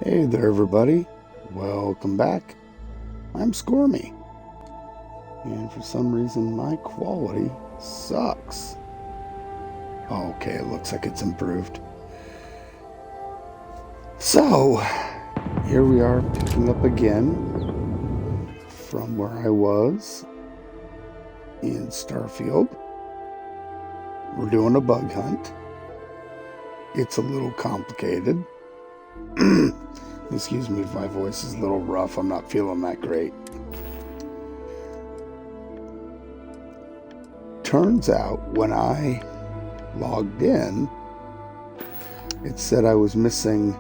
Hey there, everybody. Welcome back. I'm Squirmy. And for some reason, my quality sucks. Okay, it looks like it's improved. So, here we are picking up again from where I was in Starfield. We're doing a bug hunt. It's a little complicated. Excuse me if my voice is a little rough. I'm not feeling that great. Turns out when I logged in, it said I was missing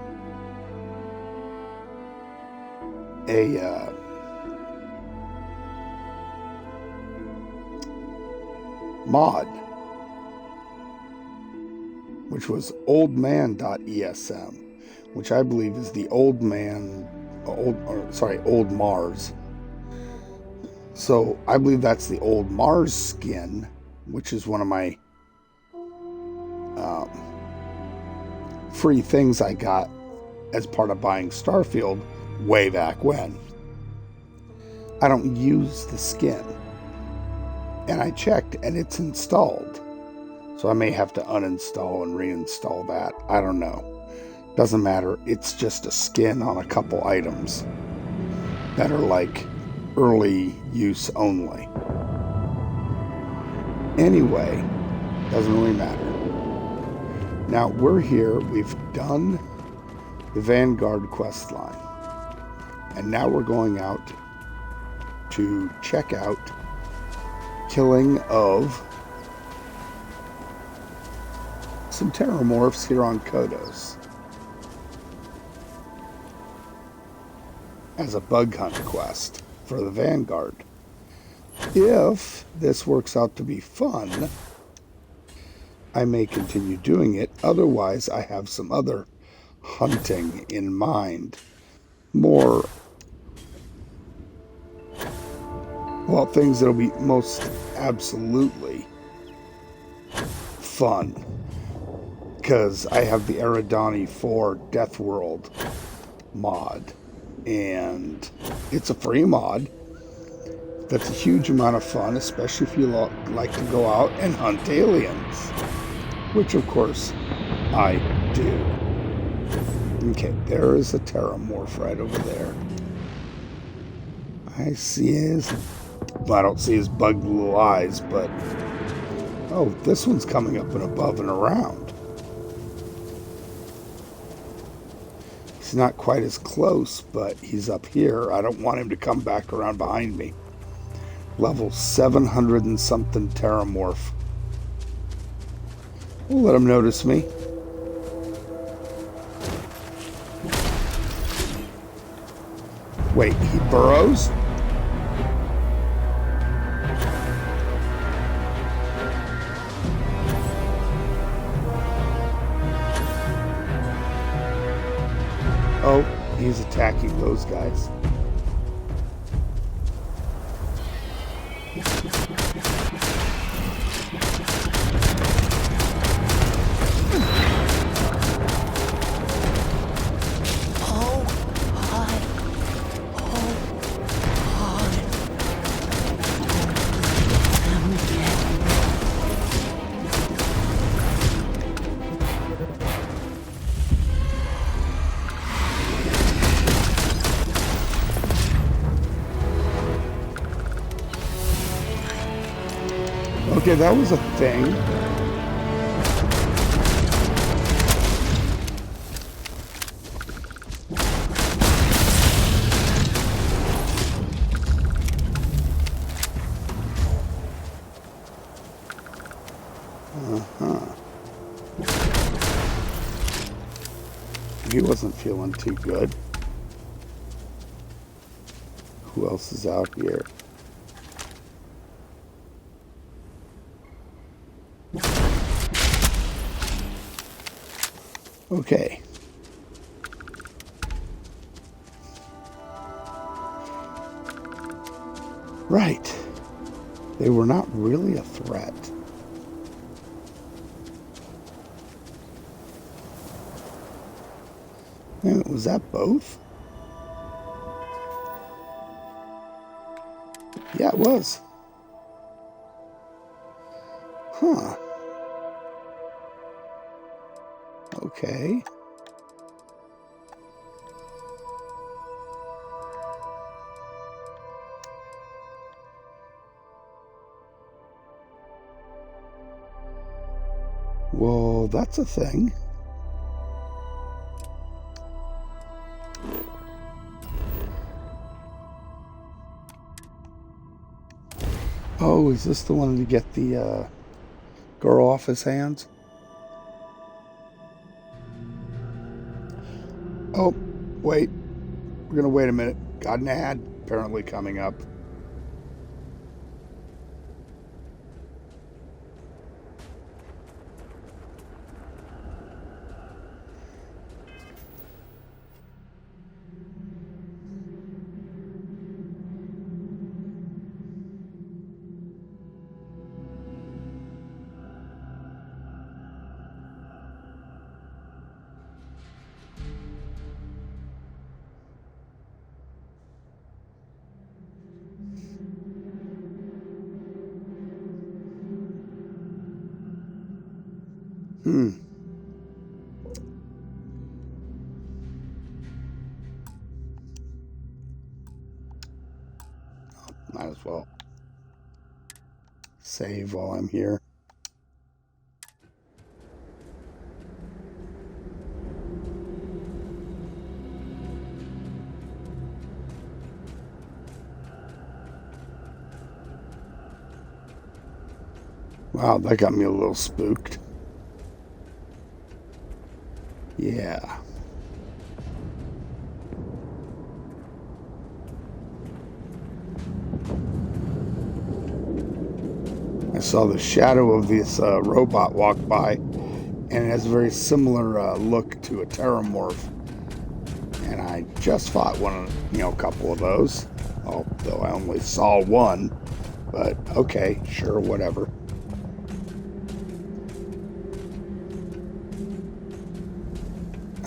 a mod, which was oldman.esm, which I believe is the old Mars. So I believe that's the old Mars skin, which is one of my free things I got as part of buying Starfield way back when. I don't use the skin, and I checked and it's installed, so I may have to uninstall and reinstall that. I don't know. Doesn't matter. It's just a skin on a couple items that are like early use only. Anyway, doesn't really matter. Now we're here. We've done the Vanguard quest line, and now we're going out to check out killing of some terramorphs here on Kodos as a bug hunt quest for the Vanguard. If this works out to be fun, I may continue doing it. Otherwise, I have some other hunting in mind. More, well, things that'll be most absolutely fun. Because I have the Eridani 4 Death World mod, and it's a free mod. That's a huge amount of fun, especially if you like to go out and hunt aliens, which of course I do. Okay, there is a terramorph right over there. I see his, well, I don't see his bug blue eyes, but oh, this one's coming up and above and around. He's not quite as close, but he's up here. I don't want him to come back around behind me. Level 700 and something terramorph. We'll let him notice me. Wait, he burrows? Oh, he's attacking those guys. Okay, that was a thing. He wasn't feeling too good. Who else is out here? Okay. Right. They were not really a threat. Was that both? Yeah, it was. Huh. Okay. Well, that's a thing. Oh, is this the one to get the girl off his hands? Oh, wait. We're going to wait a minute. Got an ad apparently coming up. Hmm. Might as well save while I'm here. Wow, that got me a little spooked. Yeah. I saw the shadow of this robot walk by, and it has a very similar look to a Terramorph. And I just fought a couple of those, although I only saw one. But okay, sure, whatever.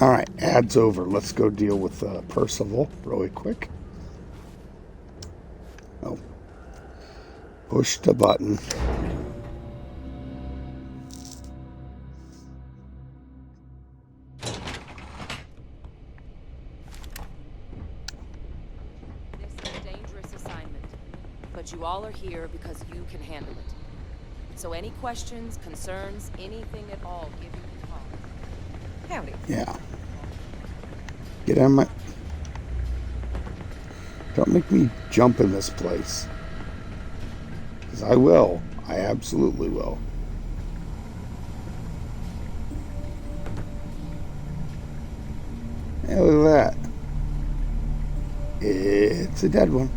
All right, ad's over. Let's go deal with Percival really quick. Oh, push the button. This is a dangerous assignment, but you all are here because you can handle it. So any questions, concerns, anything at all, give me a call. Howdy. Yeah. Get on my... Don't make me jump in this place. Because I will. I absolutely will. Hey, look at that. It's a dead one.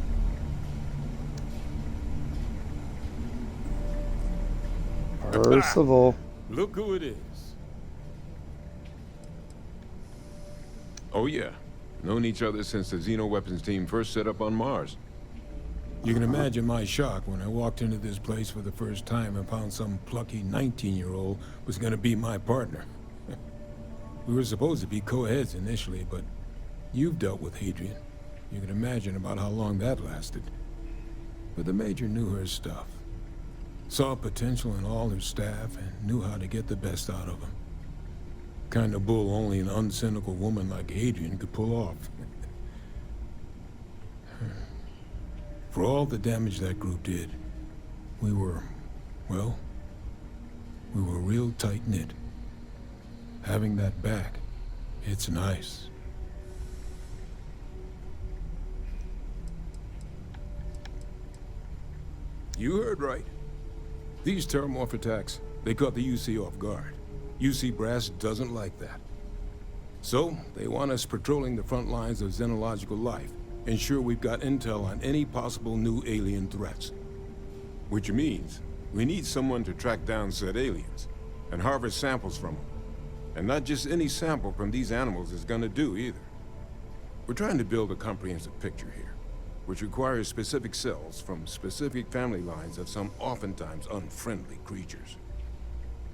Percival. Look who it is. Oh yeah. Known each other since the Xenoweapons team first set up on Mars. You can imagine my shock when I walked into this place for the first time and found some plucky 19-year-old was gonna be my partner. We were supposed to be co-heads initially, but you've dealt with Hadrian. You can imagine about how long that lasted. But the Major knew her stuff. Saw potential in all her staff and knew how to get the best out of them. Kind of bull only an uncynical woman like Hadrian could pull off. For all the damage that group did, we were real tight-knit. Having that back, it's nice. You heard right. These Terramorph attacks, they caught the UC off guard. UC brass doesn't like that. So, they want us patrolling the front lines of xenological life, ensure we've got intel on any possible new alien threats. Which means we need someone to track down said aliens and harvest samples from them. And not just any sample from these animals is gonna do either. We're trying to build a comprehensive picture here, which requires specific cells from specific family lines of some oftentimes unfriendly creatures.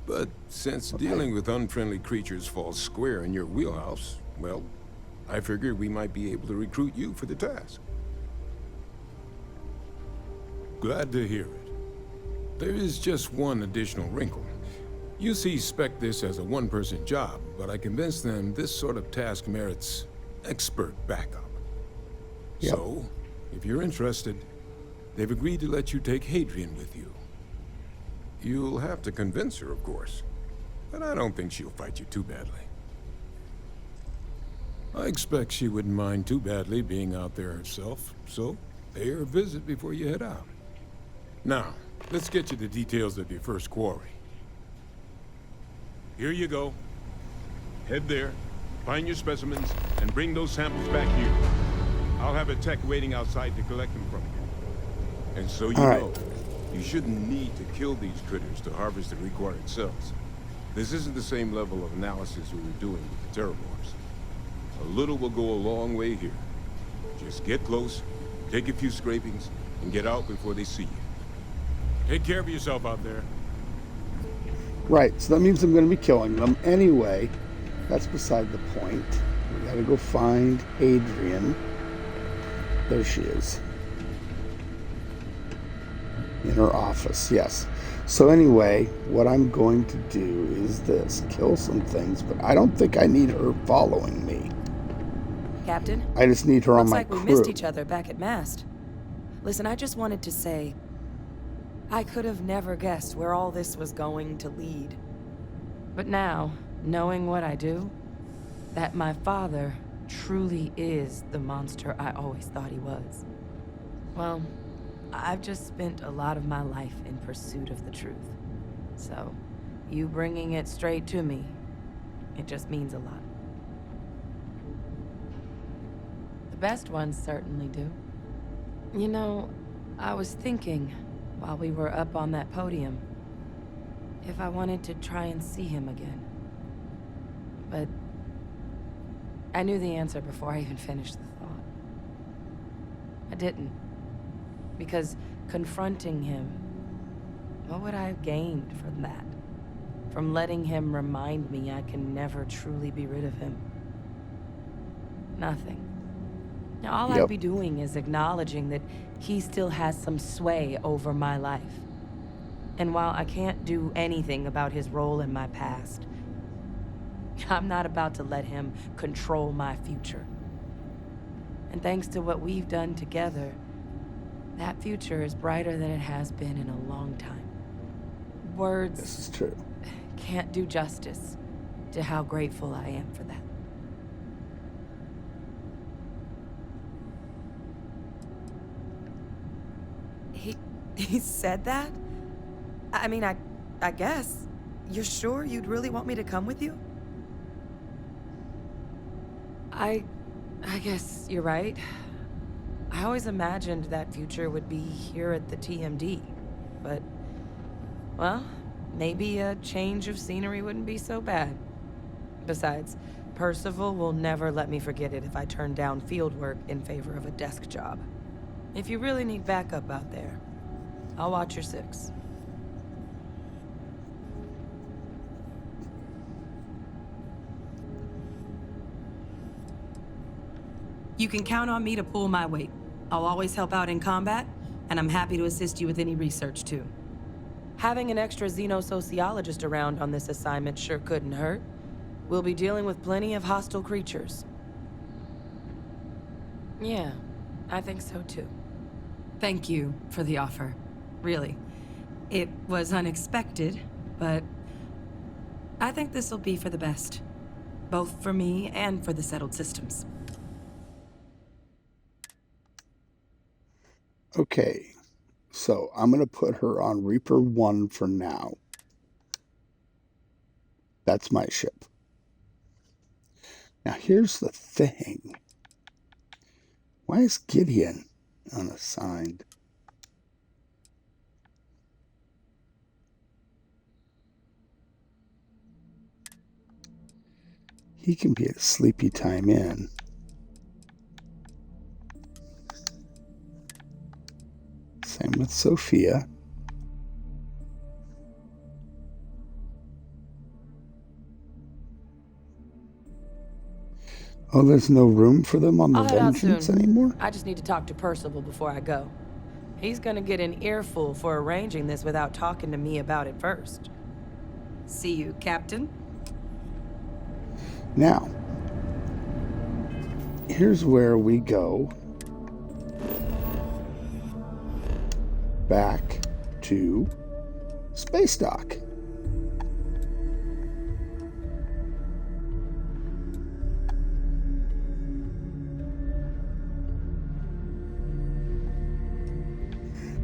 But since dealing with unfriendly creatures falls square in your wheelhouse, well, I figured we might be able to recruit you for the task. Glad to hear it. There is just one additional wrinkle. UC spec this as a one-person job, but I convinced them this sort of task merits expert backup. Yep. So, if you're interested, they've agreed to let you take Hadrian with you. You'll have to convince her, of course. But I don't think she'll fight you too badly. I expect she wouldn't mind too badly being out there herself, so pay her a visit before you head out. Now, let's get you the details of your first quarry. Here you go. Head there, find your specimens, and bring those samples back here. I'll have a tech waiting outside to collect them from you. And so you know, you shouldn't need to kill these critters to harvest the required cells. This isn't the same level of analysis we were doing with the Terramorphs. A little will go a long way here. Just get close, take a few scrapings, and get out before they see you. Take care of yourself out there. Right, so that means I'm going to be killing them. Anyway, that's beside the point. We gotta go find Adrian. There she is. In her office, yes. So anyway, what I'm going to do is this. Kill some things, but I don't think I need her following me. Captain? I just need her on my crew. Looks like we missed each other back at Mast. Listen, I just wanted to say, I could have never guessed where all this was going to lead. But now, knowing what I do, that my father truly is the monster I always thought he was. Well, I've just spent a lot of my life in pursuit of the truth. So, you bringing it straight to me, it just means a lot. The best ones certainly do. You know, I was thinking, while we were up on that podium, if I wanted to try and see him again. But I knew the answer before I even finished the thought. I didn't. Because confronting him, what would I have gained from that? From letting him remind me I can never truly be rid of him? Nothing. Now, all I'd be doing is acknowledging that he still has some sway over my life. And while I can't do anything about his role in my past, I'm not about to let him control my future. And thanks to what we've done together, that future is brighter than it has been in a long time. Words This is true. can't do justice to how grateful I am for that. He said that? I mean, I guess. You're sure you'd really want me to come with you? I guess you're right. I always imagined that future would be here at the TMD, but, well, maybe a change of scenery wouldn't be so bad. Besides, Percival will never let me forget it if I turn down field work in favor of a desk job. If you really need backup out there, I'll watch your six. You can count on me to pull my weight. I'll always help out in combat, and I'm happy to assist you with any research, too. Having an extra xenosociologist around on this assignment sure couldn't hurt. We'll be dealing with plenty of hostile creatures. Yeah, I think so, too. Thank you for the offer. Really. It was unexpected, but I think this will be for the best. Both for me and for the settled systems. Okay, so I'm going to put her on Reaper 1 for now. That's my ship. Now here's the thing. Why is Gideon unassigned? He can be at sleepy time in. Same with Sophia. Oh, there's no room for them on the I'll head out Vengeance soon. anymore? I just need to talk to Percival before I go. He's gonna get an earful for arranging this without talking to me about it first. See you, Captain. Now, here's where we go back to Space Dock.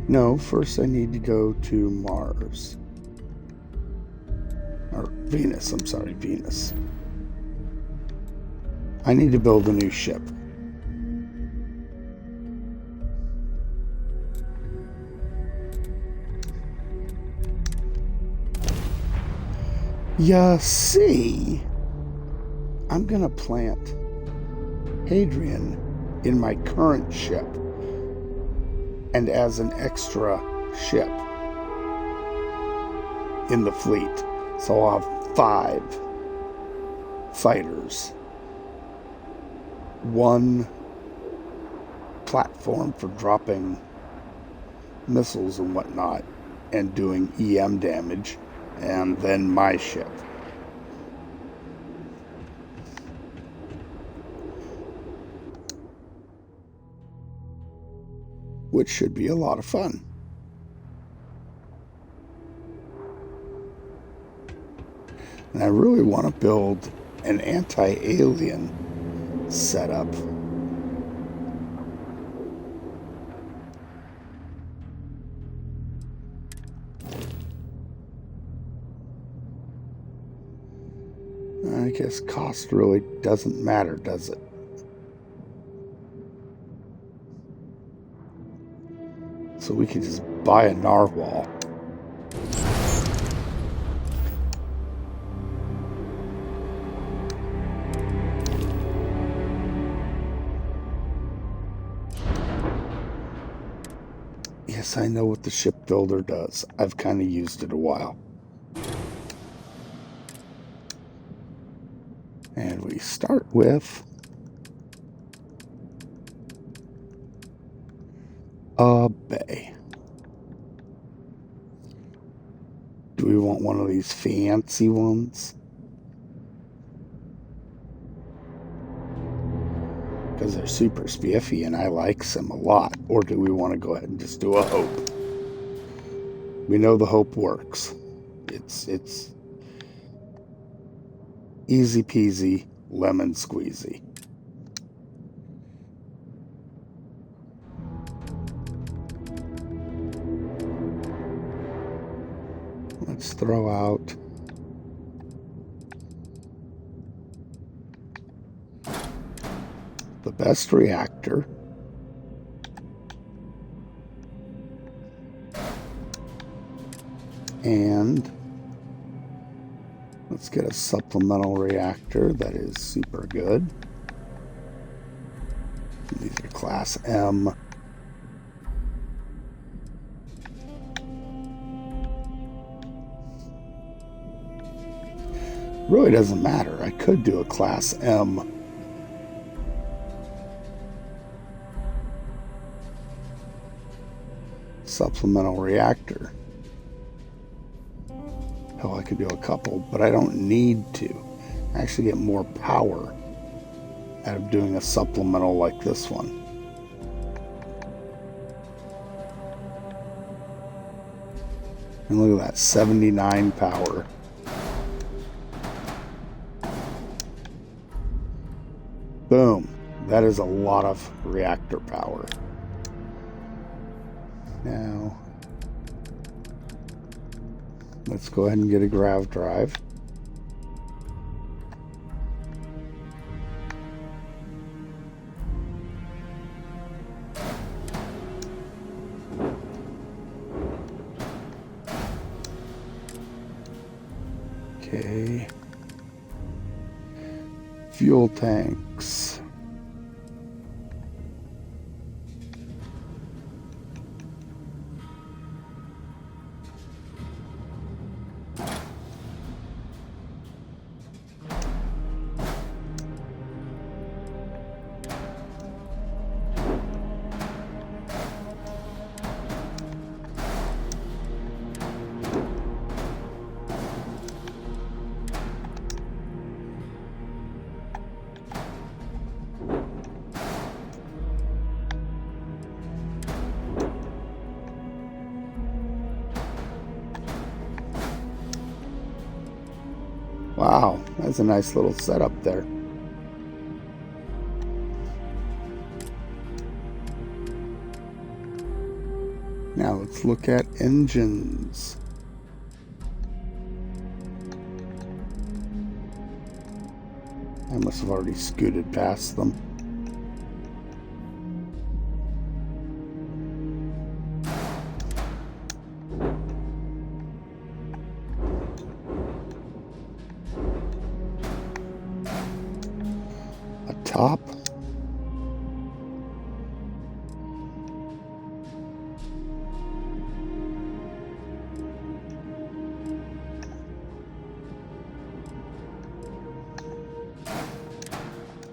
No, first I need to go to Mars. Or Venus, I'm sorry, Venus. I need to build a new ship. You see, I'm gonna plant Hadrian in my current ship and as an extra ship in the fleet. So I'll have 5 fighters, 1 platform for dropping missiles and whatnot and doing EM damage, and then my ship. Which should be a lot of fun. And I really want to build an anti-alien setup. I guess cost really doesn't matter, does it? So we can just buy a narwhal. Yes, I know what the shipbuilder does. I've kind of used it a while. And we start with a bay. Do we want one of these fancy ones? Because they're super spiffy and I like them a lot. Or do we want to go ahead and just do a Hope? We know the Hope works. It's easy peasy, lemon squeezy. Let's throw out the best reactor. And let's get a supplemental reactor that is super good. These are class M. Really doesn't matter. I could do a class M supplemental reactor. Hell, I could do a couple, but I don't need to. I actually get more power out of doing a supplemental like this one. And look at that, 79 power. Boom. That is a lot of reactor power. Now, let's go ahead and get a grav drive. Okay. Fuel tanks. Wow, that's a nice little setup there. Now let's look at engines. I must have already scooted past them. A top.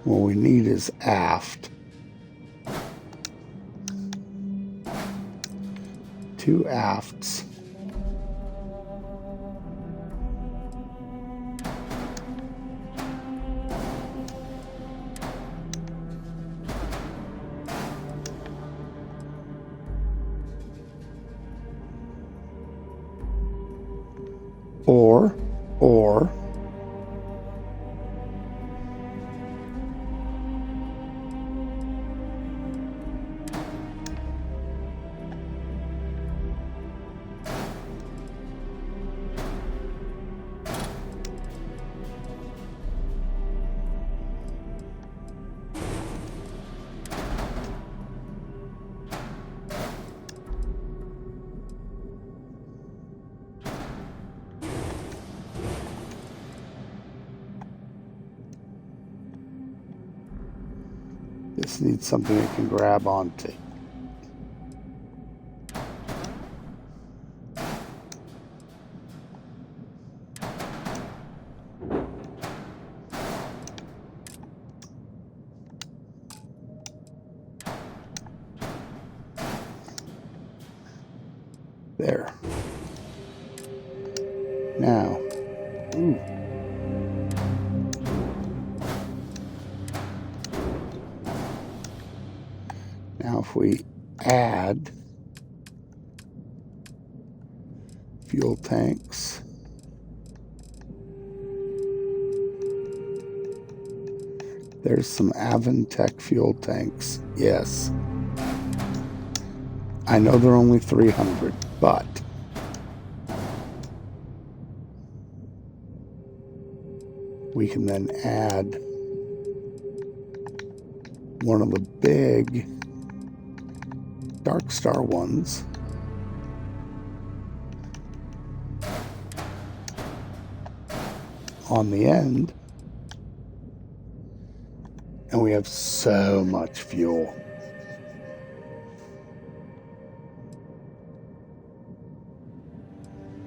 What we need is aft. 2 afts. Or this needs something I can grab onto. There. Now, now if we add fuel tanks, there's some Aventec fuel tanks. Yes. I know they're only 300, but we can then add one of the big Dark Star ones on the end, and we have so much fuel.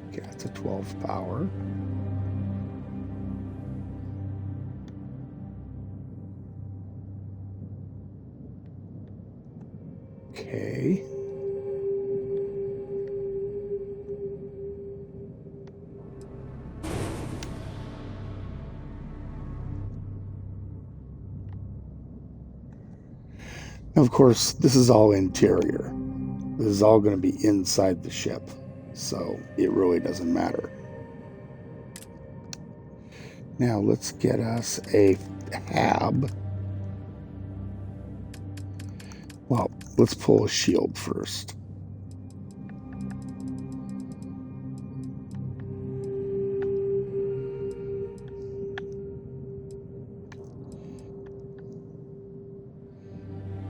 Okay, that's a 12 power. Okay. Now, of course, this is all interior. This is all going to be inside the ship, so it really doesn't matter. Now, let's get us a hab. Well, let's pull a shield first.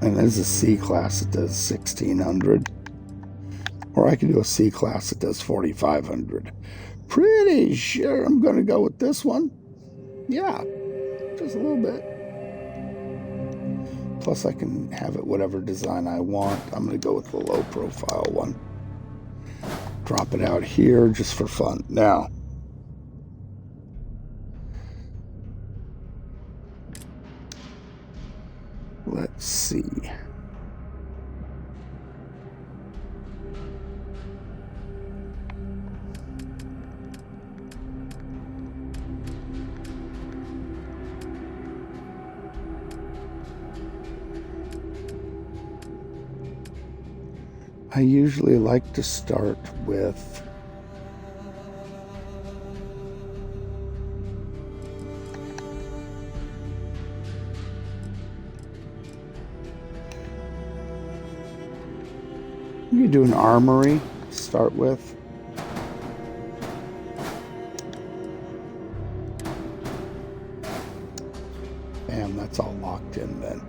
And there's a C class that does 1600. Or I can do a C class that does 4500. Pretty sure I'm going to go with this one. Yeah, just a little bit. Plus I can have it whatever design I want. I'm going to go with the low profile one. Drop it out here just for fun. Now, let's see. I usually like to start with Maybe do an armory to start with. Bam, that's all locked in then.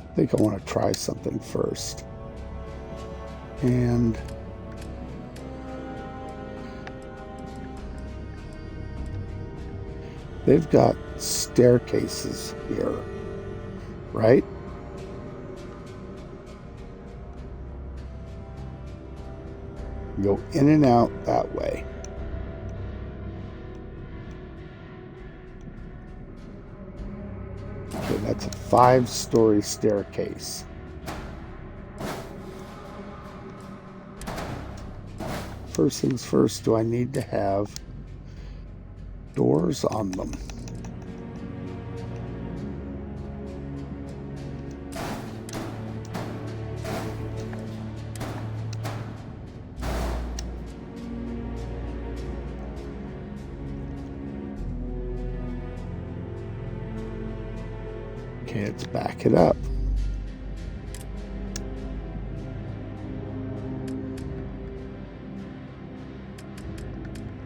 I think I want to try something first. And they've got staircases here, right? Go in and out that way. Okay, that's a 5-story staircase. First things first, do I need to have doors on them? Okay, let's back it up.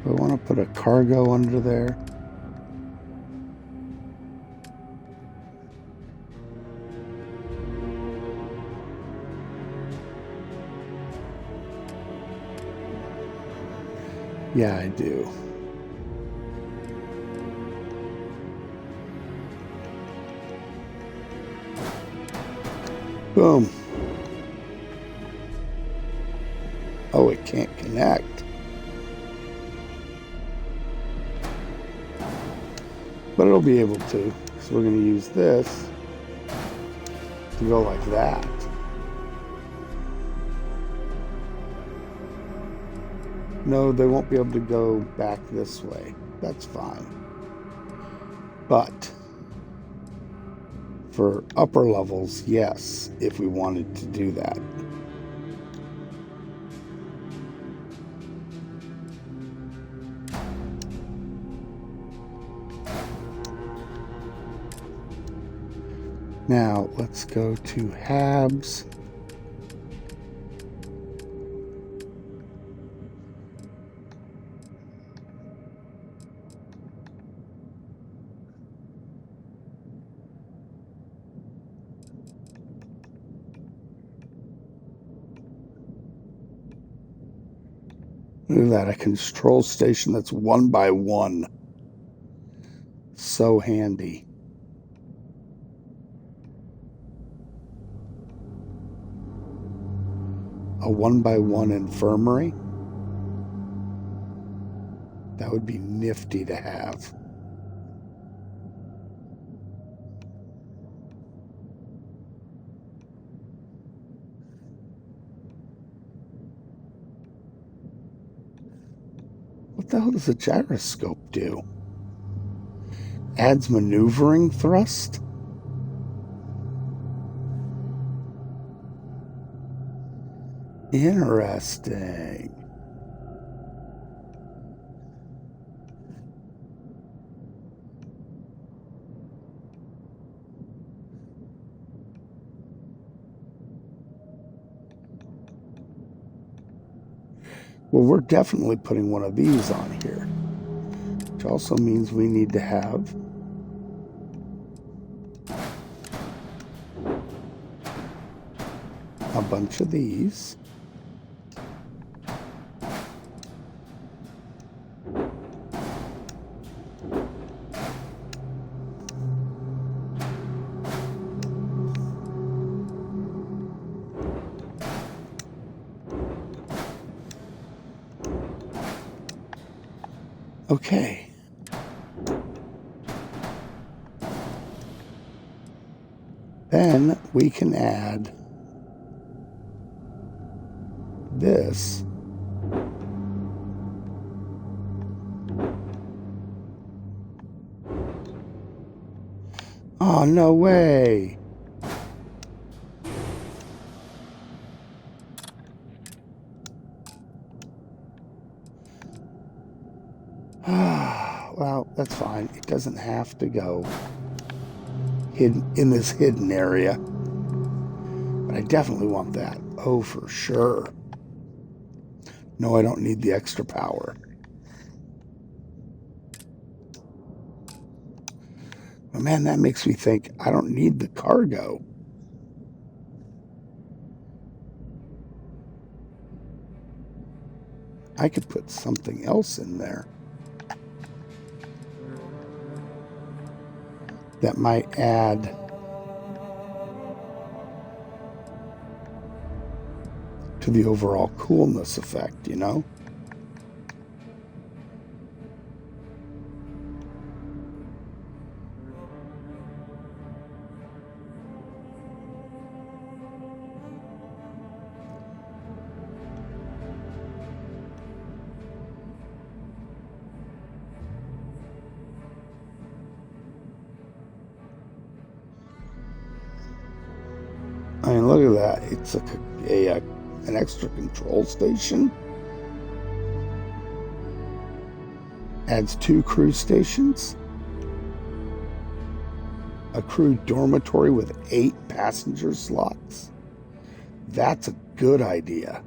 I want to put a cargo under there. Yeah, I do. Boom. Oh, it can't connect. But it'll be able to. So we're going to use this to go like that. No, they won't be able to go back this way. That's fine. But for upper levels, yes, if we wanted to do that. Now, let's go to Habs. Look at that, a control station that's 1 by 1. So handy. A 1 by 1 infirmary. That would be nifty to have. What the hell does a gyroscope do? Adds maneuvering thrust? Interesting. Well, we're definitely putting one of these on here, which also means we need to have a bunch of these. Okay. Then we can add this. Oh, no way. Well, that's fine. It doesn't have to go hidden in this hidden area. But I definitely want that. Oh, for sure. No, I don't need the extra power. But man, that makes me think I don't need the cargo. I could put something else in there that might add to the overall coolness effect, you know? I mean, look at that. It's an extra control station. Adds 2 crew stations. A crew dormitory with 8 passenger slots. That's a good idea.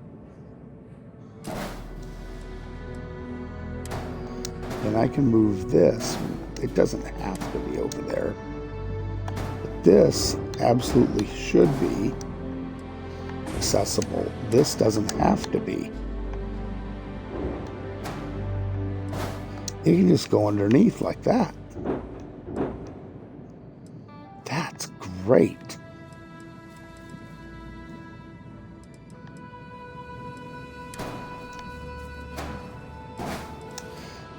And I can move this. It doesn't have to be over there. But this absolutely should be accessible. This doesn't have to be. You can just go underneath like that. That's great.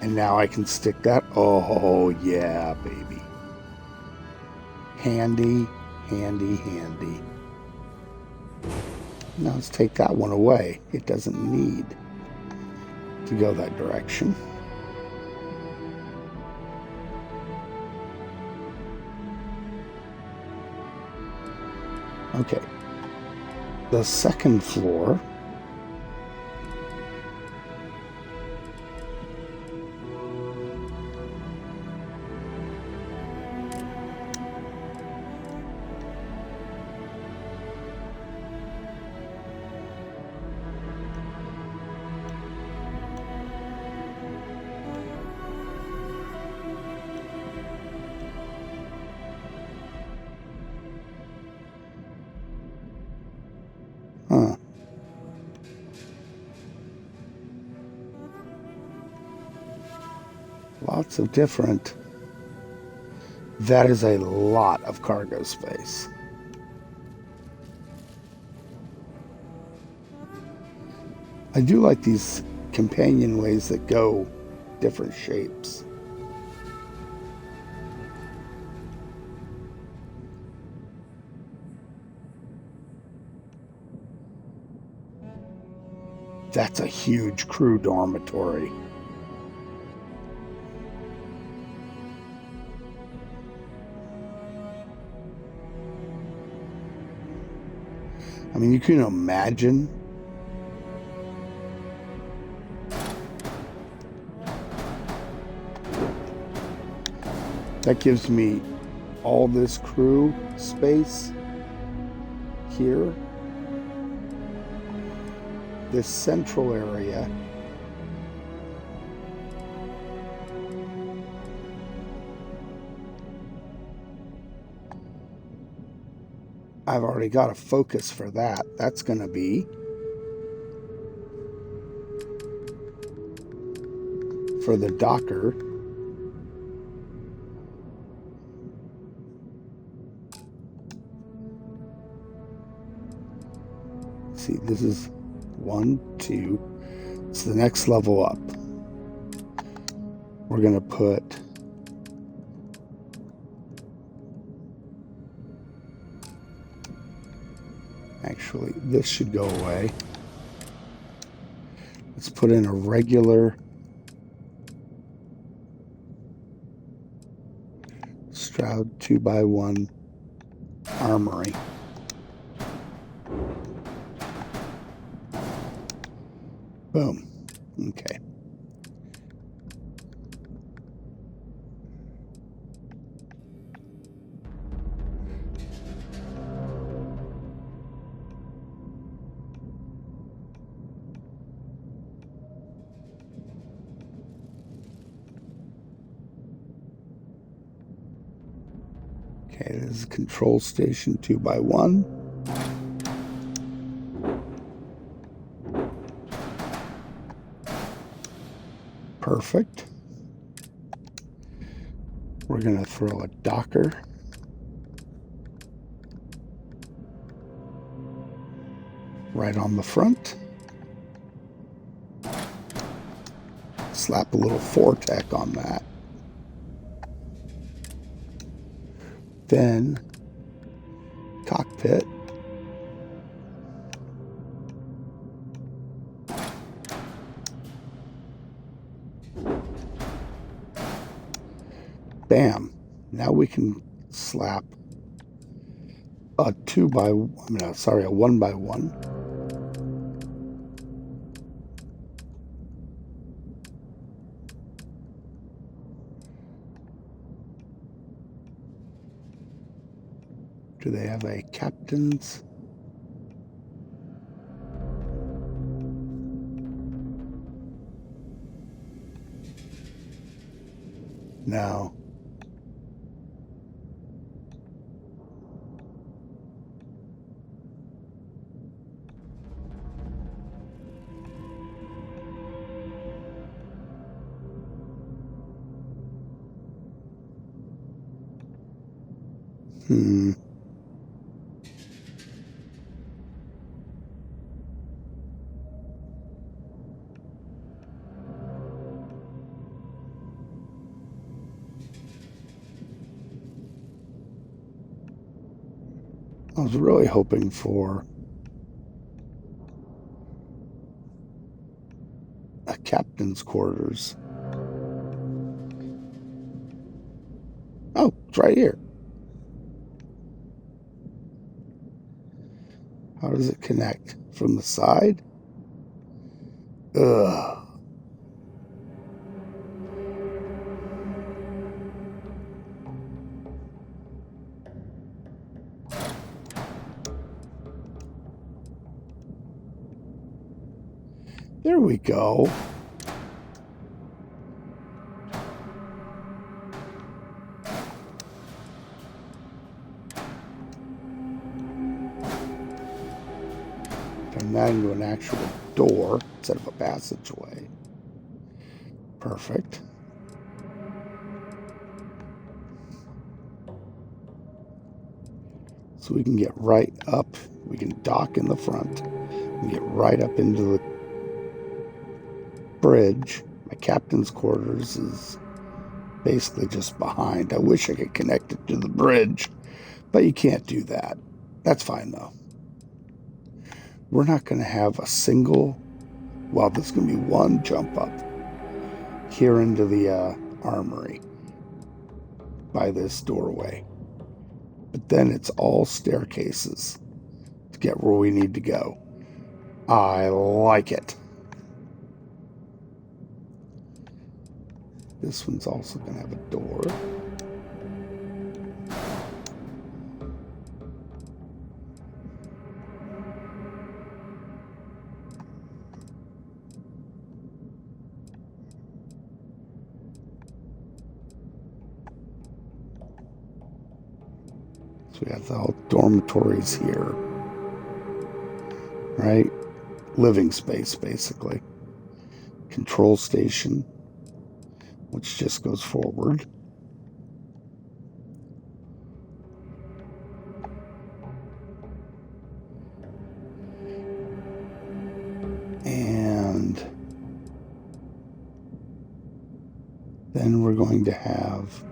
And now I can stick that. Oh, yeah, baby. Handy, handy, handy. Now let's take that one away. It doesn't need to go that direction. Okay. The second floor . Huh. Lots of different. That is a lot of cargo space. I do like these companionways that go different shapes. That's a huge crew dormitory. I mean, you can imagine that gives me all this crew space here. This central area. I've already got a focus for that. That's going to be for the docker. See, this is 1, 2. It's the next level up. we're going to put actually this should go away. Let's put in a regular Stroud 2x1 armory. Boom. Okay. Okay, this is control station 2x1. Perfect. We're going to throw a docker. Right on the front. Slap a little Fortec on that. Then cockpit. Bam. Now we can slap a 1x1. Do they have a captain's? No. I was really hoping for a captain's quarters. Oh, it's right here. How does it connect? From the side? Ugh. There we go. Turn that into an actual door instead of a passageway. Perfect. So we can get right up. We can dock in the front and get right up into the bridge. My captain's quarters is basically just behind. I wish I could connect it to the bridge, but you can't do that. That's fine though. We're not going to have a single, well, there's going to be one jump up here into the armory by this doorway. But then it's all staircases to get where we need to go. I like it. This one's also going to have a door. So we got the whole dormitories here. Right? Living space, basically. Control station, which just goes forward. And then going to have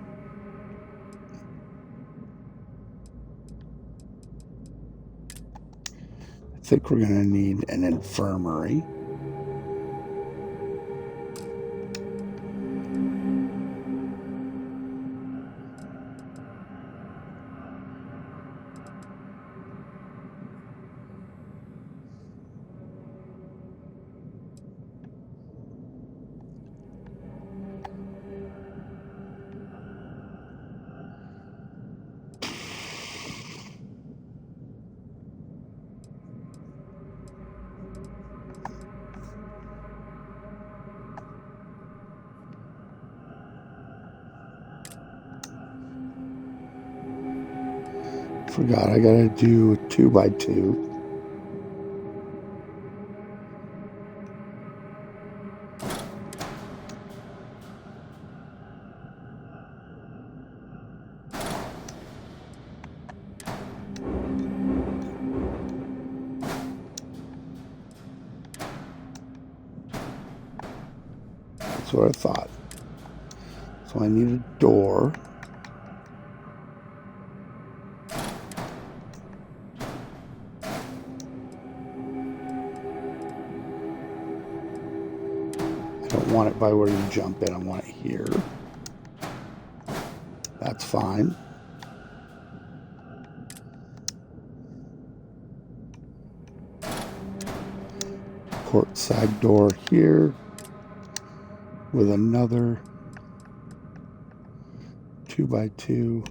I think we're going to need an infirmary. Forgot I gotta do a 2x2. That's what I thought. So I need a door. I don't want it by where you jump in. I want it here. That's fine. Port side door here with another 2x2.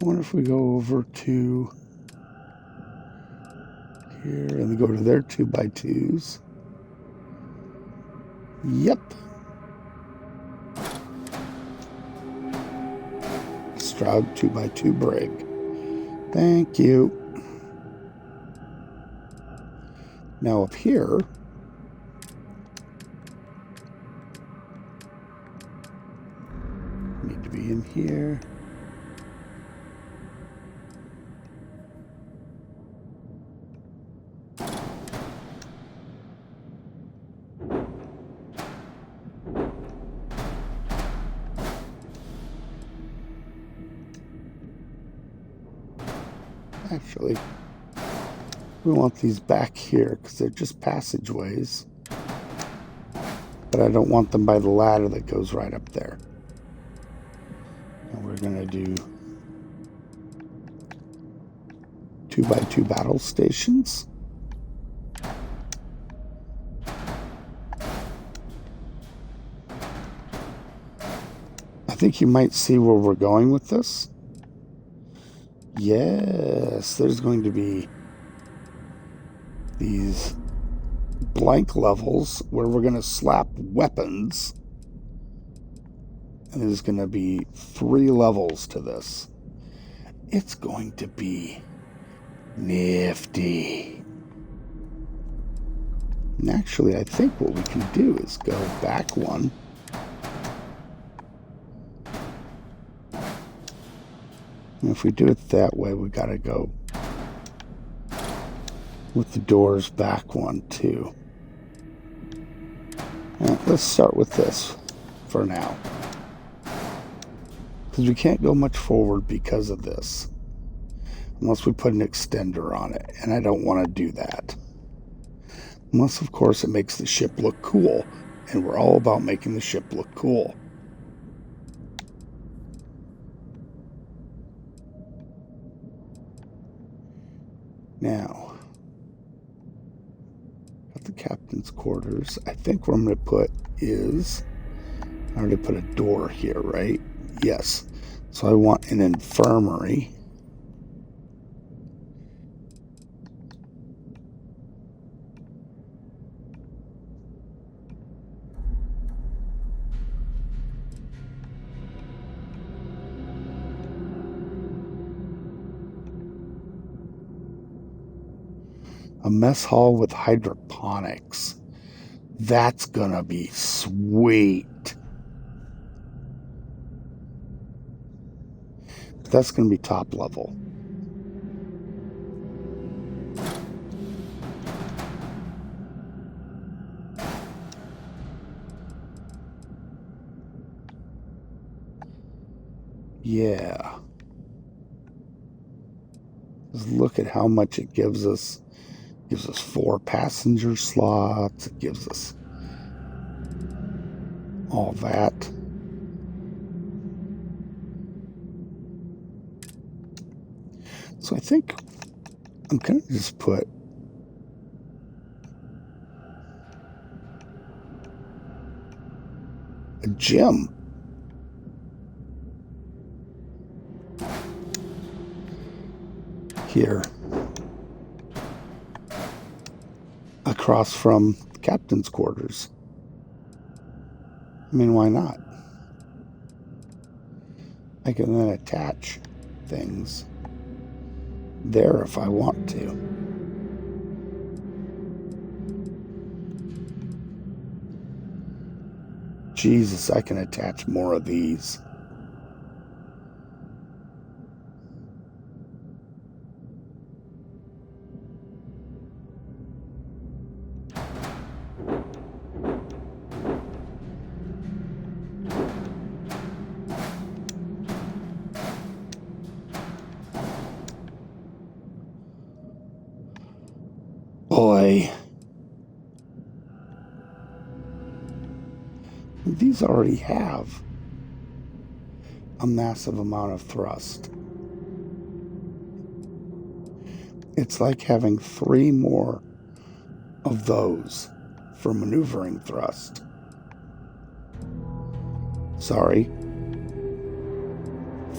I wonder if we go over to here and go to their 2x2s. Yep. Stroud 2x2 brig. Thank you. Now up here, need to be in here. Actually, we want these back here because they're just passageways. But I don't want them by the ladder that goes right up there. And we're going to do 2x2 battle stations. I think you might see where we're going with this. Yes, there's going to be these blank levels where we're going to slap weapons. And there's going to be 3 levels to this. It's going to be nifty. And actually, I think what we can do is go back one. And if we do it that way, we got to go with the doors back one too. Let's start with this for now. Because we can't go much forward because of this. Unless we put an extender on it. And I don't want to do that. Unless, of course, it makes the ship look cool. And we're all about making the ship look cool. Now, got the captain's quarters. I think what I'm going to put is, I already put a door here, right? Yes. So I want an infirmary. A mess hall with hydroponics. That's gonna be sweet. That's going to be top level. Yeah. Just look at how much it gives us. It gives us 4 passenger slots. It gives us all that. So I think I'm going to just put a gym here across from the captain's quarters. I mean, why not? I can then attach things there if I want to. Jesus, I can attach more of these. Boy. These already have a massive amount of thrust. It's like having 3 more of those for maneuvering thrust. Sorry.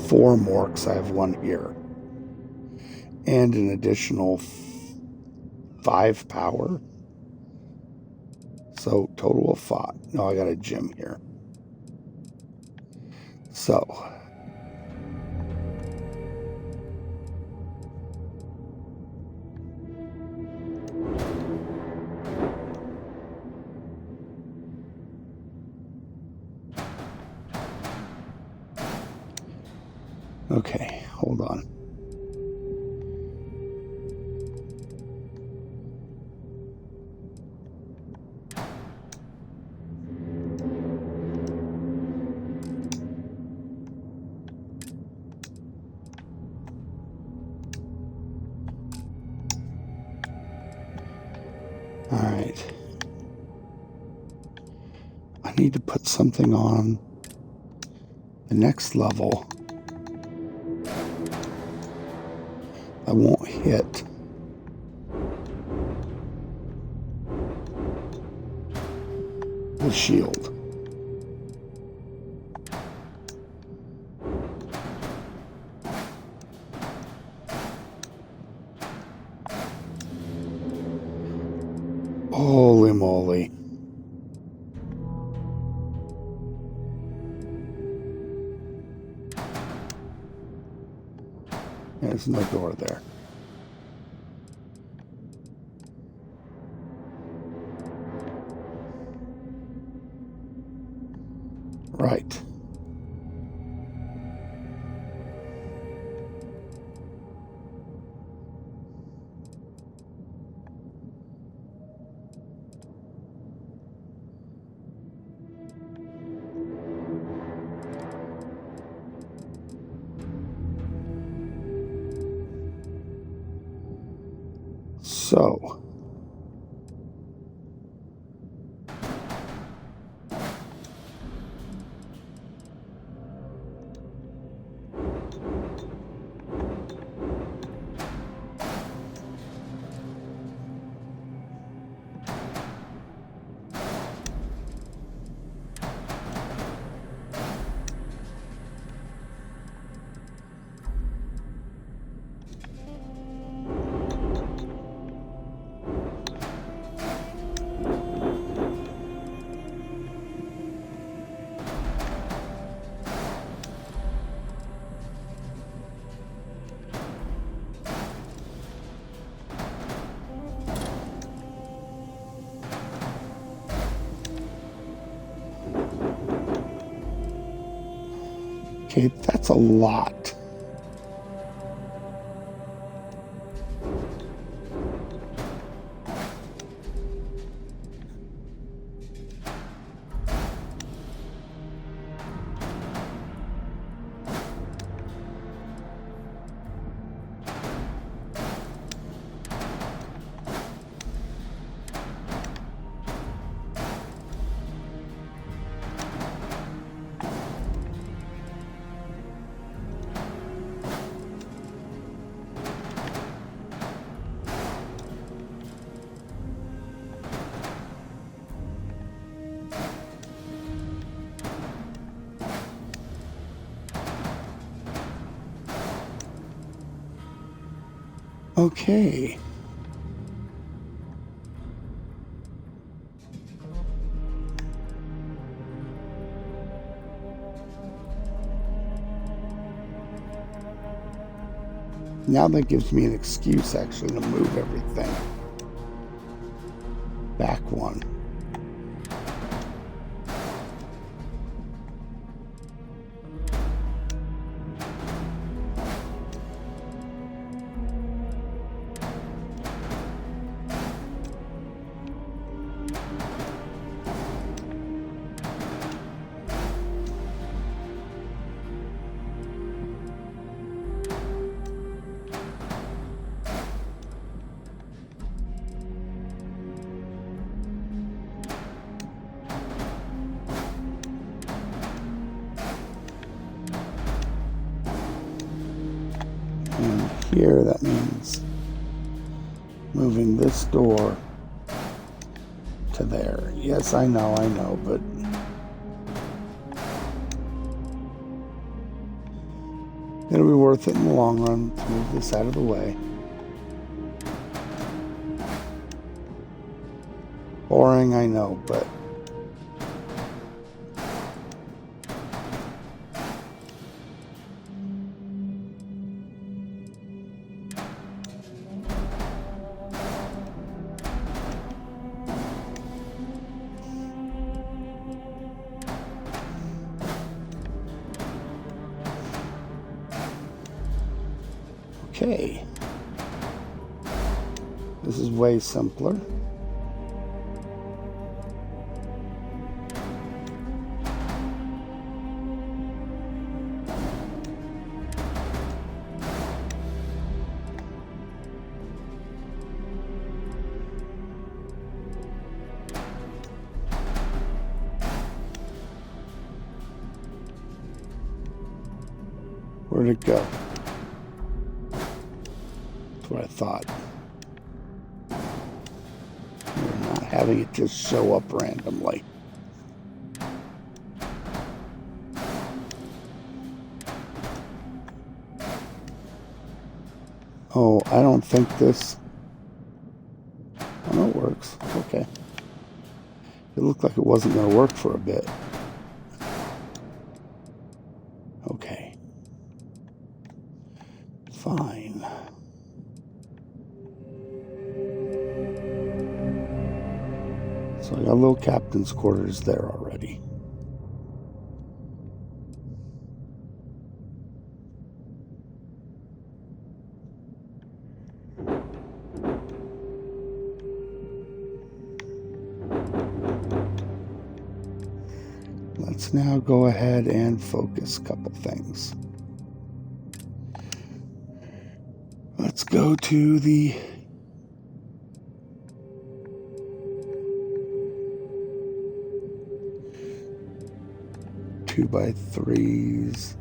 4 more because I have 1 here. And an additional 5 power. So total of 5. No, I got a gym here. So okay, hold on. All right. I need to put something on the next level. I won't hit the shield. Holy moly. There's no door there. Right. So, okay, that's a lot. Okay. Now that gives me an excuse actually to move everything. Back one. And here that means moving this door to there. Yes, I know, but it'll be worth it in the long run to move this out of the way. Boring, I know, but okay. This is way simpler. Where'd it go? That's what I thought. We're not having it just show up randomly. Oh, I don't think this... Oh, no, it works. Okay. It looked like it wasn't going to work for a bit. Okay. Fine. So I got a little captain's quarters there already. Let's now go ahead and focus a couple things. Let's go to the two by threes.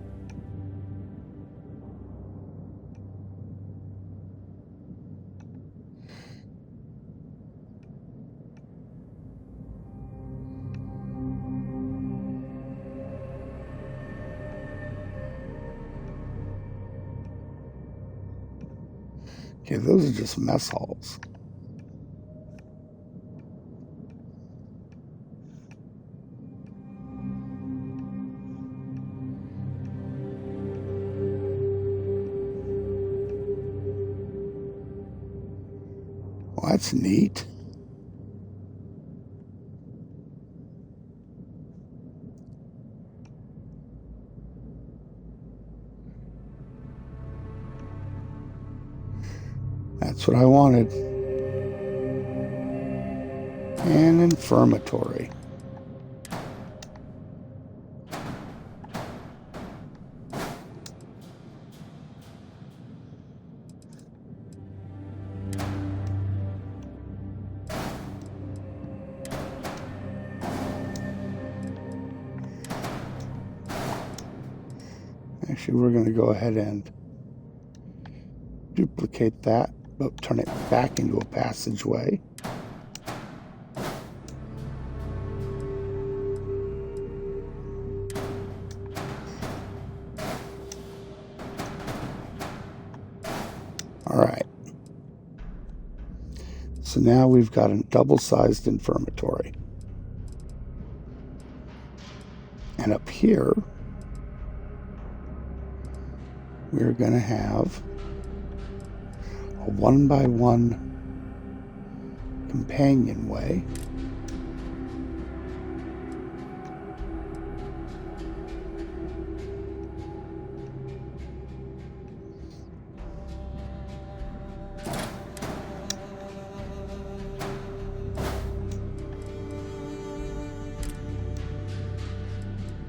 Okay, those are just mess halls. Well, that's neat. That's what I wanted. An infirmatory. Actually, we're going to go ahead and duplicate that, but turn it back into a passageway. All right. So now we've got a double-sized infirmary. And up here, we're going to have a 1x1 companionway.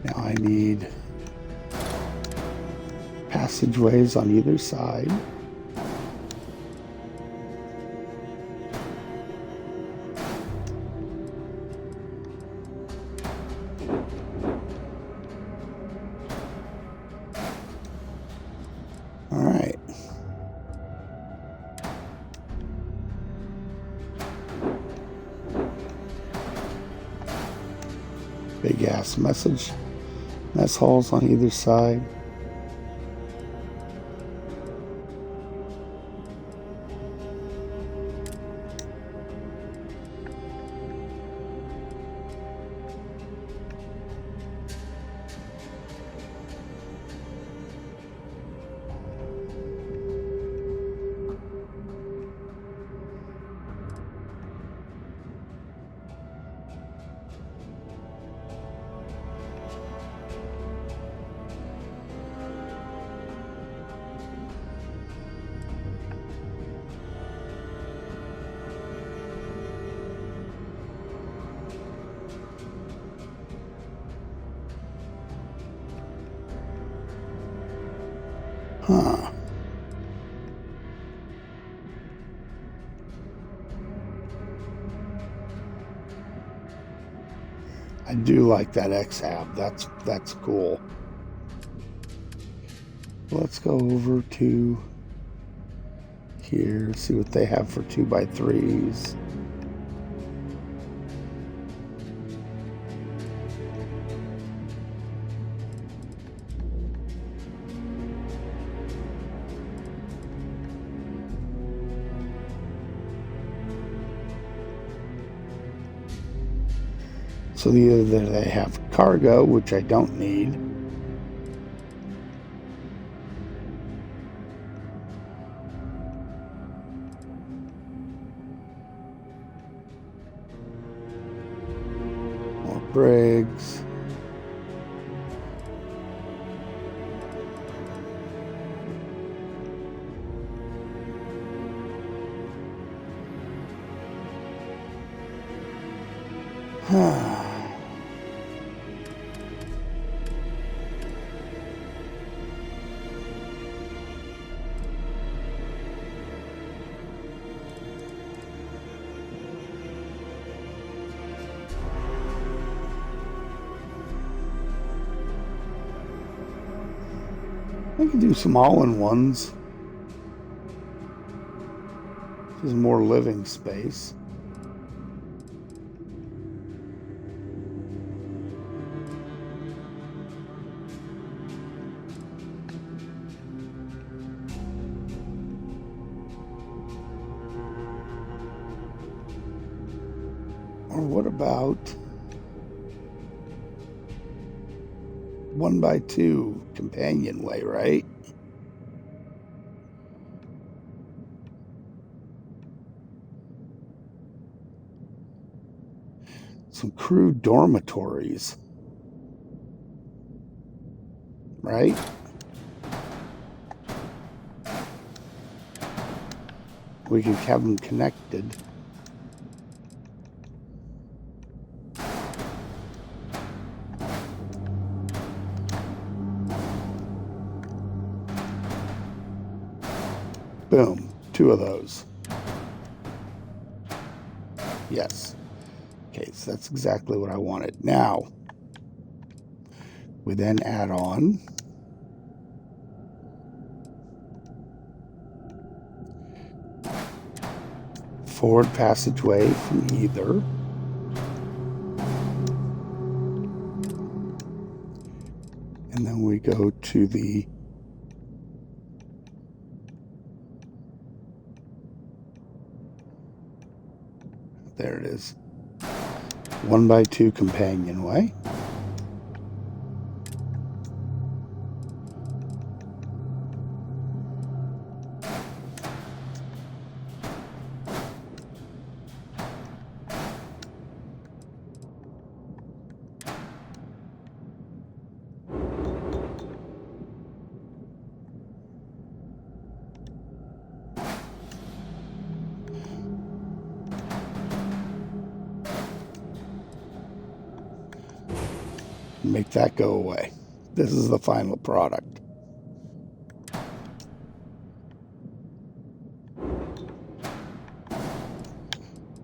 Now I need passageways on either side. All right. Big ass mess halls on either side. Huh. I do like that X-Hab. That's cool. Let's go over to here, see what they have for 2x3s. So either they have cargo, which I don't need, or brigs. I can do some all-in-ones. Just more living space. Or what about 1x2 companionway, right? Some crew dormitories, right? We could have them connected. Boom, 2 of those. Yes. Okay, so that's exactly what I wanted. Now, we then add on forward passageway from either. And then we go to the There it is. 1x2 companionway. Make that go away. This is the final product.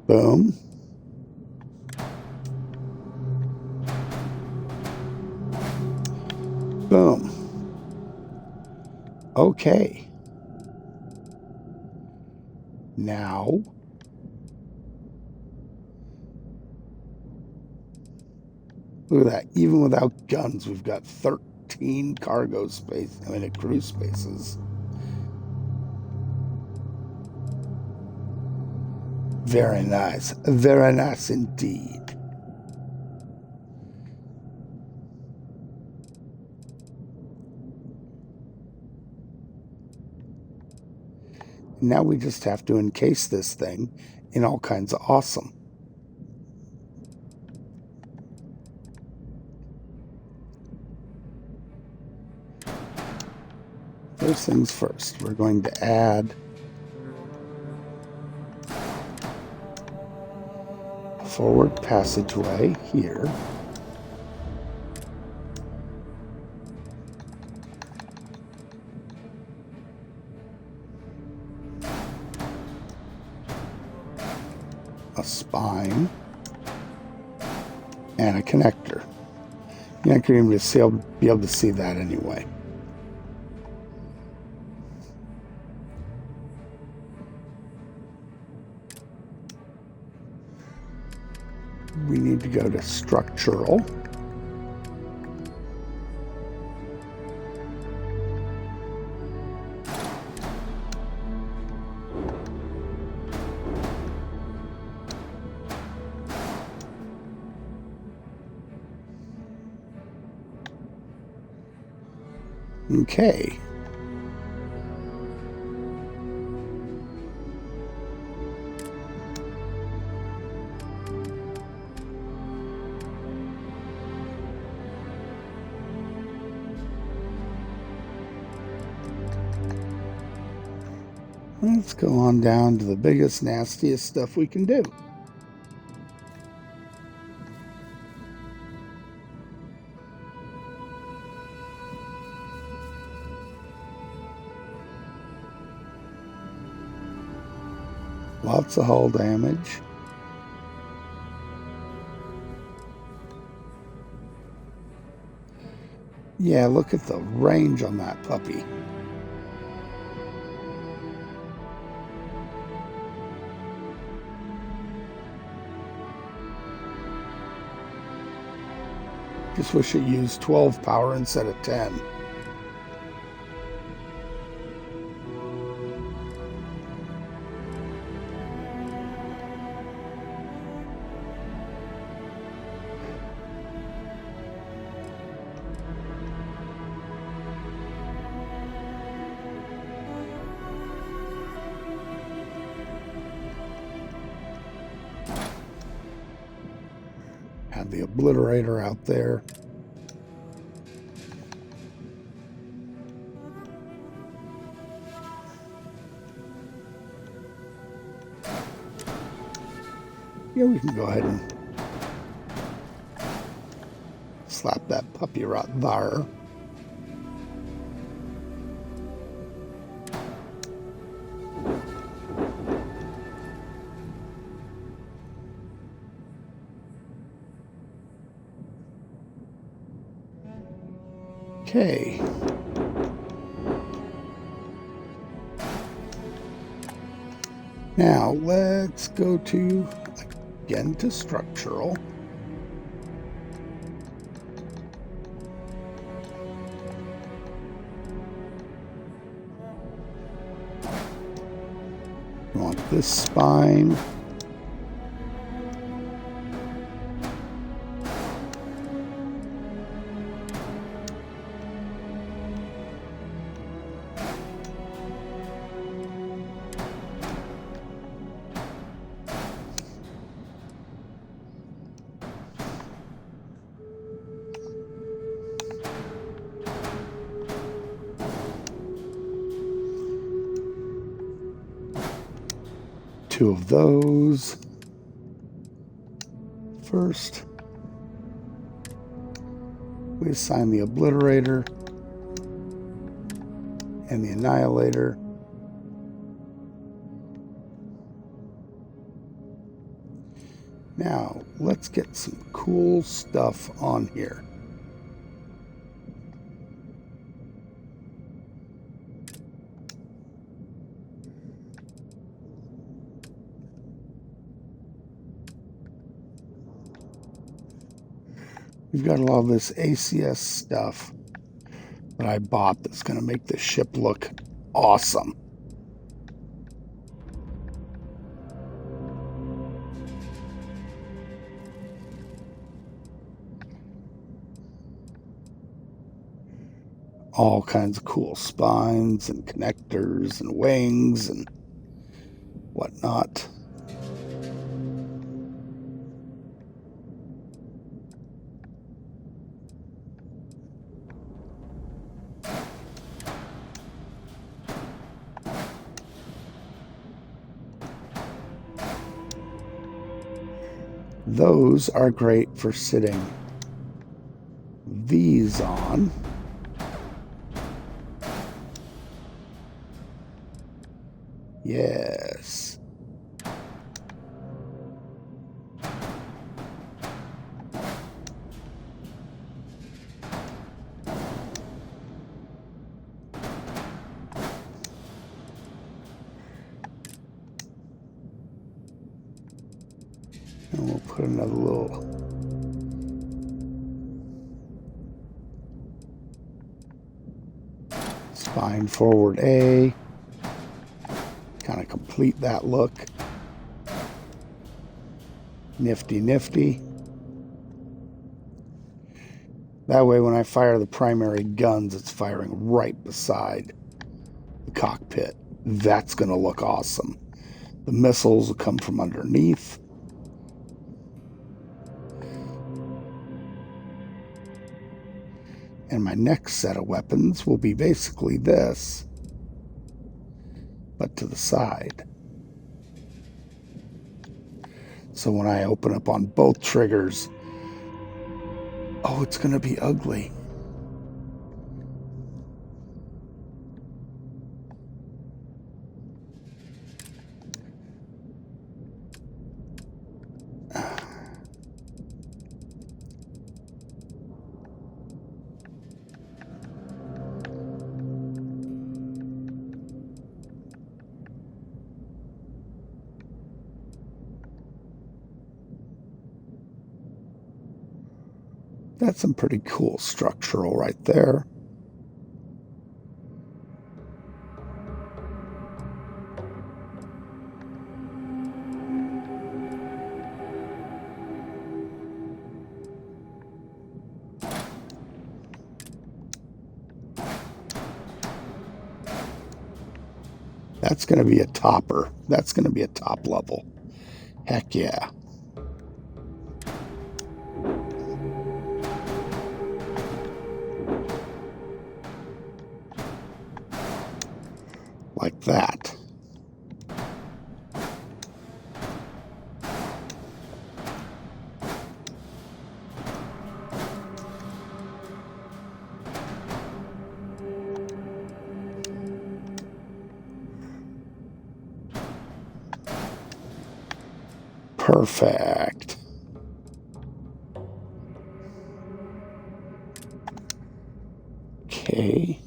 Boom. Boom. Okay. Now, look at that. Even without guns, we've got 13 cargo space, cruise spaces. Very nice. Very nice indeed. Now we just have to encase this thing in all kinds of awesome. First things first, we're going to add a forward passageway here. A spine and a connector. You're not going to be able to see that anyway. We need to go to structural. Okay. Let's go on down to the biggest, nastiest stuff we can do. Lots of hull damage. Yeah, look at the range on that puppy. Just wish it used 12 power instead of 10. Have the obliterator out there. Yeah, we can go ahead and slap that puppy right there. Okay. Now let's go again to structural. We want this spine. 2 of those. First, we assign the Obliterator and the Annihilator. Now, let's get some cool stuff on here. We've got a lot of this ACS stuff that I bought that's going to make this ship look awesome. All kinds of cool spines and connectors and wings and whatnot. Those are great for sitting these on. Yes. And we'll put another little spine forward A. Kind of complete that look. Nifty, nifty. That way when I fire the primary guns, it's firing right beside the cockpit. That's going to look awesome. The missiles will come from underneath. And my next set of weapons will be basically this, but to the side. So when I open up on both triggers, oh, it's going to be ugly. That's some pretty cool structural right there. That's going to be a topper. That's going to be a top level. Heck yeah. Like that. Perfect. Okay.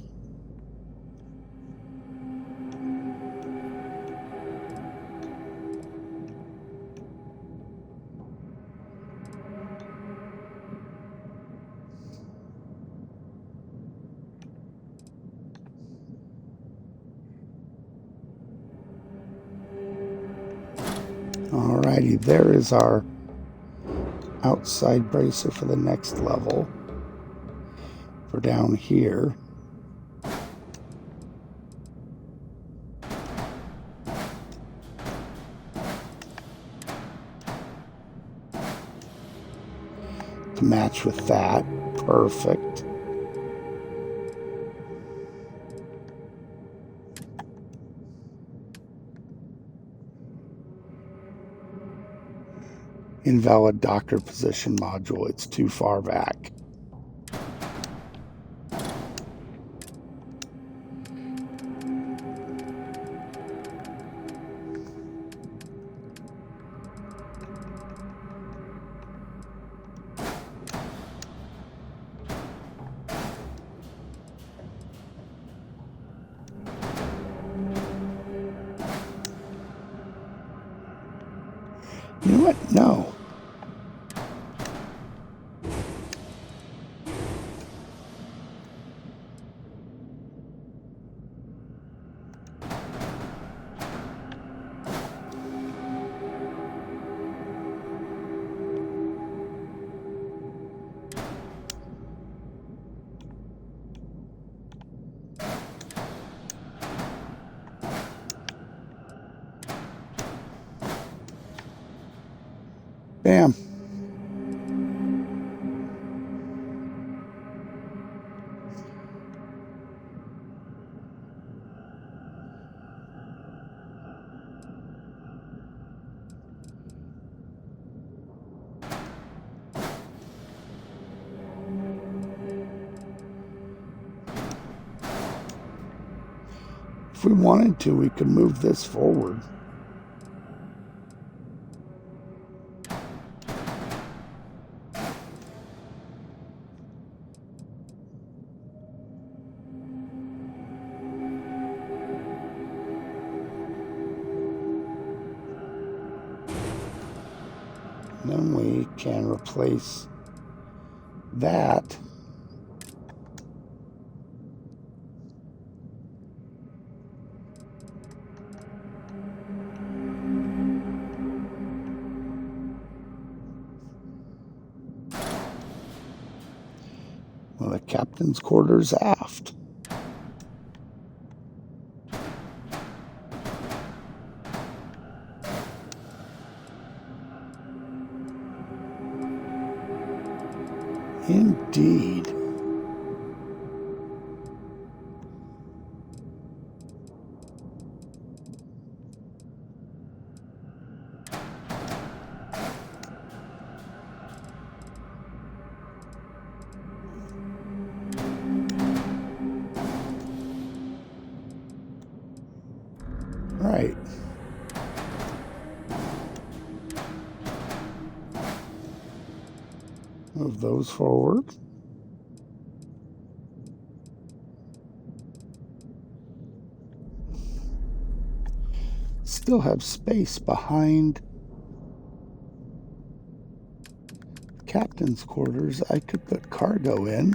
Alrighty, there is our outside bracer for the next level. For down here. To match with that. Perfect. Invalid doctor position module. It's too far back. You know what? No. Bam. If we wanted to, we could move this forward. Then we can replace that with the captain's quarters aft. Indeed. Right. Move those forward. Still have space behind captain's quarters. I could put cargo in.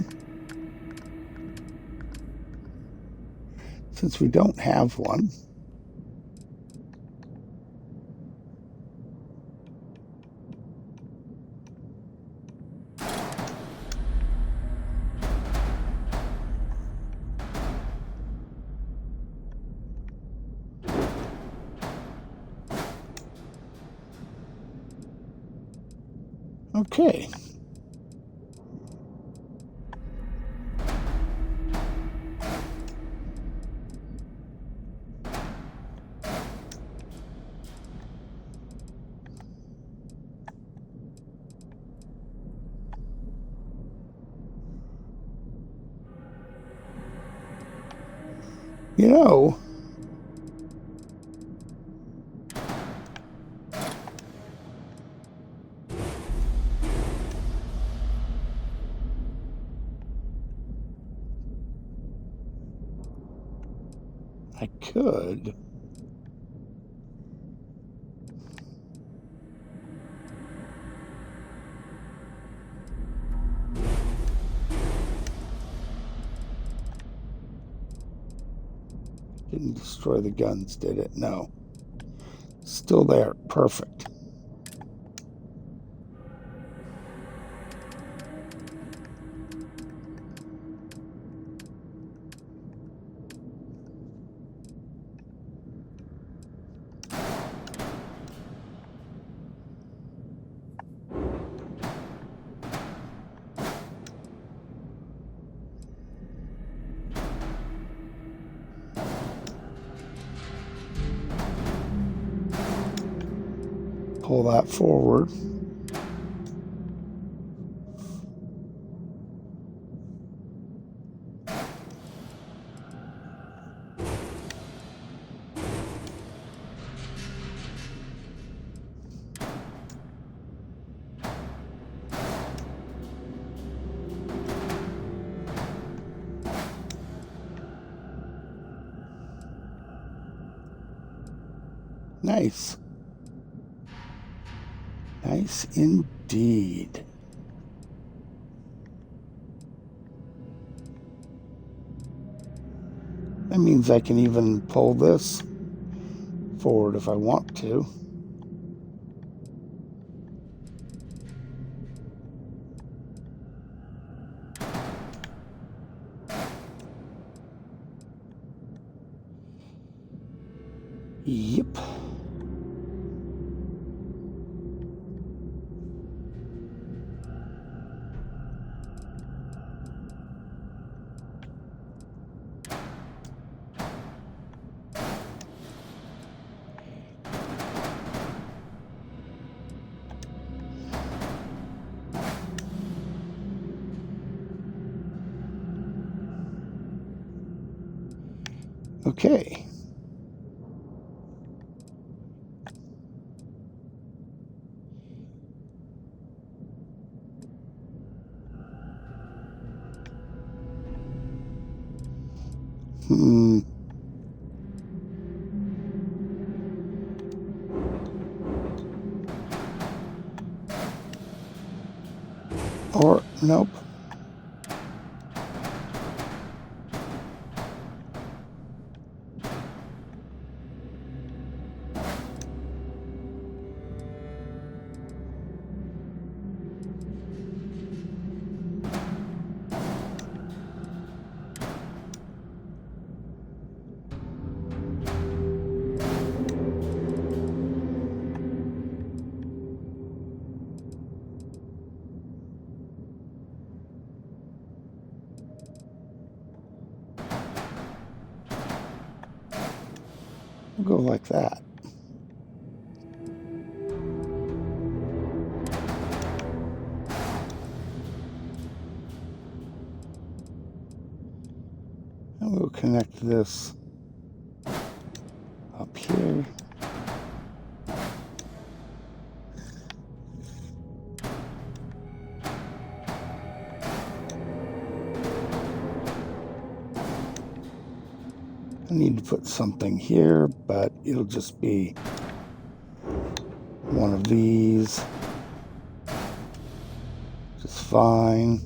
Since we don't have one. Okay. You know, I could. Didn't destroy the guns, did it? No. Still there. Perfect. Pull that forward. Nice. Nice indeed. That means I can even pull this forward if I want to. Yep. Okay. Or, nope. We'll go like that. And we'll connect this up here. I need to put something here, but it'll just be one of these. Just fine.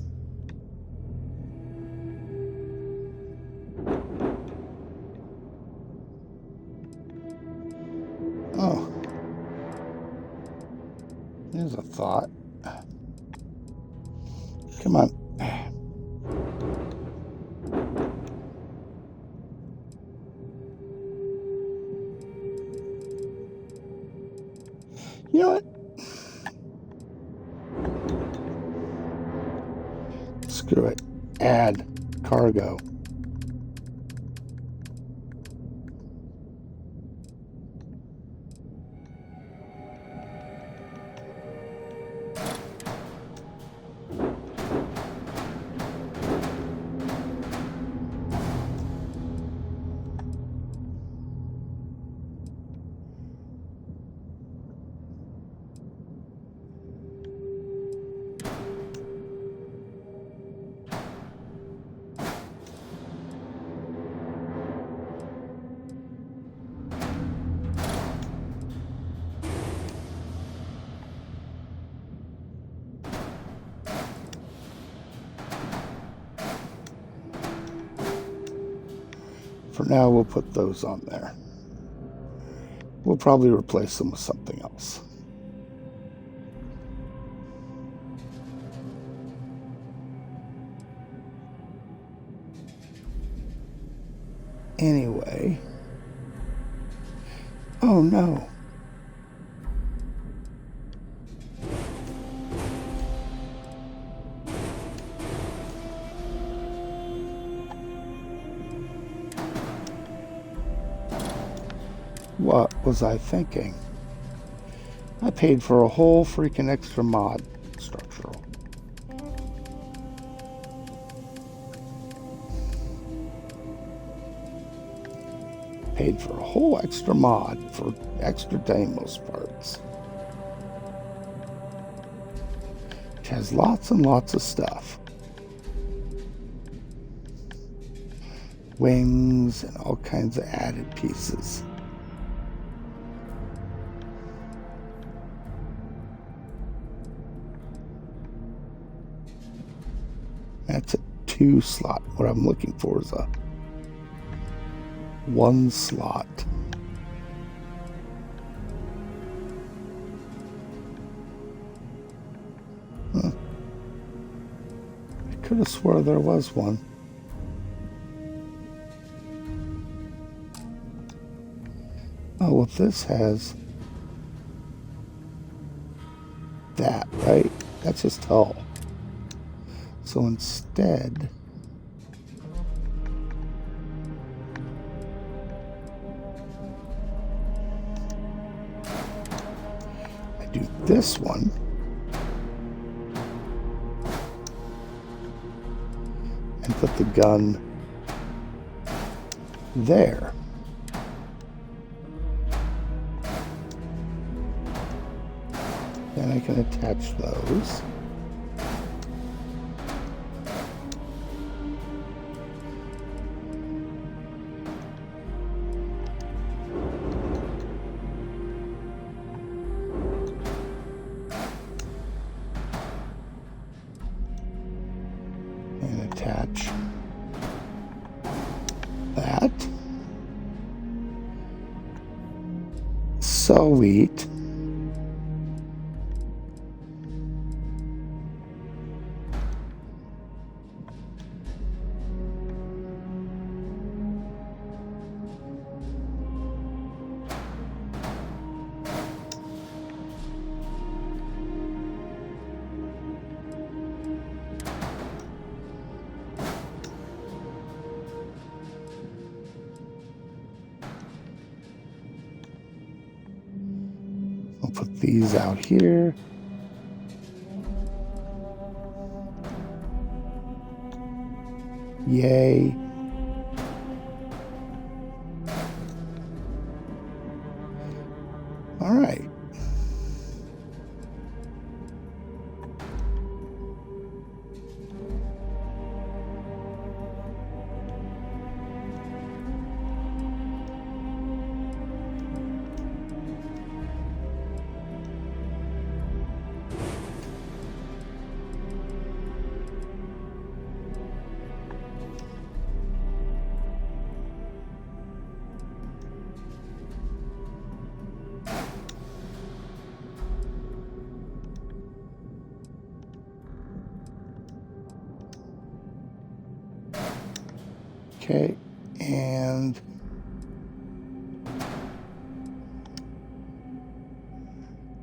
Oh. There's a thought. Come on. You know what? Screw it. Add cargo. For now, we'll put those on there. We'll probably replace them with something else. Anyway. Oh no. What was I thinking? I paid for a whole freaking extra mod structural. Paid for a whole extra mod for extra Deimos parts. Which has lots and lots of stuff. Wings and all kinds of added pieces. That's a 2 slot. What I'm looking for is a 1 slot. Huh. I could have swore there was one. Oh, well, this has that, right? That's just hull. So instead, I do this one. And put the gun there. Then I can attach those. And attach that. Sweet. I'll put these out here. Yay. All right. Okay, and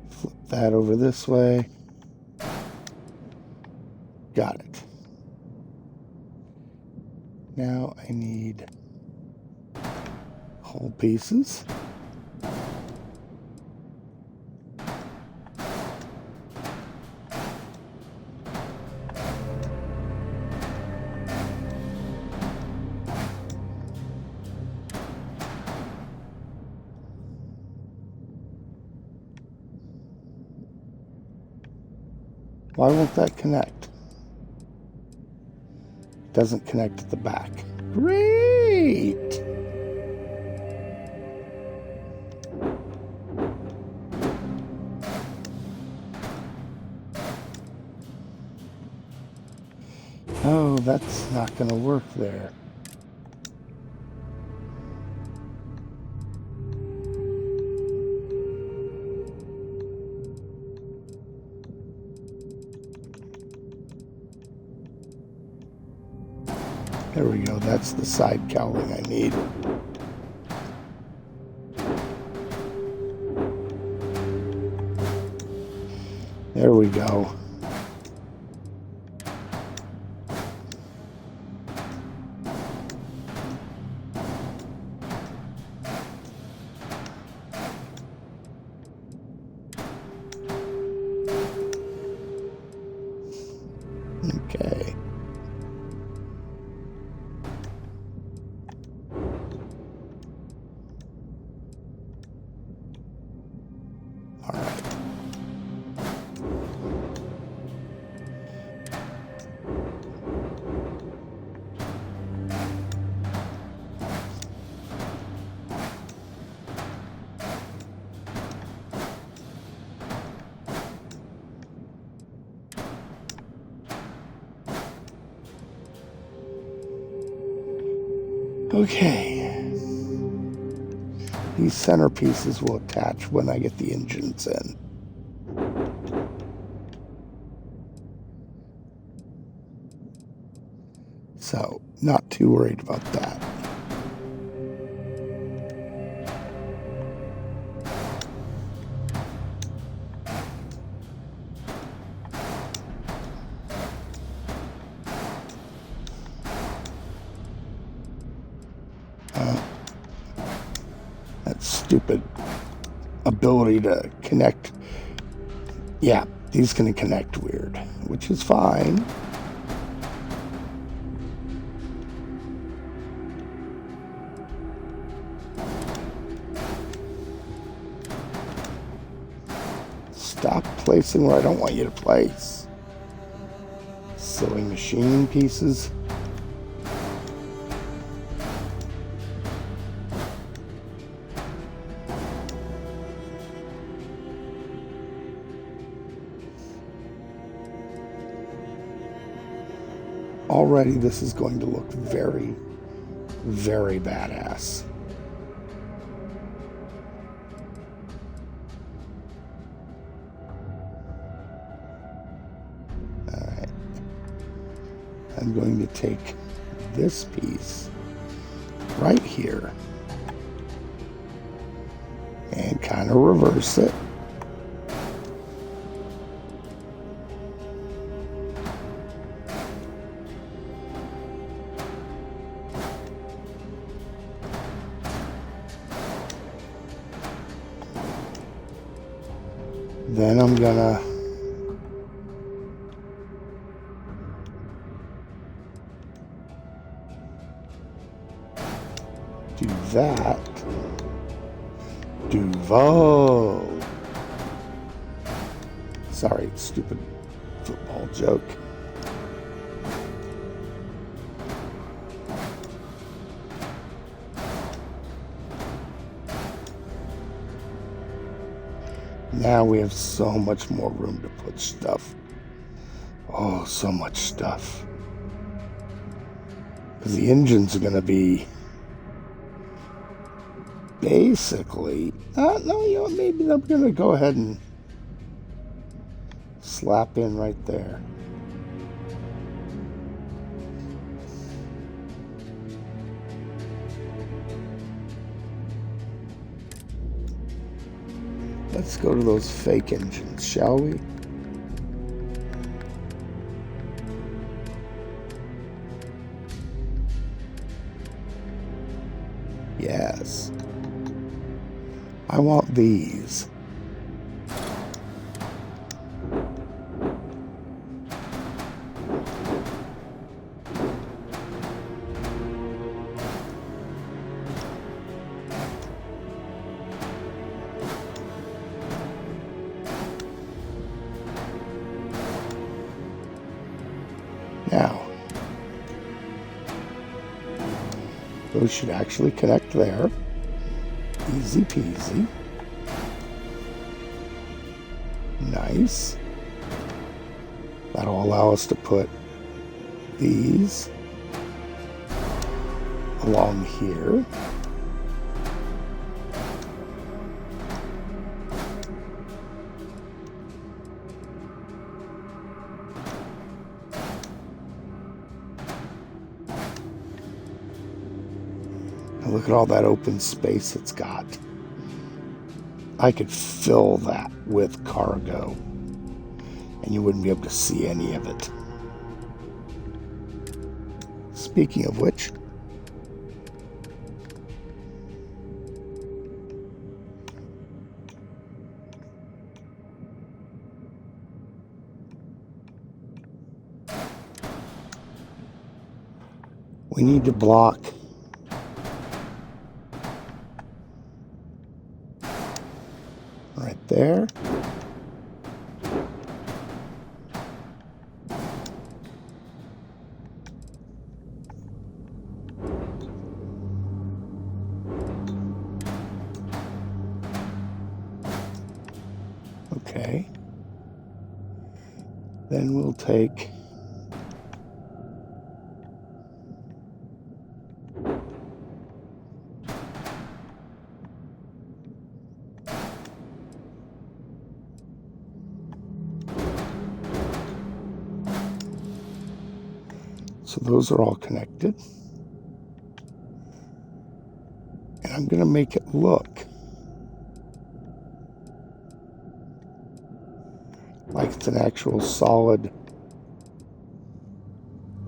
flip that over this way. Got it. Now I need whole pieces. Why won't that connect? Doesn't connect at the back. Great! Oh, that's not going to work there. There we go. That's the side cowling I need. There we go. Okay. All right. Okay. These centerpieces will attach when I get the engines in. So, not too worried about that. That stupid ability to connect. Yeah, these can connect weird, which is fine. Stop placing where I don't want you to place. Silly machine pieces. Already this is going to look very, very badass. Alright. I'm going to take this piece right here and kind of reverse it. Then I'm gonna do that. Duval. Sorry, stupid football joke. Now we have so much more room to put stuff. Oh, so much stuff. Because the engines are going to be basically... no, you know what? Maybe I'm going to go ahead and slap in right there. Let's go to those fake engines, shall we? Yes. I want these. Now, those should actually connect there. Easy peasy. Nice. That'll allow us to put these along here. And look at all that open space it's got. I could fill that with cargo, and you wouldn't be able to see any of it. Speaking of which, we need to block right there. Okay. Then we'll take So those are all connected. And I'm going to make it look like it's an actual solid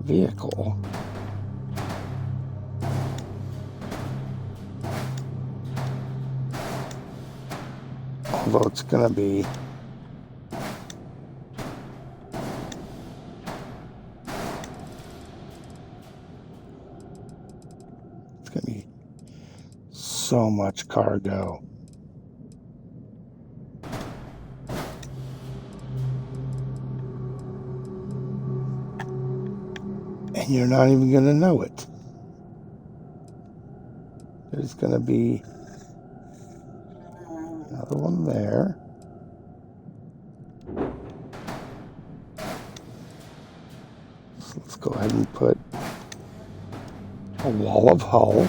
vehicle. Although it's going to be so much cargo. And you're not even going to know it. There's going to be another one there. So let's go ahead and put a wall of hull.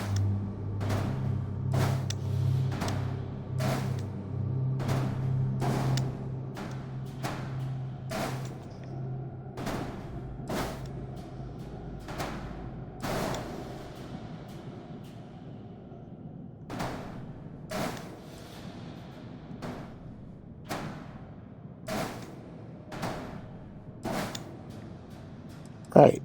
Right.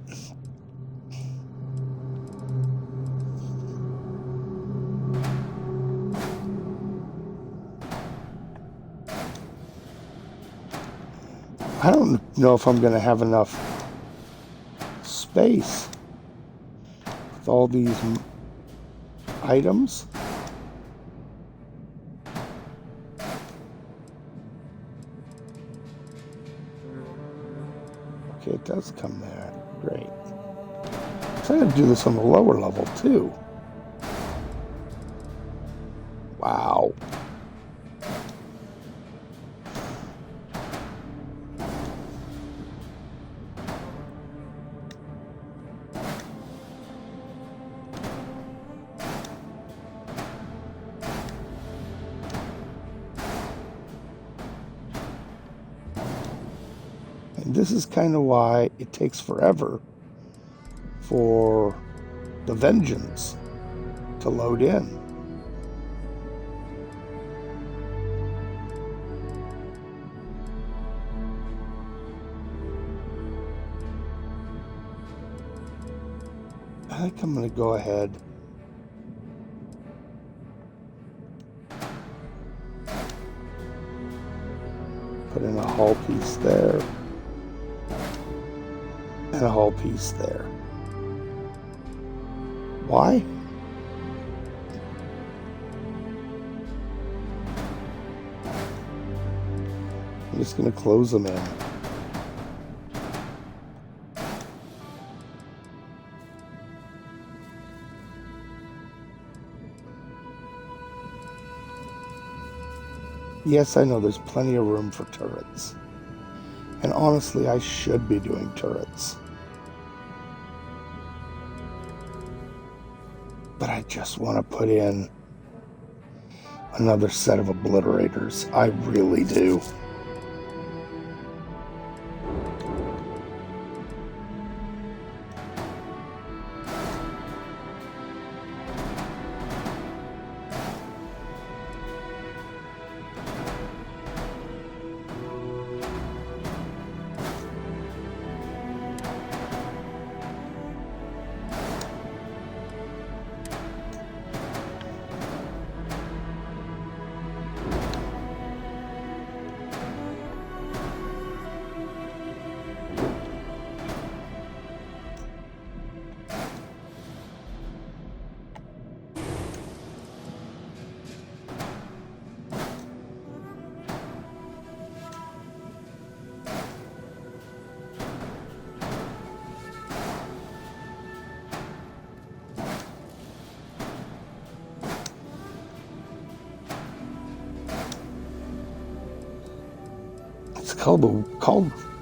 I don't know if I'm going to have enough space with all these items. Okay, it does come there. Great. So I'm going to do this on the lower level too. Wow. And this is kind of why it takes forever for the Vengeance to load in. I think I'm going to go ahead put in a hull piece there and a hull piece there. Why? I'm just going to close them in. Yes, I know there's plenty of room for turrets. And honestly, I should be doing turrets. But I just want to put in another set of obliterators. I really do.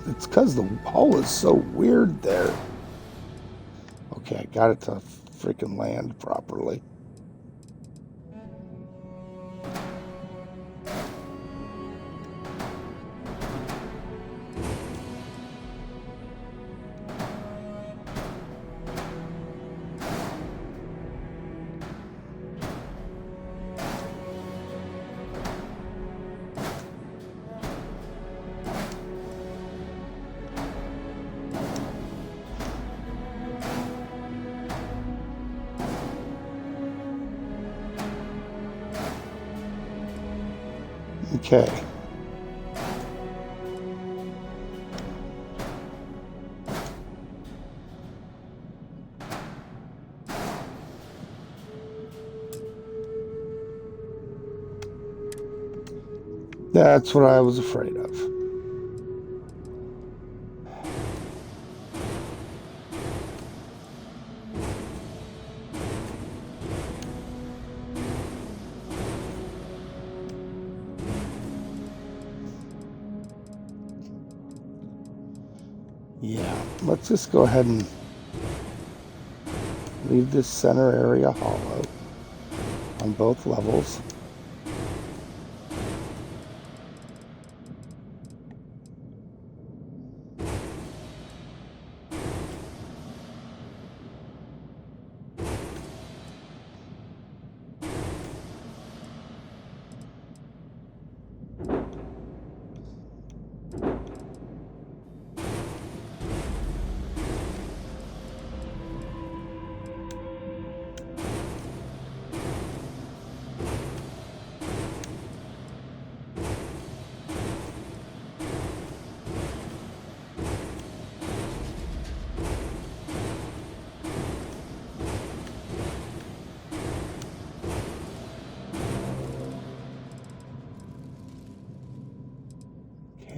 It's because the hull is so weird there. Okay, I got it to freaking land properly. Okay. That's what I was afraid of. Yeah, let's just go ahead and leave this center area hollow on both levels.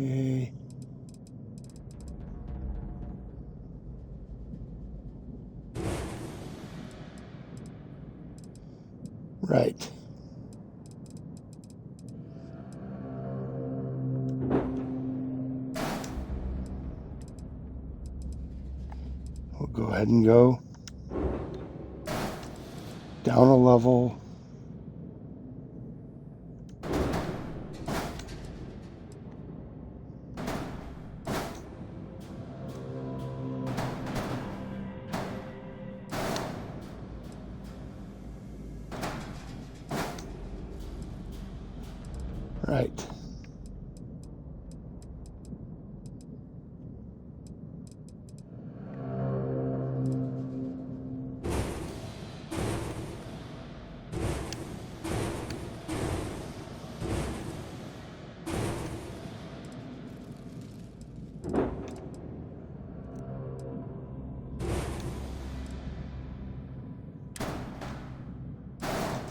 Okay. Right. We'll go ahead and go down a level. Right.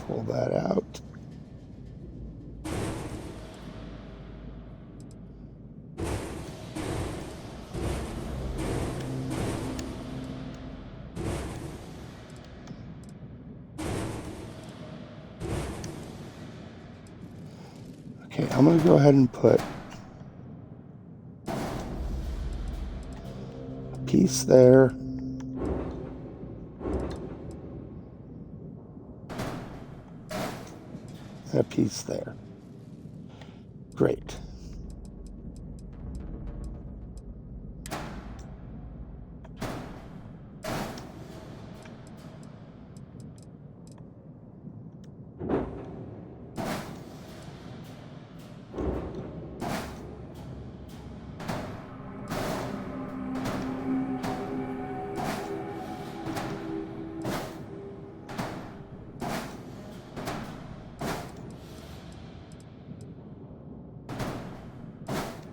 Pull that out. Okay, I'm going to go ahead and put a piece there. And a piece there. Great.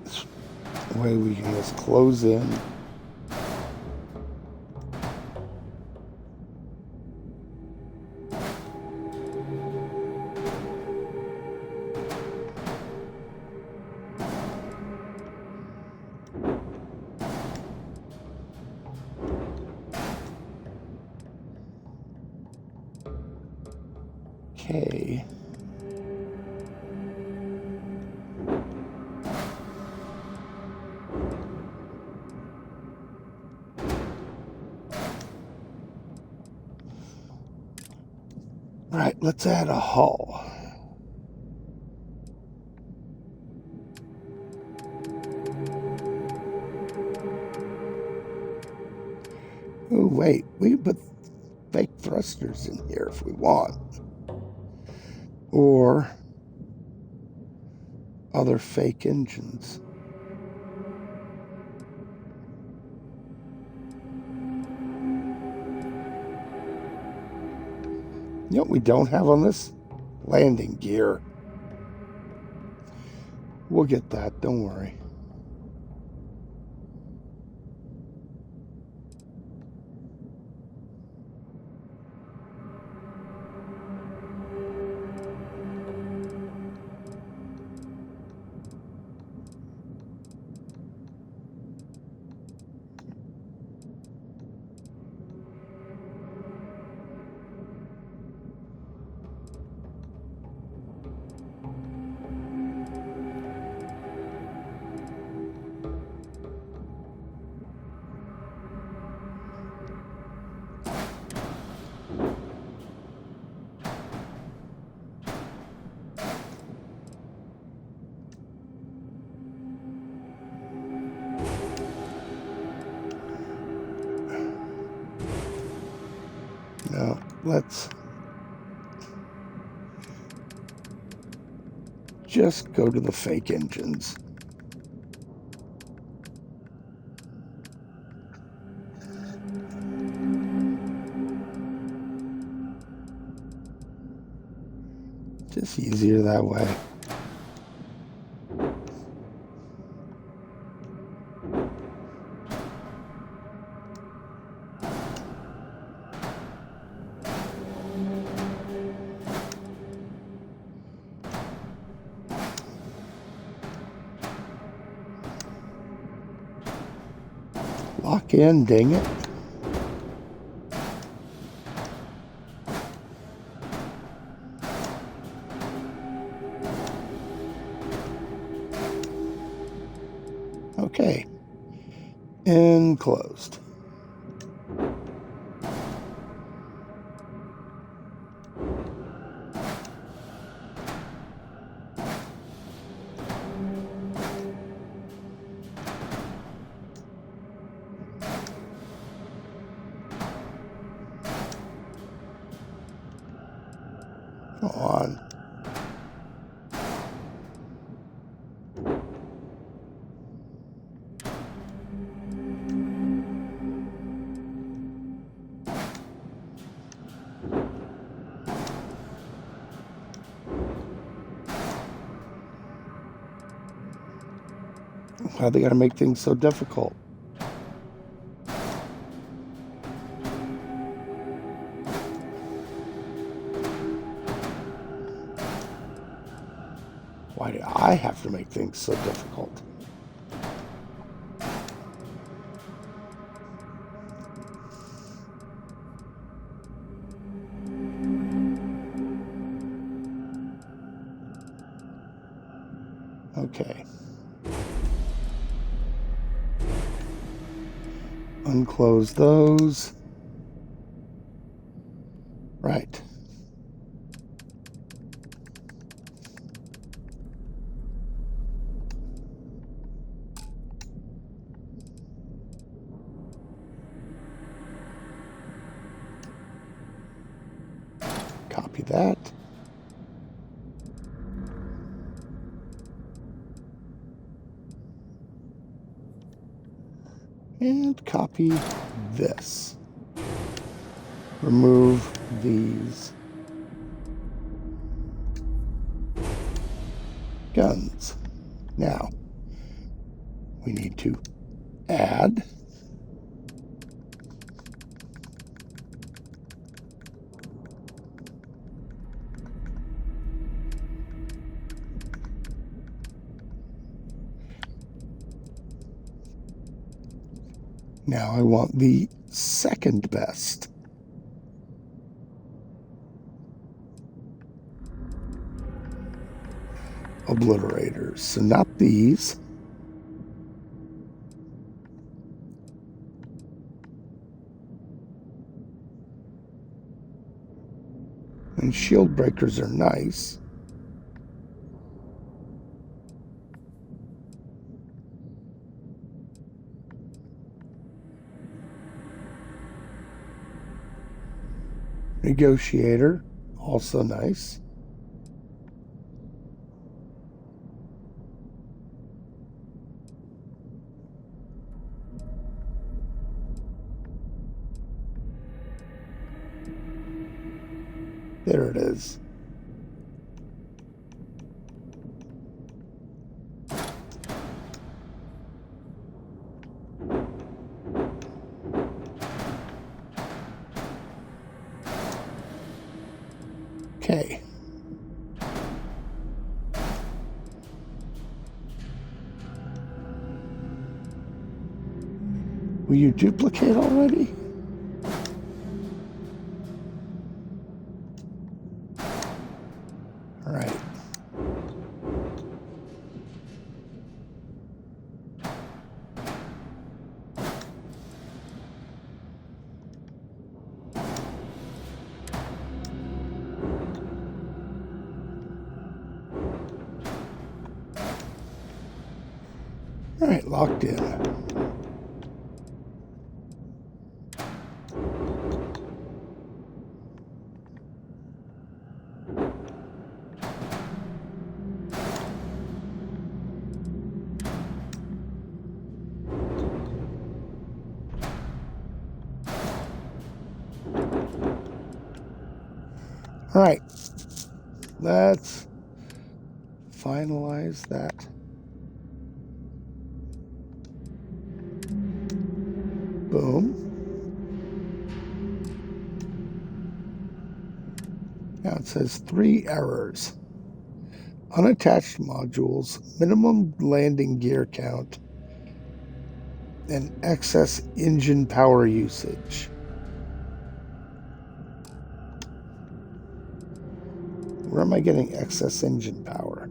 This way we can just close in. Okay. Right, let's add a hull. Oh, wait, we can put fake thrusters in here if we want. Or other fake engines. You know what we don't have on this? Landing gear. We'll get that, don't worry. Now, let's just go to the fake engines. Just easier that way. Lock in, dang it. Okay. And closed. Come on. Why they gotta make things so difficult? Why do I have to make things so difficult? Okay. Unclose those. Right. Copy that. And copy this. Remove these guns. Now, we need to add now I want the second best. Obliterators. So not these. And shield breakers are nice. Negotiator, also nice. There it is. Okay. Will you duplicate already? All right. All right, locked in. All right, let's finalize that. Boom. Now it says 3 errors. Unattached modules, minimum landing gear count, and excess engine power usage. Where am I getting excess engine power?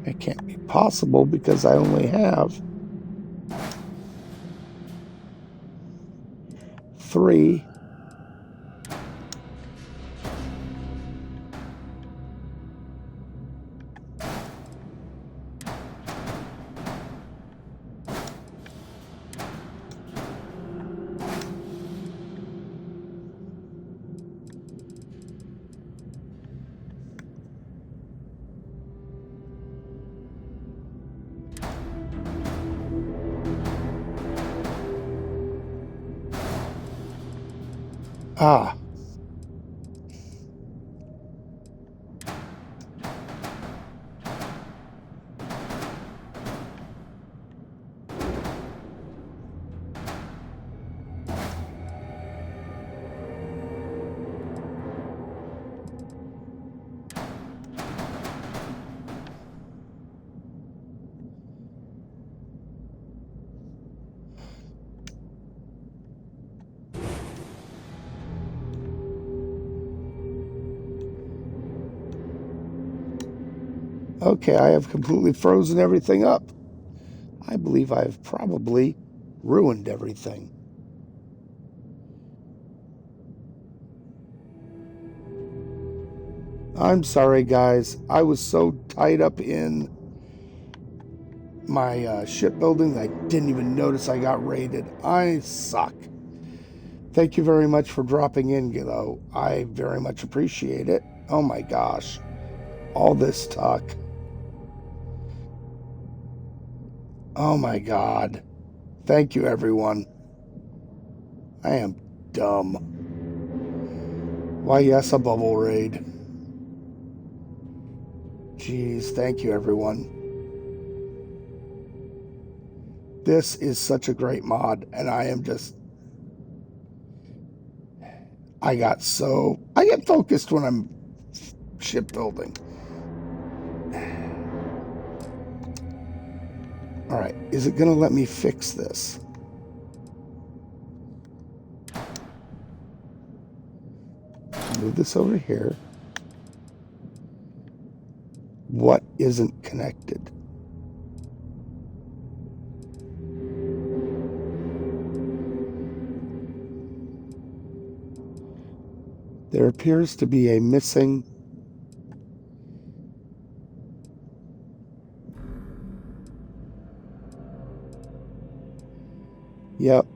It can't be possible because I only have 3. Ah. Okay, I have completely frozen everything up. I believe I've probably ruined everything. I'm sorry, guys. I was so tied up in my shipbuilding that I didn't even notice I got raided. I suck. Thank you very much for dropping in, though. I very much appreciate it. Oh my gosh. All this talk. Oh my God. Thank you, everyone. I am dumb. Why, yes, a bubble raid. Jeez, thank you, everyone. This is such a great mod, and I am just... I get focused when I'm shipbuilding. All right, is it going to let me fix this? Move this over here. What isn't connected? There appears to be a missing... Yep.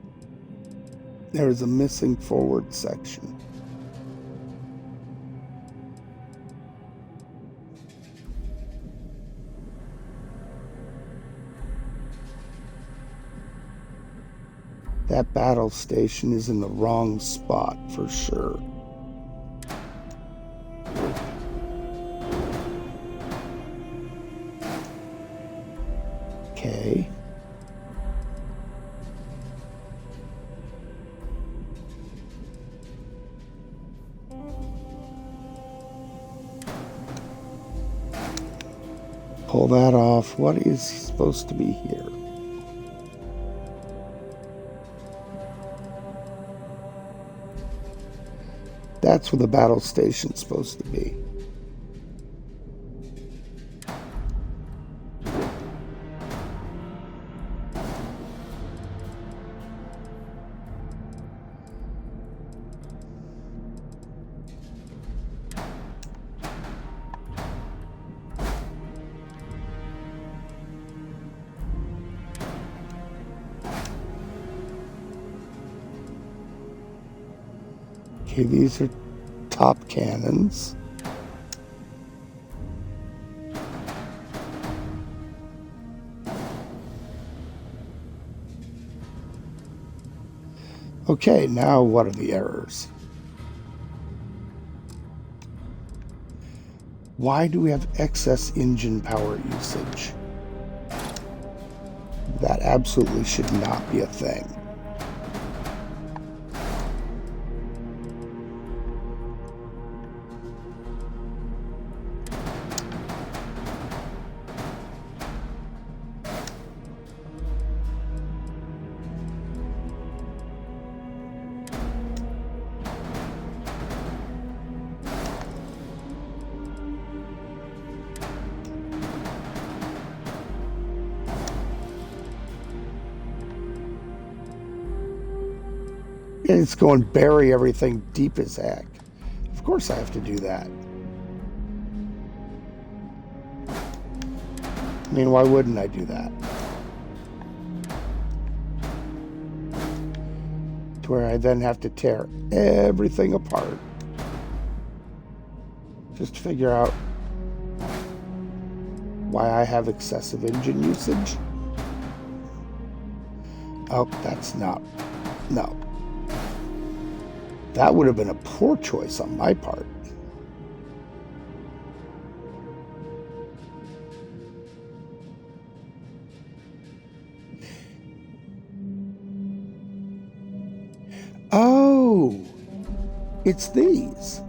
There's a missing forward section. That battle station is in the wrong spot for sure. Okay. Pull that off. What is supposed to be here? That's where the battle station's supposed to be. Okay, these are top cannons. Okay, now what are the errors? Why do we have excess engine power usage? That absolutely should not be a thing. It's going to bury everything deep as heck. Of course I have to do that. I mean, why wouldn't I do that? To where I then have to tear everything apart. Just to figure out why I have excessive engine usage. Oh, that's not... No. That would have been a poor choice on my part. Oh, it's these.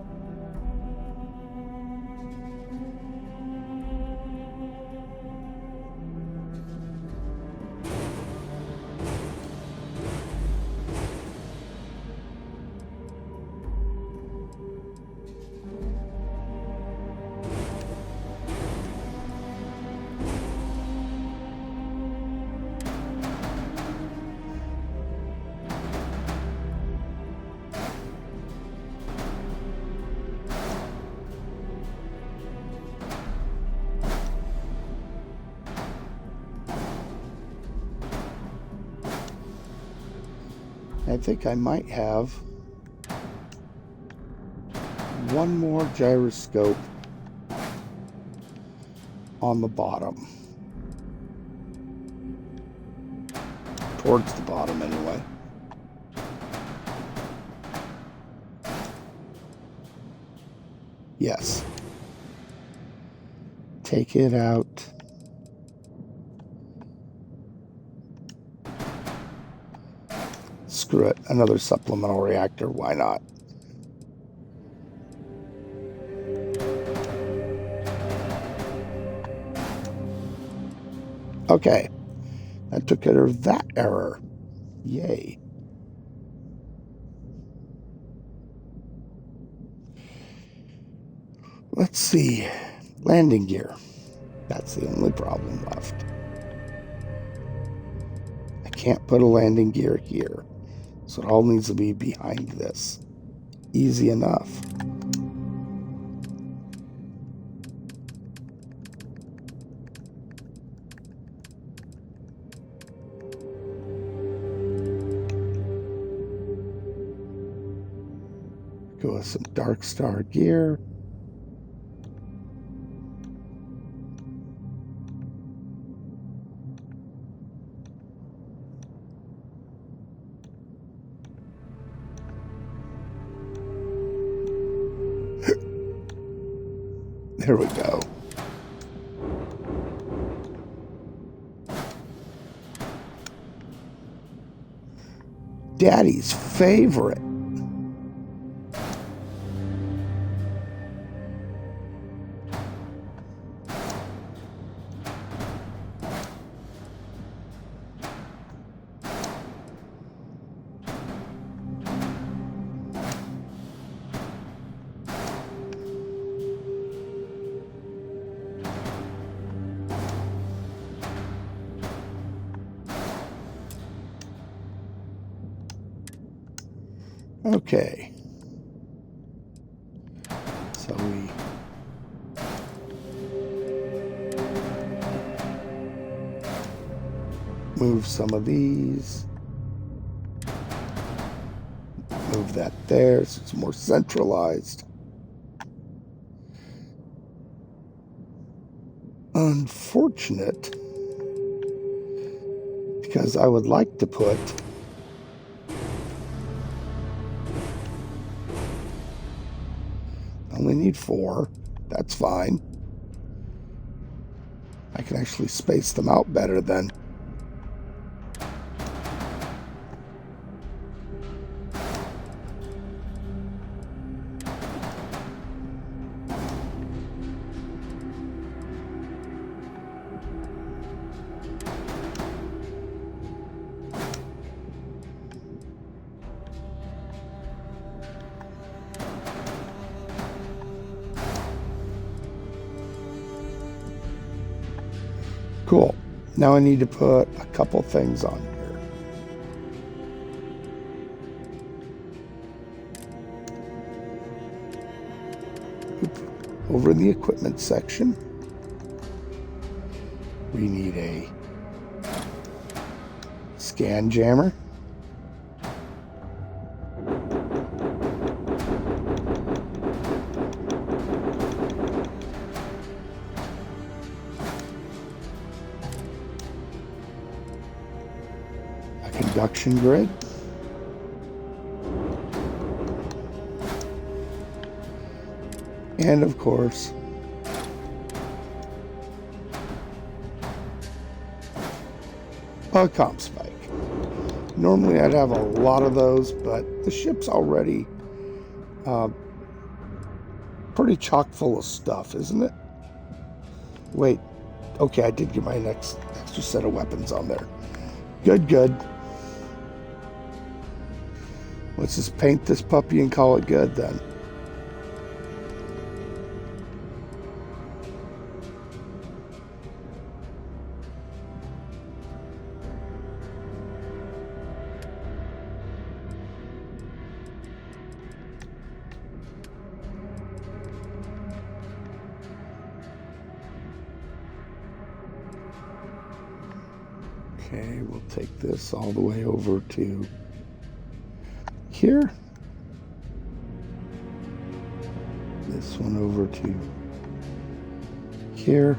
I think I might have one more gyroscope on the bottom. Towards the bottom, anyway. Yes. Take it out. Screw it. Another supplemental reactor. Why not? Okay. That took care of that error. Yay. Let's see. Landing gear. That's the only problem left. I can't put a landing gear here. So it all needs to be behind this. Easy enough. Go with some Dark Star gear. There we go. Daddy's favorite. Okay. So we move some of these. Move that there so it's more centralized. Unfortunate, because I would like to put only need 4. That's fine. I can actually space them out better then. Cool. Now I need to put a couple things on here. Over in the equipment section, we need a scan jammer. Conduction grid. And of course, a comp spike. Normally I'd have a lot of those, but the ship's already pretty chock full of stuff, isn't it? Wait, okay, I did get my next extra set of weapons on there. Good. Let's just paint this puppy and call it good then. Okay, we'll take this all the way over to here. This one over to here.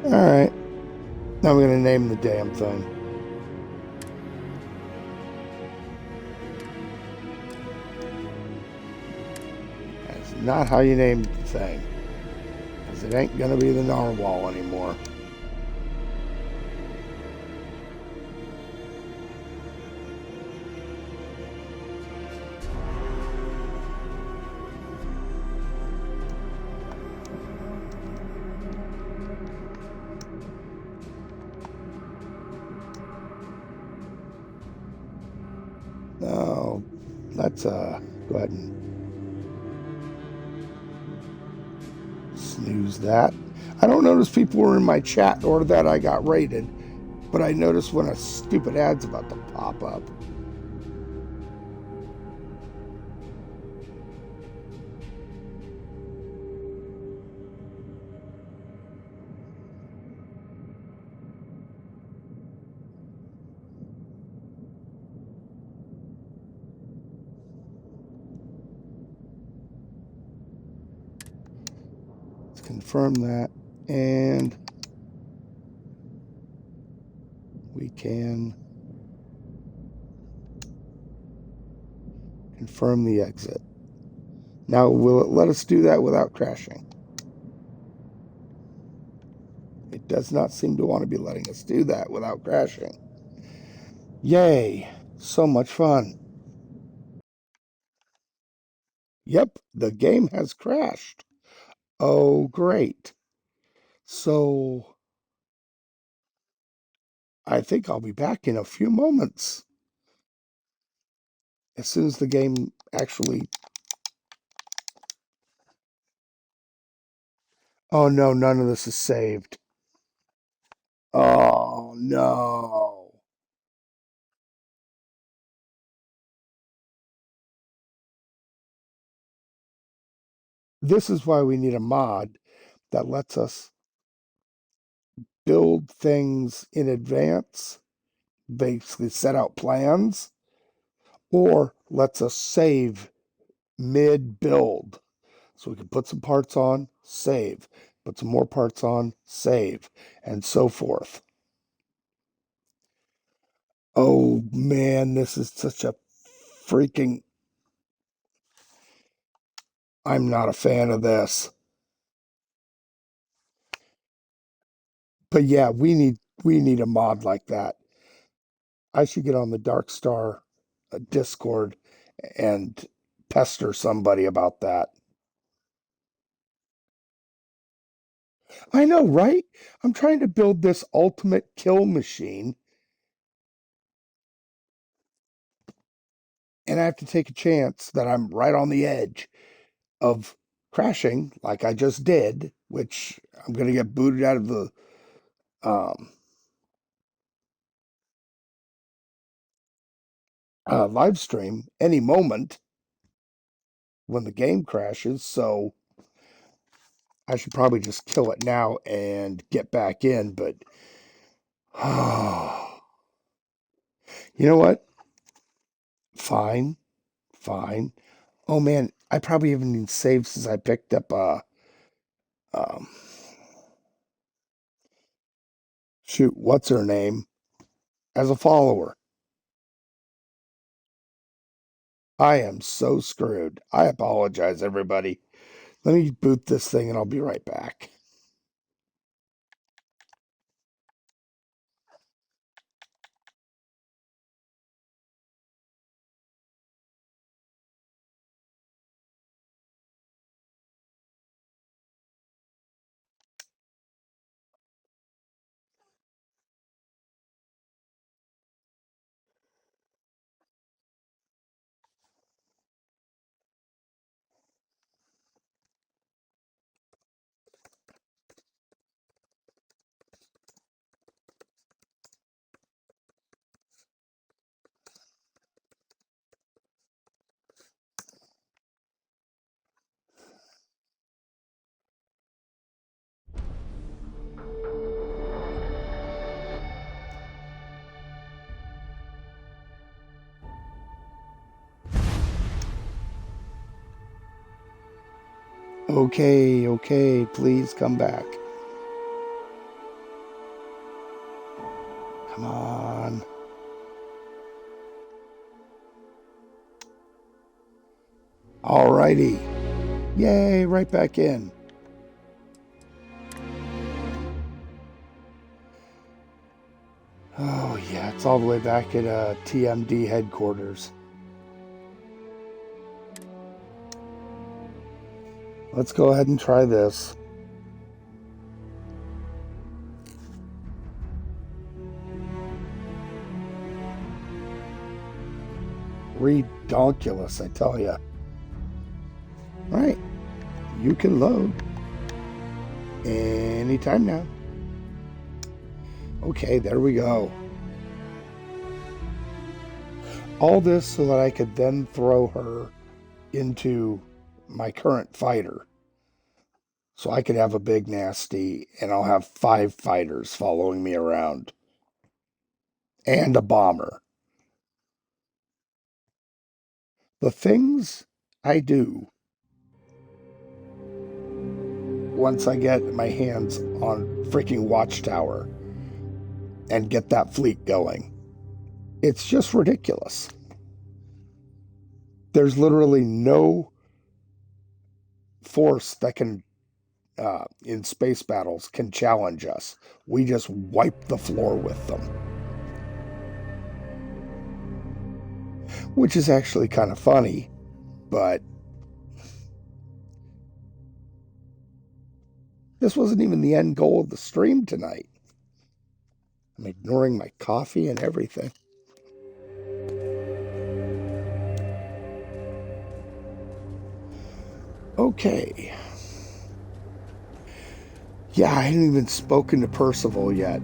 Alright. Now I'm going to name the damn thing. That's not how you name the thing. Because it ain't going to be the narwhal anymore. No, let's go ahead and snooze that. I don't notice people were in my chat or that I got rated, but I noticed when a stupid ad's about to pop up. confirm that, and we can confirm the exit. Now, will it let us do that without crashing? It does not seem to want to be letting us do that without crashing. Yay! So much fun. Yep, the game has crashed. Oh, great. So, I think I'll be back in a few moments. As soon as the game actually... Oh no, none of this is saved. Oh no. This is why we need a mod that lets us build things in advance, basically set out plans, or lets us save mid-build. So we can put some parts on, save, put some more parts on, save, and so forth. Oh man, this is such a freaking... I'm not a fan of this. But yeah, we need a mod like that. I should get on the Dark Star Discord and pester somebody about that. I know, right? I'm trying to build this ultimate kill machine, and I have to take a chance that I'm right on the edge of crashing like I just did, which I'm going to get booted out of the um, live stream any moment when the game crashes. So I should probably just kill it now and get back in. But you know what? Fine, fine. Oh man, I probably haven't even saved since I picked up um shoot, what's her name as a follower. I am so screwed. I apologize, everybody. Let me boot this thing and I'll be right back. Okay, okay, please come back. Come on. Alrighty. Yay, right back in. Oh yeah, it's all the way back at TMD headquarters. Let's go ahead and try this. Redonkulous, I tell ya. All right, you can load anytime now. Okay, there we go. All this so that I could then throw her into my current fighter. So I could have a big nasty and I'll have 5 fighters following me around. And a bomber. The things I do. once I get my hands on freaking Watchtower and get that fleet going. It's just ridiculous. There's literally no force that can, in space battles, can challenge us. We just wipe the floor with them. Which is actually kind of funny, but this wasn't even the end goal of the stream tonight. I'm ignoring my coffee and everything. Okay. Yeah, I hadn't even spoken to Percival yet.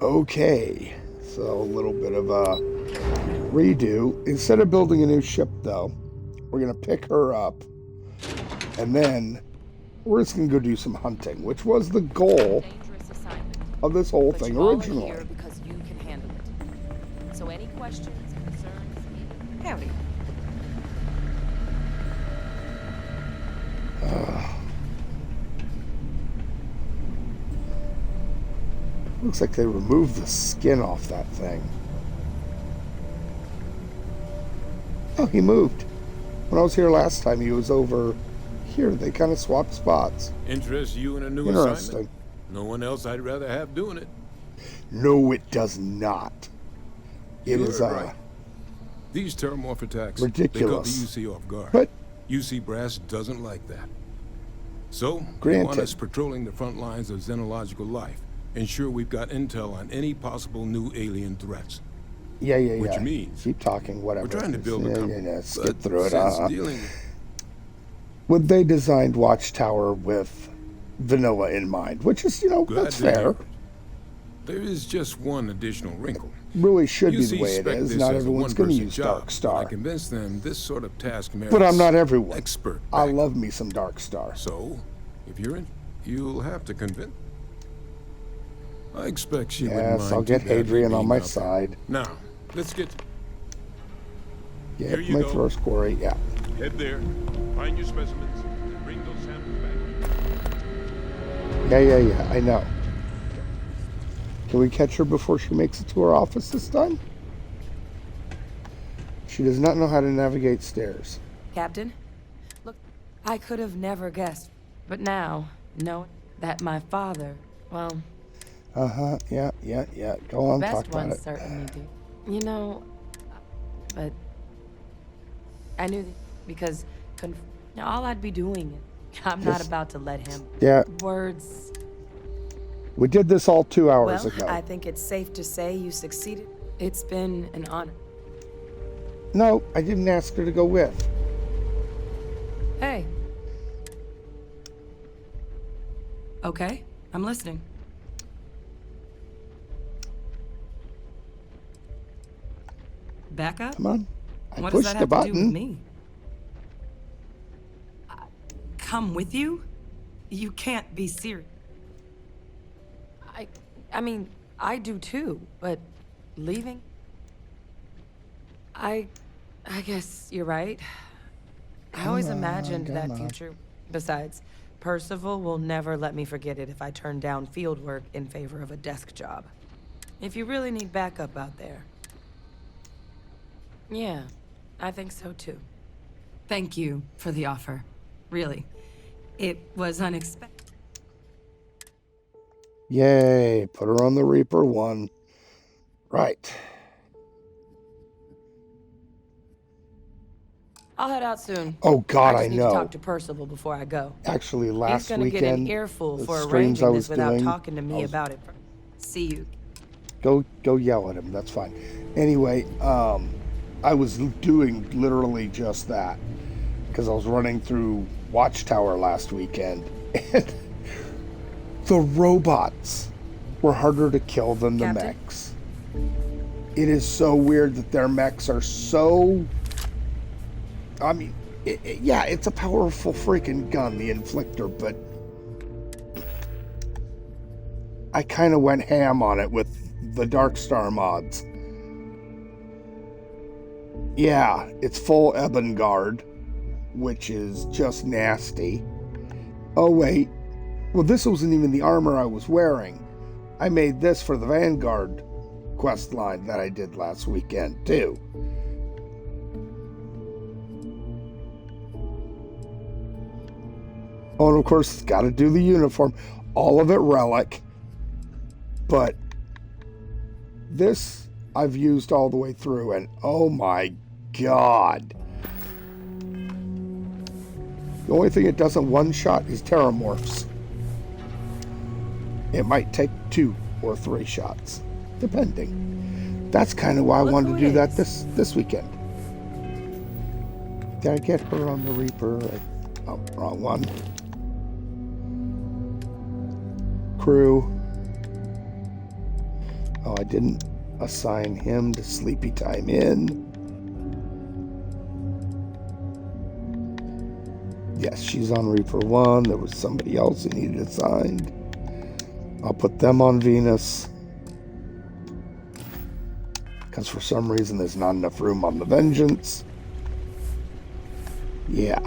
Okay. So a little bit of a redo. Instead of building a new ship, though, we're going to pick her up. And then we're just going to go do some hunting, which was the goal of this whole thing originally. Because you can handle it. So any questions, concerns, howdy. Looks like they removed the skin off that thing. Oh, he moved. When I was here last time, he was over here. They kind of swapped spots. Interest you in a new Interesting. assignment? No one else I'd rather have doing it. No, it does not. It You're is right. These terramorph attacks, ridiculous. They caught the UC off guard. But UC brass doesn't like that. So, they Granted. want us patrolling the front lines of xenological life. Ensure we've got intel on any possible new alien threats. yeah. Which means keep talking. Whatever. We're trying to build a company. Skip but through it. since dealing When they designed Watchtower with vanilla in mind, which is, Glad that's to hear fair. it. There is just one additional wrinkle. Really should be UC the way it spec is. this Not as a everyone's going to one-person use job, Dark but I Star. convinced them this sort of task merits But I'm not everyone. expert I backup. love me some Dark Star. So, if you're in, you'll have to convince. I expect she wouldn't Yes, mind I'll get too badly Hadrian on being my out there. side. Now, let's get Yeah, Here you my go. first quarry. Yeah. Head there, find your specimens, and bring those samples back. Yeah. I know. Can we catch her before she makes it to her office this time? She does not know how to navigate stairs. Captain, look, I could have never guessed. But now, knowing that my father, well, Yeah. Go on, the talk best about ones it. certainly do. But I knew that because all I'd be doing, I'm not Just- about to let him. Yeah, Words. we did this all 2 hours Well, ago. I think it's safe to say you succeeded. It's been an honor. No, I didn't ask her to go with. Hey. Okay, I'm listening. Back up? Come on. I What does pushed that the have to do with button. me? Come with you? You can't be serious. I mean, I do too, but leaving? I guess you're right. I always imagined that come on. future. Besides, Percival will never let me forget it if I turn down field work in favor of a desk job. If you really need backup out there. Yeah, I think so too. Thank you for the offer. Really. It was unexpected. Yay, put her on the Reaper 1. Right. I'll head out soon. Oh God, I I just need to know. talk to Percival before I go. Actually, He's last gonna get an weekend, earful the for streams I arranging was this without doing, talking to I me was- about it. See you. Go yell at him. That's fine. Anyway, I was doing literally just that because I was running through Watchtower last weekend, and the robots were harder to kill than the Captain? mechs. It is so weird that their mechs are so. I mean, yeah, it's a powerful freaking gun, the Inflictor, but I kind of went ham on it with the Dark Star mods. Yeah, it's full Ebon Guard, which is just nasty. Oh, wait. Well, this wasn't even the armor I was wearing. I made this for the Vanguard quest line that I did last weekend, too. Oh, and of course, got to do the uniform. All of it relic. But this I've used all the way through, and oh my god. The only thing it doesn't one-shot is Terramorphs. It might take 2 or 3 shots, depending. That's kind of why I wanted to do that this weekend. Did I get her on the Reaper? Oh, wrong one. Crew. Oh, I didn't assign him to Sleepy Time In. Yes, she's on Reaper 1. There was somebody else who needed assigned. I'll put them on Venus. Because for some reason there's not enough room on the Vengeance. Yeah.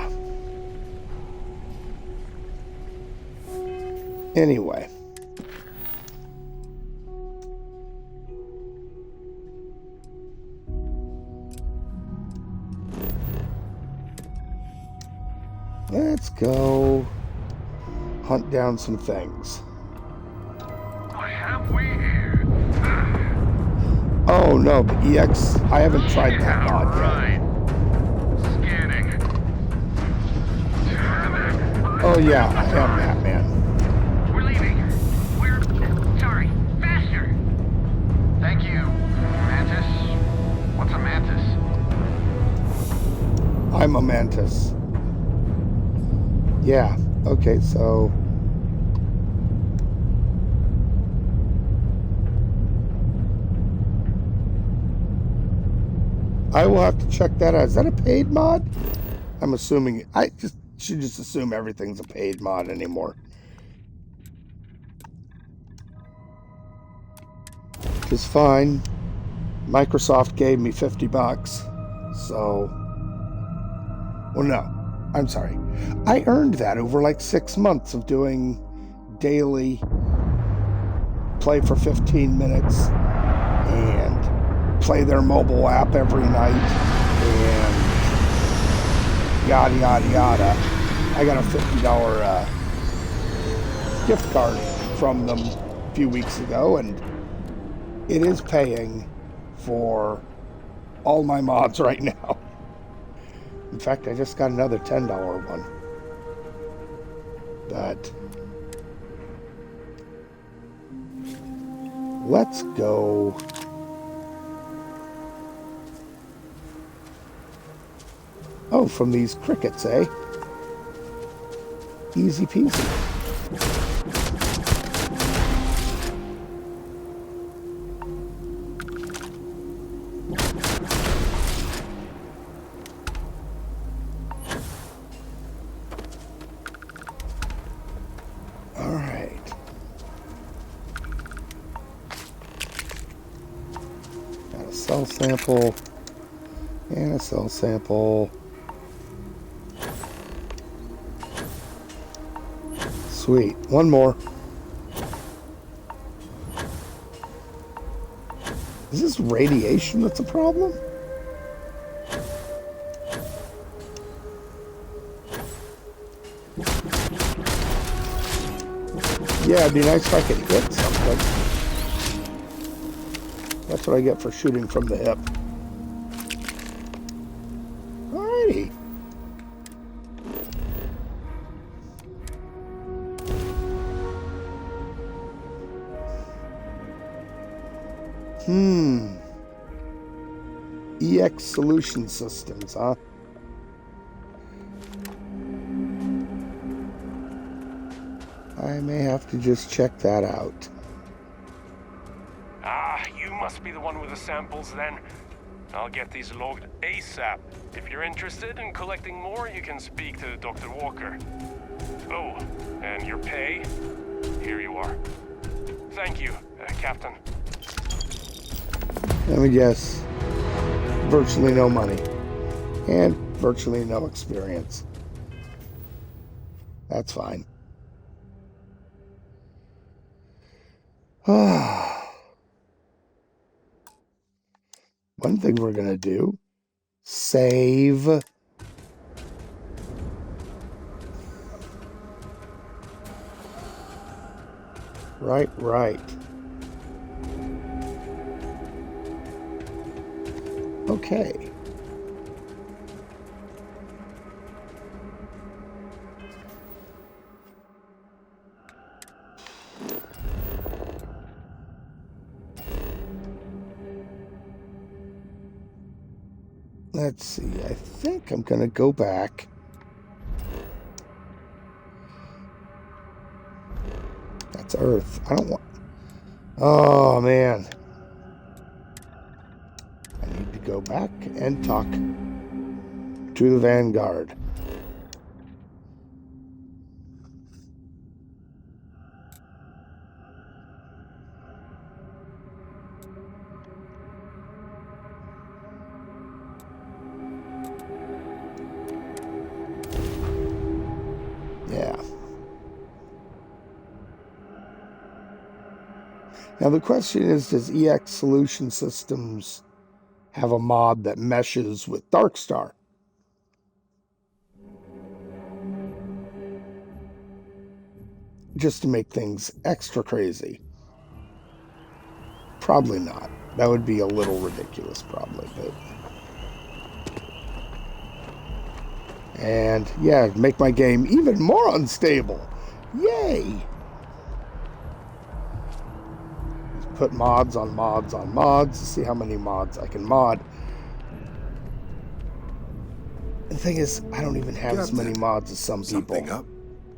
Anyway. Let's go hunt down some things. What have we here? Oh no, the EX, I haven't tried that mod yet. Scanning. Oh yeah, I am Batman. We're leaving. We're sorry. Faster. Thank you, Mantis. What's a mantis? I'm a Mantis. Yeah, okay, so... I will have to check that out. Is that a paid mod? I'm assuming... I should just assume everything's a paid mod anymore. Which is fine. Microsoft gave me $50, so... Well, no. I'm sorry. I earned that over like 6 months of doing daily play for 15 minutes and play their mobile app every night and yada yada yada. I got a $50 gift card from them a few weeks ago, and it is paying for all my mods right now. In fact, I just got another $10 one. But let's go. Oh, from these crickets, eh? Easy peasy. Cell sample and a cell sample. Sweet. One more. Is this radiation that's a problem? Yeah, it'd be nice if I could hit something. That's what I get for shooting from the hip. Alrighty. EX Solution Systems, huh? I may have to just check that out. You must be the one with the samples then. I'll get these logged ASAP. If you're interested in collecting more, you can speak to Dr. Walker. Oh, and your pay? Here you are. Thank you, Captain. Let me guess. Virtually no money. And virtually no experience. That's fine. One thing we're going to do, save. Right. Okay. Let's see, I think I'm going to go back. That's Earth. I don't want... Oh, man. I need to go back and talk to the Vanguard. Yeah. Now the question is, does EX Solution Systems have a mod that meshes with Darkstar? Just to make things extra crazy. Probably not. That would be a little ridiculous, probably, but... And, yeah, make my game even more unstable. Yay! Put mods on mods on mods to see how many mods I can mod. The thing is, I don't even have as many mods as some people. Something up?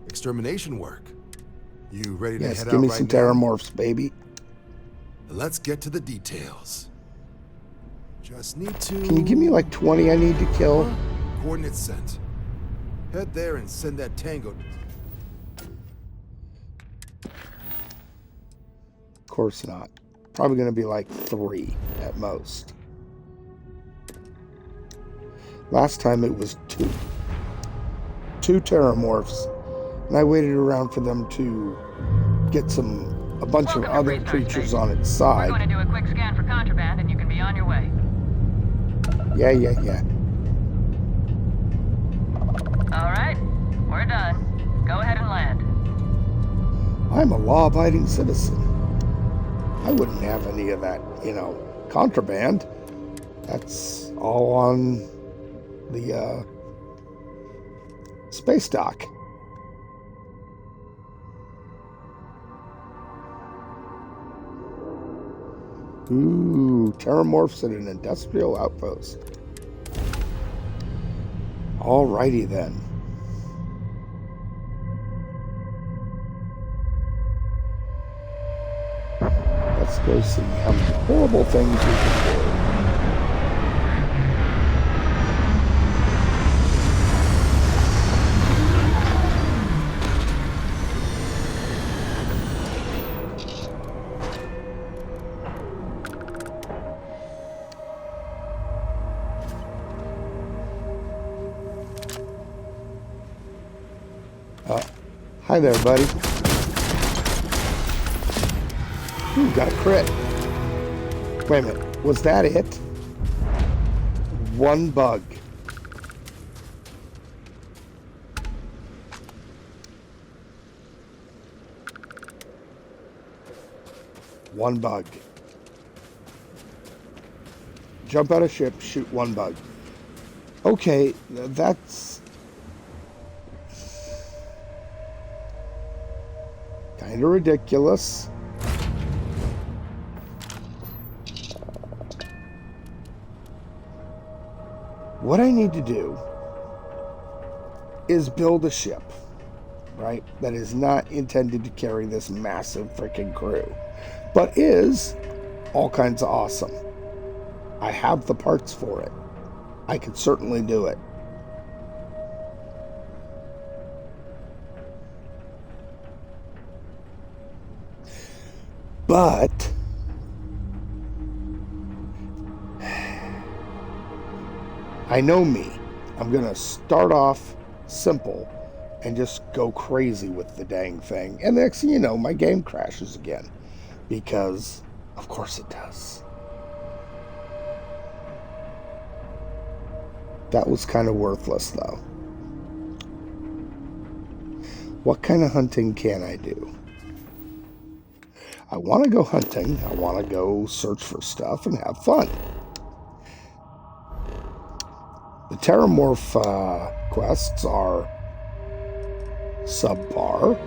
Extermination work. You ready to head out right now? Yes, give me some terramorphs, baby. Let's get to the details. Just need to... Can you give me like 20 I need to kill? Coordinates sent. Head there and send that tango. Of course not. Probably going to be like 3 at most. Last time it was 2. 2 terramorphs. And I waited around for them to get a bunch of other creatures on its side. We're going to do a quick scan for contraband and you can be on your way. Yeah. All right, we're done. Go ahead and land. I'm a law-abiding citizen. I wouldn't have any of that, contraband. That's all on the space dock. Ooh, terramorphs at an industrial outpost. Alrighty then. Let's go see how many horrible things we can do. Hi there, buddy. Ooh, got a crit. Wait a minute. Was that it? 1 bug. One bug. Jump out of ship, shoot 1 bug. Okay, that's... kind of ridiculous. What I need to do is build a ship, right, that is not intended to carry this massive freaking crew, but is all kinds of awesome. I have the parts for it. I could certainly do it. But I know me. I'm going to start off simple and just go crazy with the dang thing. And next thing you know, my game crashes again. Because, of course it does. That was kind of worthless, though. What kind of hunting can I do? I want to go hunting. I want to go search for stuff and have fun. The Terramorph quests are subpar.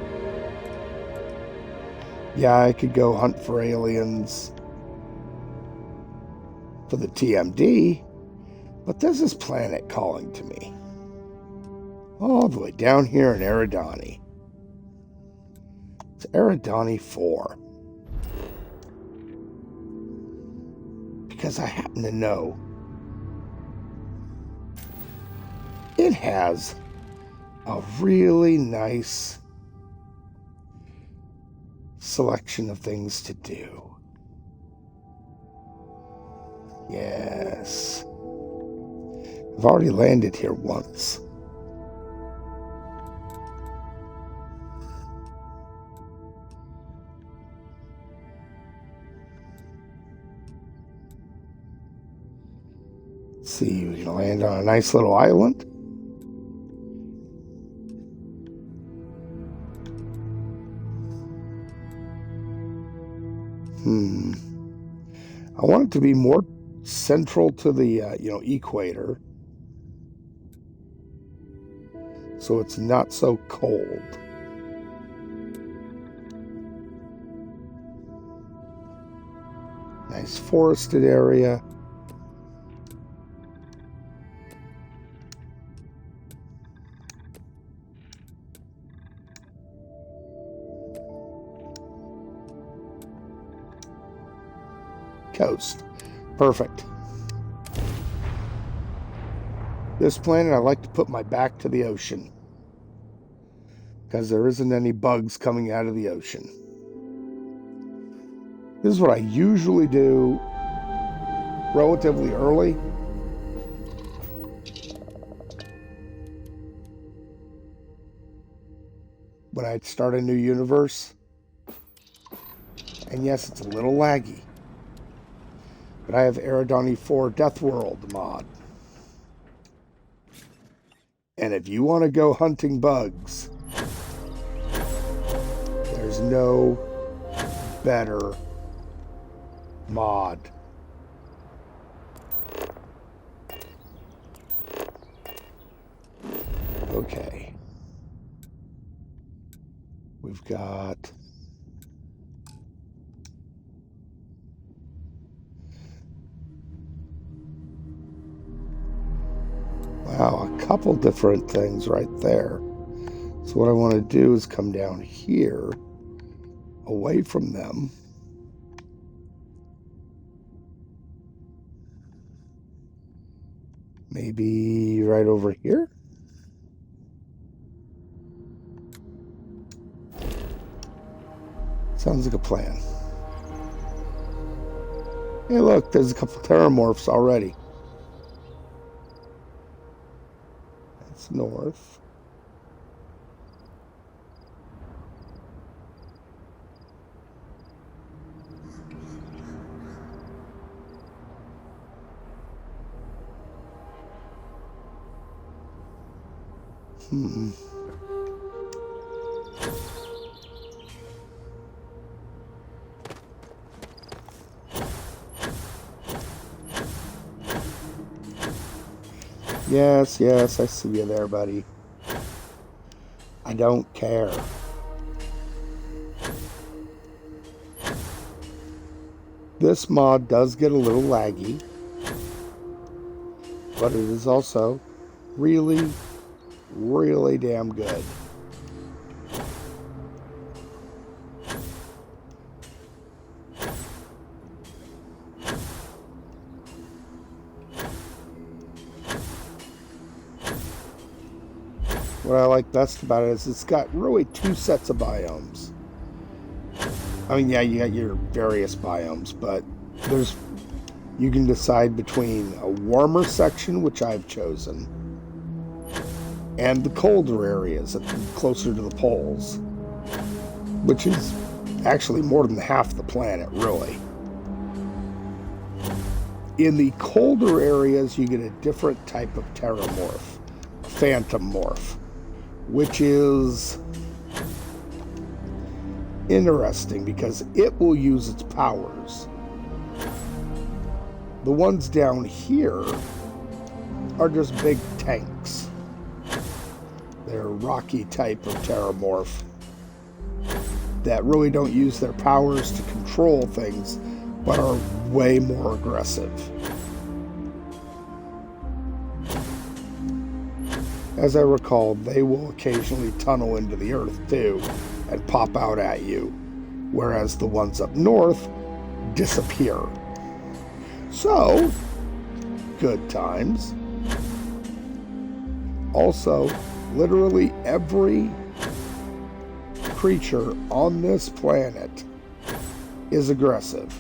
Yeah, I could go hunt for aliens for the TMD, but there's this planet calling to me. All the way down here in Eridani. It's Eridani 4. Because I happen to know it has a really nice selection of things to do. Yes. I've already landed here once. Let's see, we can land on a nice little island. I want it to be more central to the, equator. So it's not so cold. Nice forested area. Coast. Perfect. This planet, I like to put my back to the ocean because there isn't any bugs coming out of the ocean. This is what I usually do relatively early. When I start a new universe. And yes, it's a little laggy. But I have Eridani 4 Death World mod. And if you want to go hunting bugs, there's no better mod. Okay. We've got... Wow, a couple different things right there. So what I want to do is come down here, away from them. Maybe right over here? Sounds like a plan. Hey look, there's a couple Terramorphs already. That's north. Yes, yes, I see you there, buddy. I don't care. This mod does get a little laggy, but it is also really, really damn good. What I like best about it is it's got really two sets of biomes. I mean, yeah, you got your various biomes, but you can decide between a warmer section, which I've chosen, and the colder areas closer to the poles, which is actually more than half the planet, really. In the colder areas, you get a different type of terramorph, phantom morph, which is interesting because it will use its powers. The ones down here are just big tanks. They're a rocky type of terramorph that really don't use their powers to control things, but are way more aggressive. As I recall, they will occasionally tunnel into the earth too and pop out at you, whereas the ones up north disappear. So, good times. Also, literally every creature on this planet is aggressive.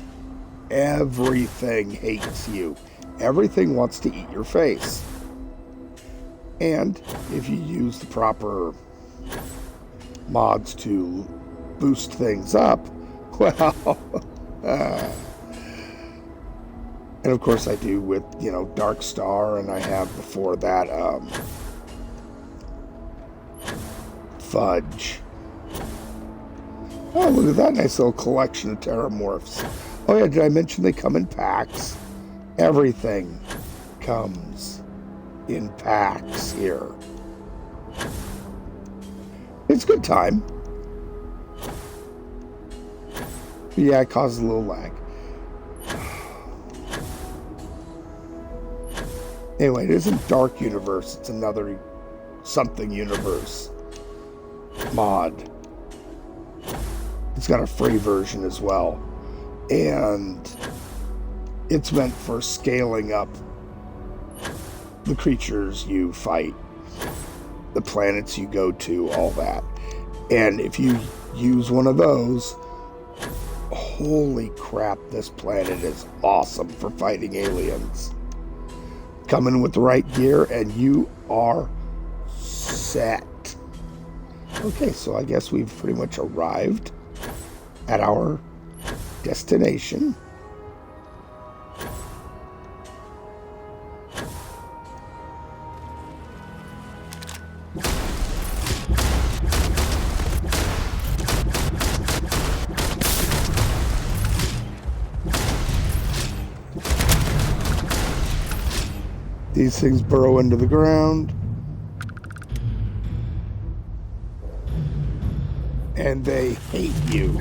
Everything hates you. Everything wants to eat your face. And if you use the proper mods to boost things up, well, and of course I do with, Dark Star, and I have before that, Fudge. Oh, look at that nice little collection of terramorphs. Oh yeah, did I mention they come in packs? Everything comes in packs here. It's a good time. But yeah, it causes a little lag. Anyway, it isn't Dark Universe, it's another something universe mod. It's got a free version as well. And it's meant for scaling up the creatures you fight, the planets you go to, all that. And if you use one of those, holy crap, this planet is awesome for fighting aliens. Come in with the right gear and you are set. Okay, so I guess we've pretty much arrived at our destination. These things burrow into the ground. And they hate you.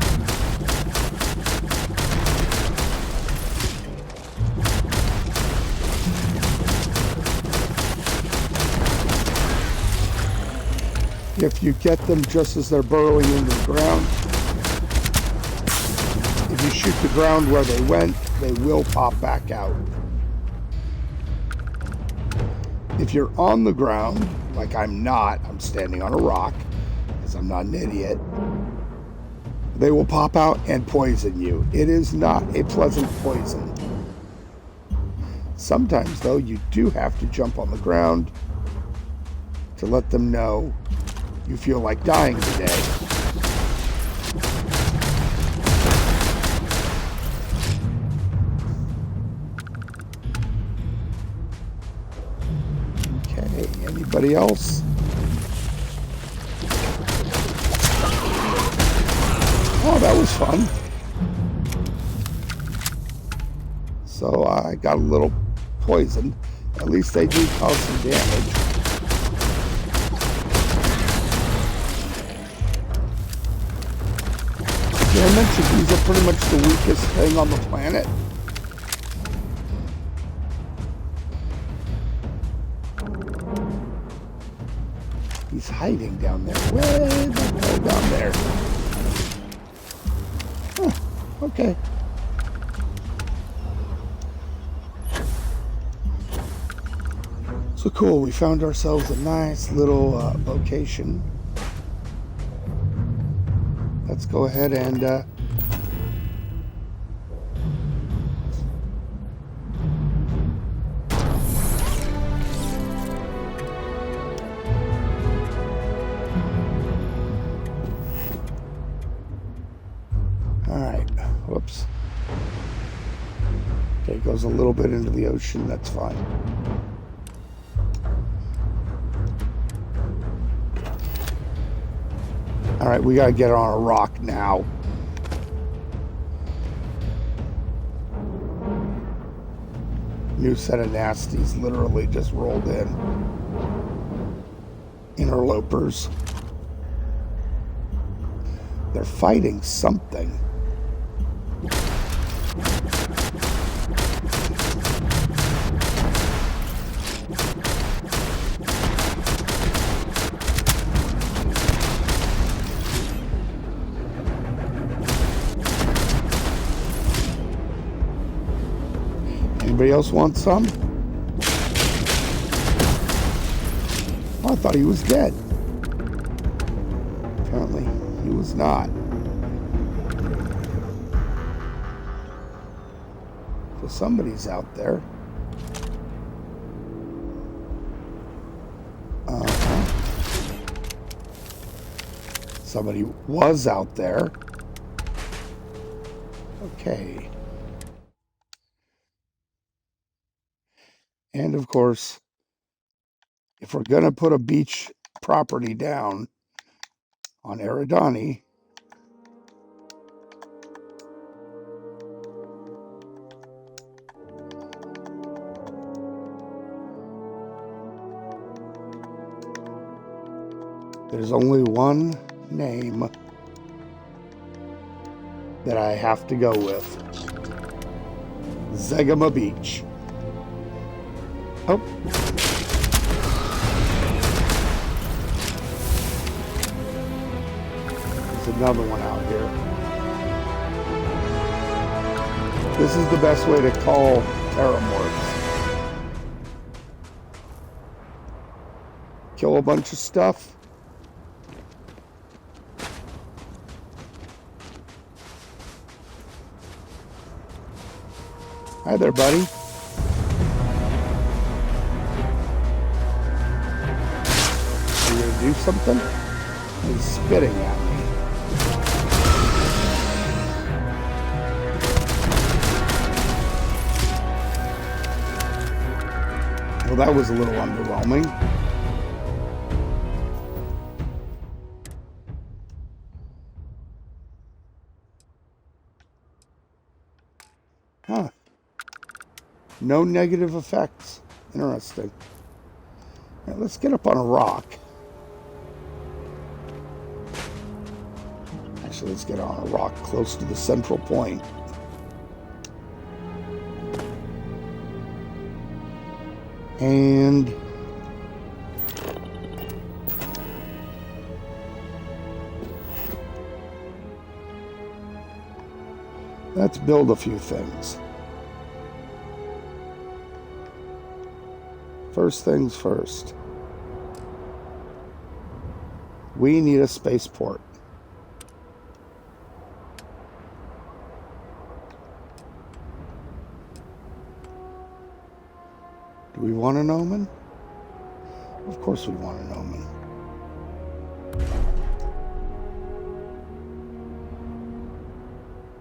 If you get them just as they're burrowing into the ground, if you shoot the ground where they went, they will pop back out. If you're on the ground, like I'm not, I'm standing on a rock, because I'm not an idiot, they will pop out and poison you. It is not a pleasant poison. Sometimes, though, you do have to jump on the ground to let them know you feel like dying today. Okay, anybody else? Oh, that was fun. So I got a little poisoned. At least they do cause some damage. Did I mention these are pretty much the weakest thing on the planet? He's hiding down there. Way the hell down there. Oh, okay. So cool, we found ourselves a nice little location. Let's go ahead and Okay, it goes a little bit into the ocean. That's fine. All right, we gotta get on a rock now. New set of nasties literally just rolled in. Interlopers. They're fighting something. Anybody else want some? Oh, I thought he was dead. Apparently, he was not. So somebody's out there. Somebody was out there. Okay. And of course, if we're going to put a beach property down on Eridani, there's only one name that I have to go with. Zegama Beach. Oh. There's another one out here. This is the best way to call terramorphs. Kill a bunch of stuff. Hi there, buddy. Are you gonna do something? He's spitting at me. Well, that was a little underwhelming. Huh. No negative effects. Interesting. All right, let's get up on a rock. Actually, let's get on a rock close to the central point. And let's build a few things. First things first. We need a spaceport. Do we want an omen? Of course we want an omen.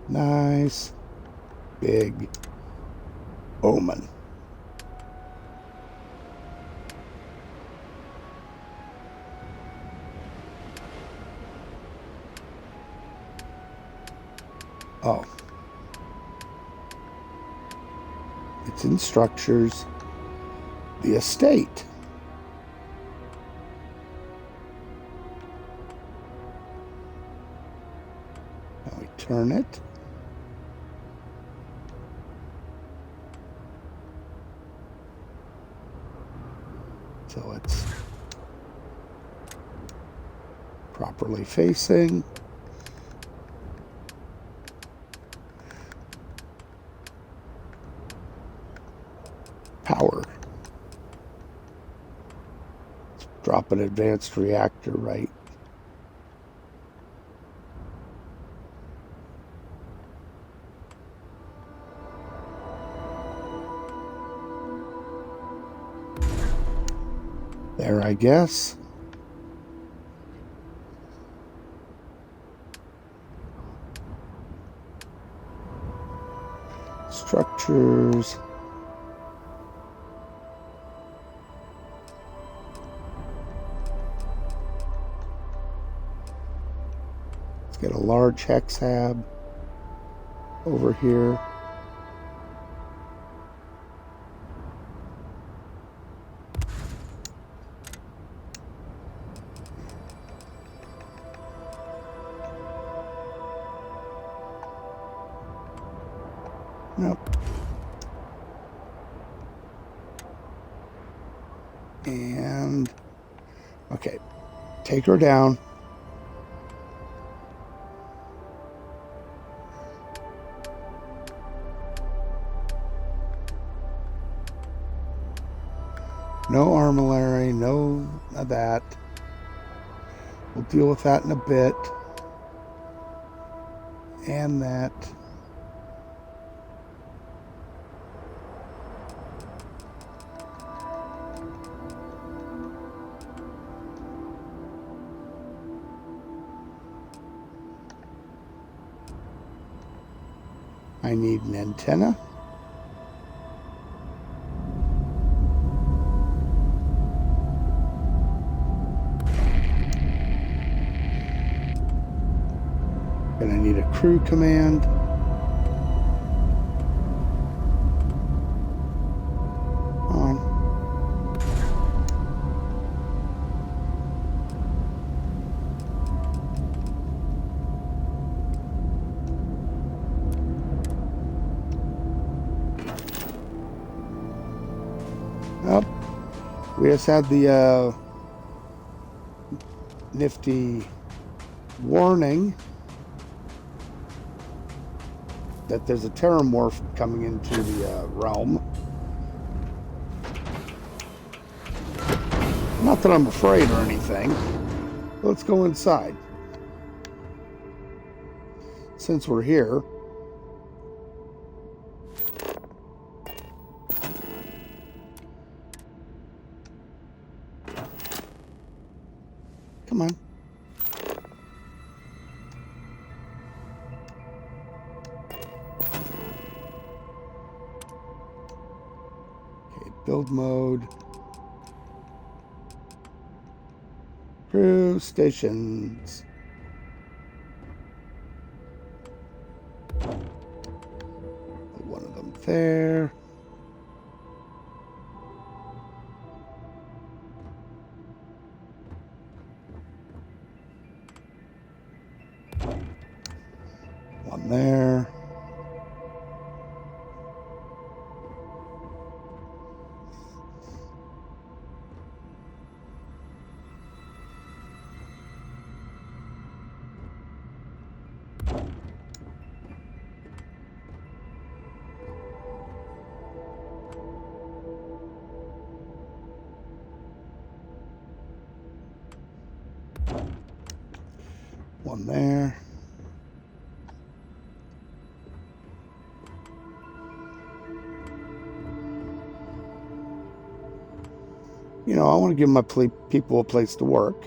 Nice, big omen. Oh. It's in structures. The estate. Now we turn it. So it's properly facing. Power. Let's drop an advanced reactor right. There, I guess. Structure. Pictures. Let's get a large hexab over here. Nope. And, okay, take her down. No armillary, no of that. We'll deal with that in a bit. And that. I need an antenna. And I need a crew command. On. Up. We just had the nifty warning that there's a terramorph coming into the realm. Not that I'm afraid or anything. Let's go inside. Since we're here. Come on. Okay, build mode. Crew stations. Put one of them there. One there. One there. You know, I want to give my people a place to work.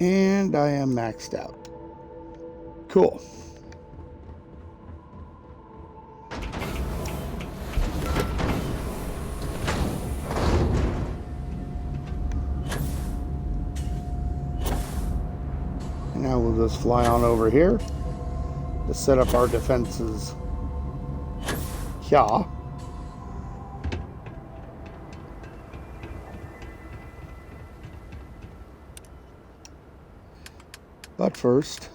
And I am maxed out. Cool. And now we'll just fly on over here to set up our defenses. Yeah. But first,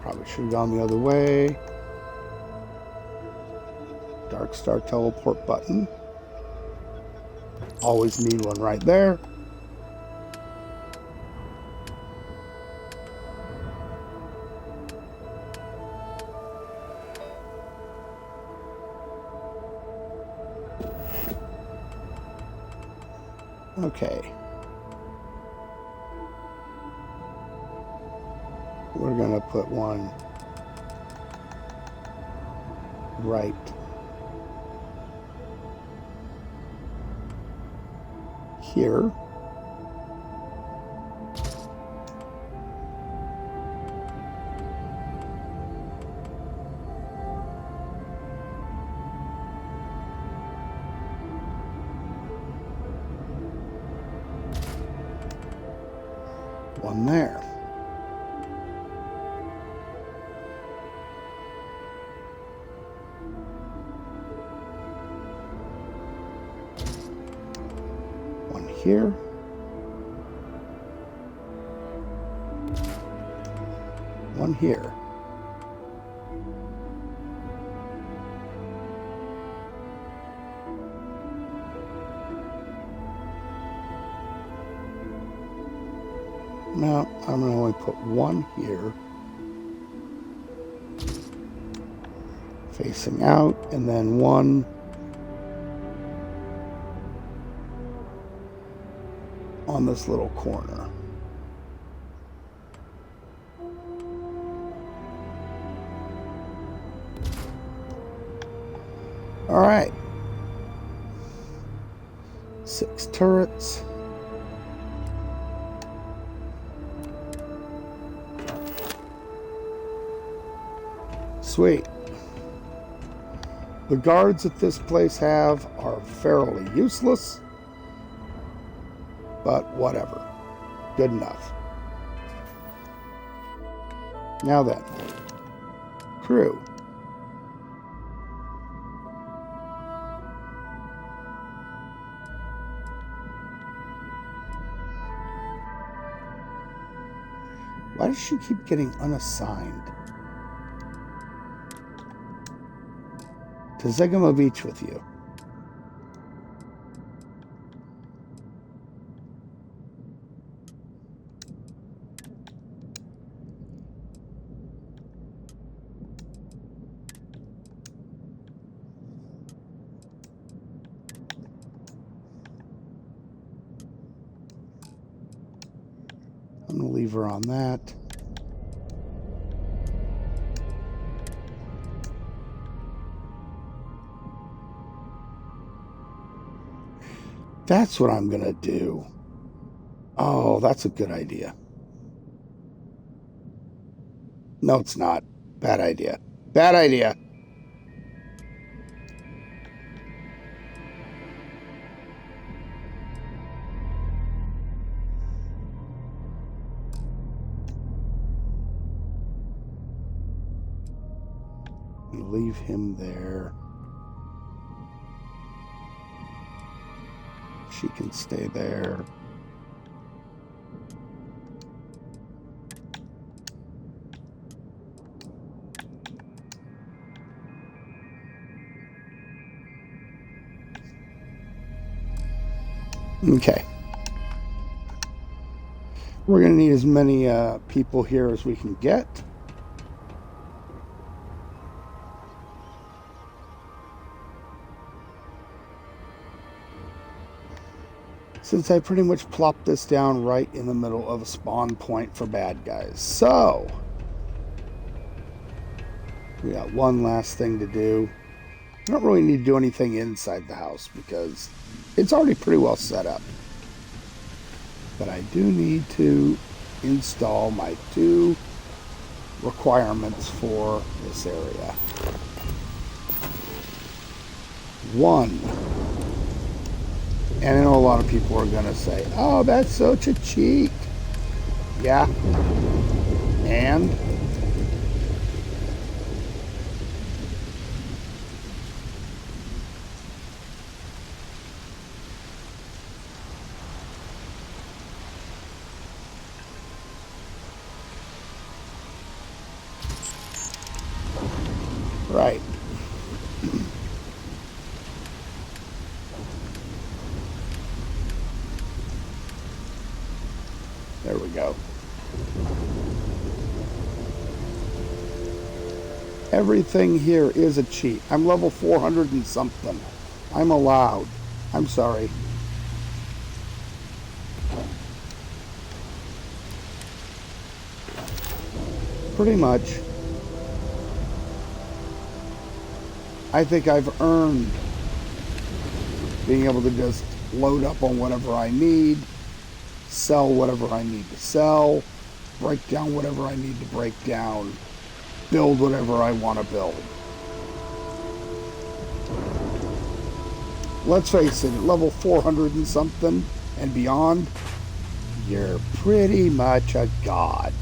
probably should have gone the other way. Dark Star teleport button. Always need one right there. Okay. We're gonna put one right here. One there. One here. One here. No, I'm going to only put one here, facing out, and then one on this little corner. All right. 6 turrets. Sweet. The guards that this place have are fairly useless, but whatever. Good enough. Now then, crew. Why does she keep getting unassigned to Zegama Beach with you? I'm going to leave her on that. That's what I'm going to do. Oh, that's a good idea. No, it's not. Bad idea. Bad idea. Leave him there. She can stay there. Okay. We're going to need as many people here as we can get. Since I pretty much plopped this down right in the middle of a spawn point for bad guys. So, we got one last thing to do. I don't really need to do anything inside the house because it's already pretty well set up. But I do need to install my 2 requirements for this area. 1. And I know a lot of people are going to say, oh, that's such a cheat. Yeah. And right. There we go. Everything here is a cheat. I'm level 400 and something. I'm allowed. I'm sorry. Pretty much. I think I've earned being able to just load up on whatever I need, sell whatever I need to sell, break down whatever I need to break down, build whatever I want to build. Let's face it, at level 400 and something and beyond, you're pretty much a god.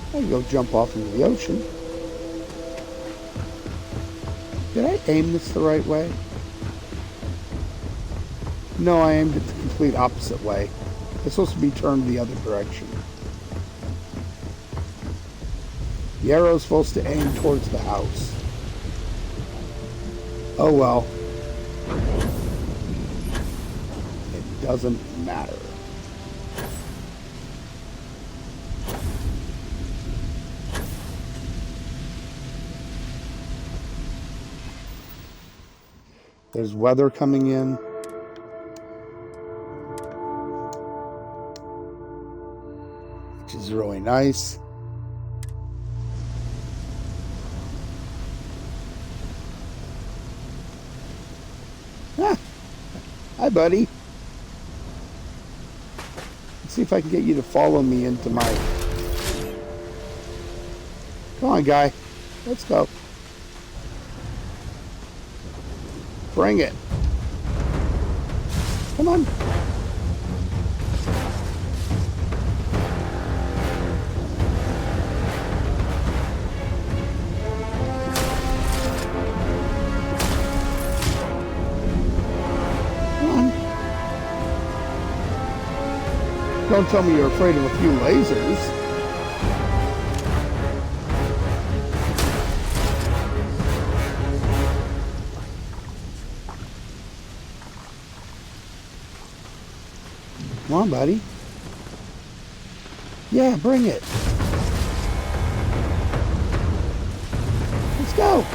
I can go jump off into the ocean. Did I aim this the right way? No, I aimed it the complete opposite way. It's supposed to be turned the other direction. The arrow's supposed to aim towards the house. Oh well. It doesn't matter. There's weather coming in. Which is really nice. Ah. Hi, buddy. Let's see if I can get you to follow me into my... Come on, guy. Let's go. Bring it. Come on. Come on. Don't tell me you're afraid of a few lasers. Come on, buddy. Yeah, bring it. Let's go.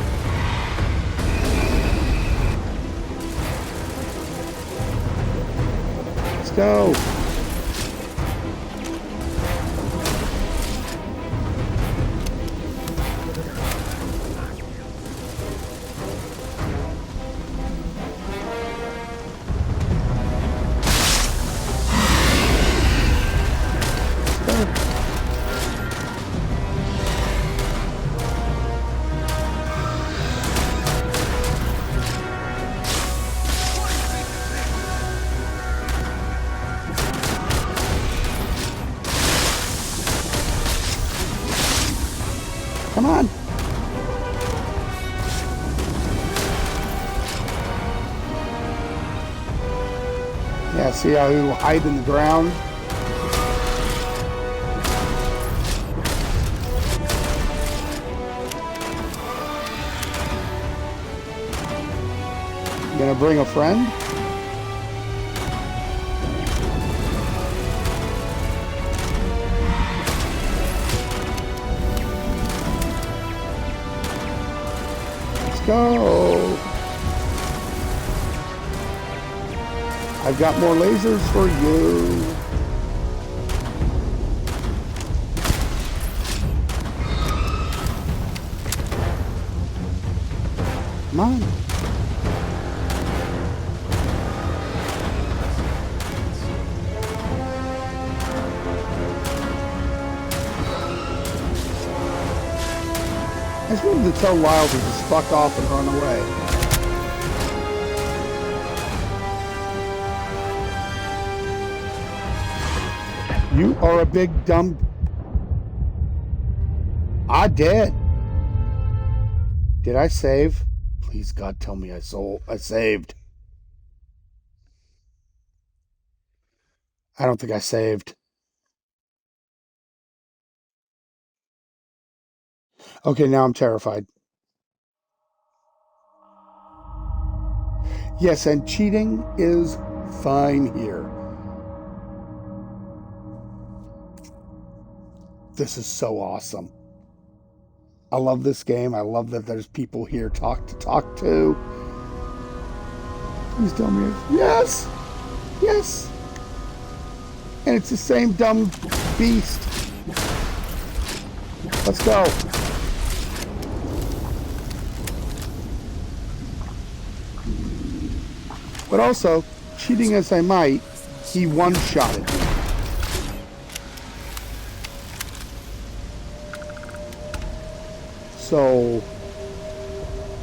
Let's go. Come on. Yeah, see how he will hide in the ground? You gonna bring a friend? Go. I've got more lasers for you. Come on. I just wanted to tell Lyle to just fuck off and run away. You are a big dumb... I did. Did I save? Please, God, tell me I saved. I don't think I saved. Okay, now I'm terrified. Yes, and cheating is fine here. This is so awesome. I love this game. I love that there's people here to talk to. Please tell me. Yes! Yes! And it's the same dumb beast. Let's go. But also, cheating as I might, he one-shotted me. So,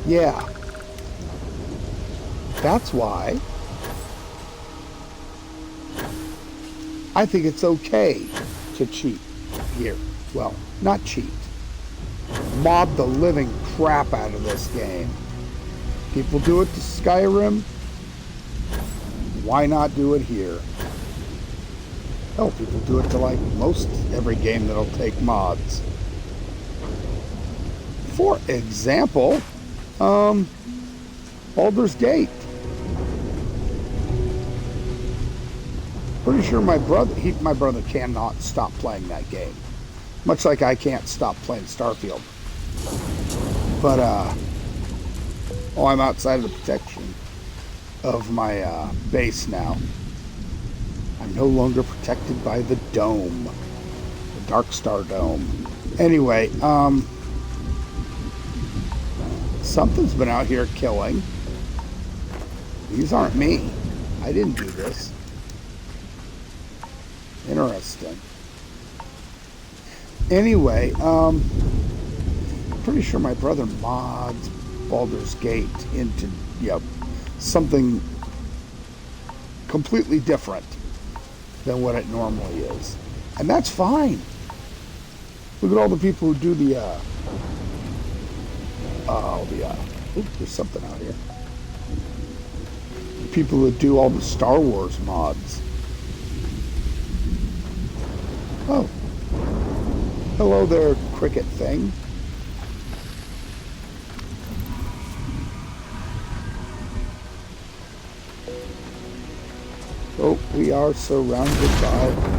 yeah. That's why I think it's okay to cheat here. Well, not cheat. Mob the living crap out of this game. People do it to Skyrim. Why not do it here? Hell, people do it to like most every game that'll take mods. For example, Baldur's Gate. Pretty sure my brother cannot stop playing that game. Much like I can't stop playing Starfield. But, oh, I'm outside of the protection of my base now. I'm no longer protected by the dome. The Dark Star Dome. Anyway, something's been out here killing. These aren't me. I didn't do this. Interesting. Anyway, pretty sure my brother mods Baldur's Gate into, something completely different than what it normally is. And that's fine. Look at all the people who do there's something out here. The people that do all the Star Wars mods. Oh. Hello there, cricket thing. Oh, we are surrounded by...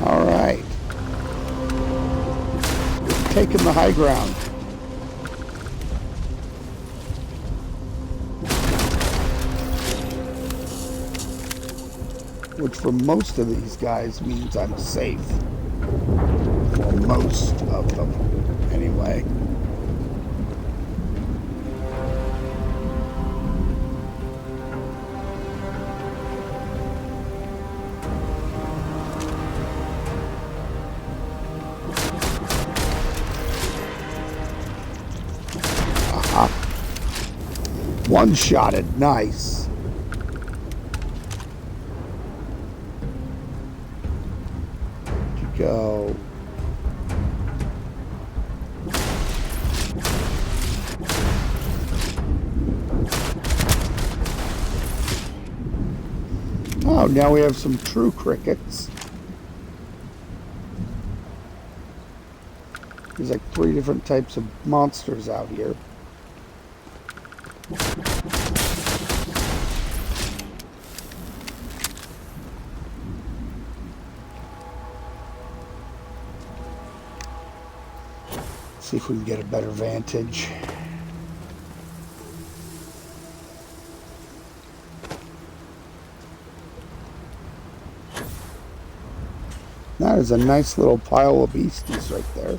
Alright. Taking the high ground. Which for most of these guys means I'm safe. For most of them, anyway. One-shotted, nice. Where'd you go? Oh, now we have some true crickets. There's like 3 different types of monsters out here. See if we can get a better vantage. That is a nice little pile of beasties right there.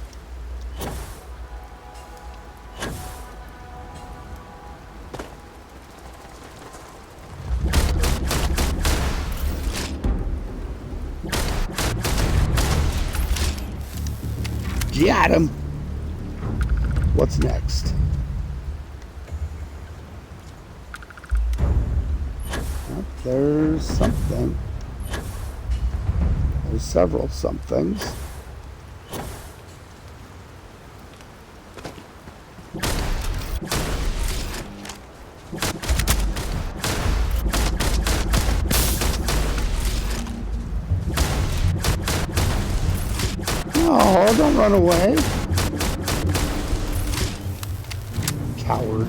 Got him! What's next? Oh, there's something. There's several somethings. Oh, don't run away. Lord.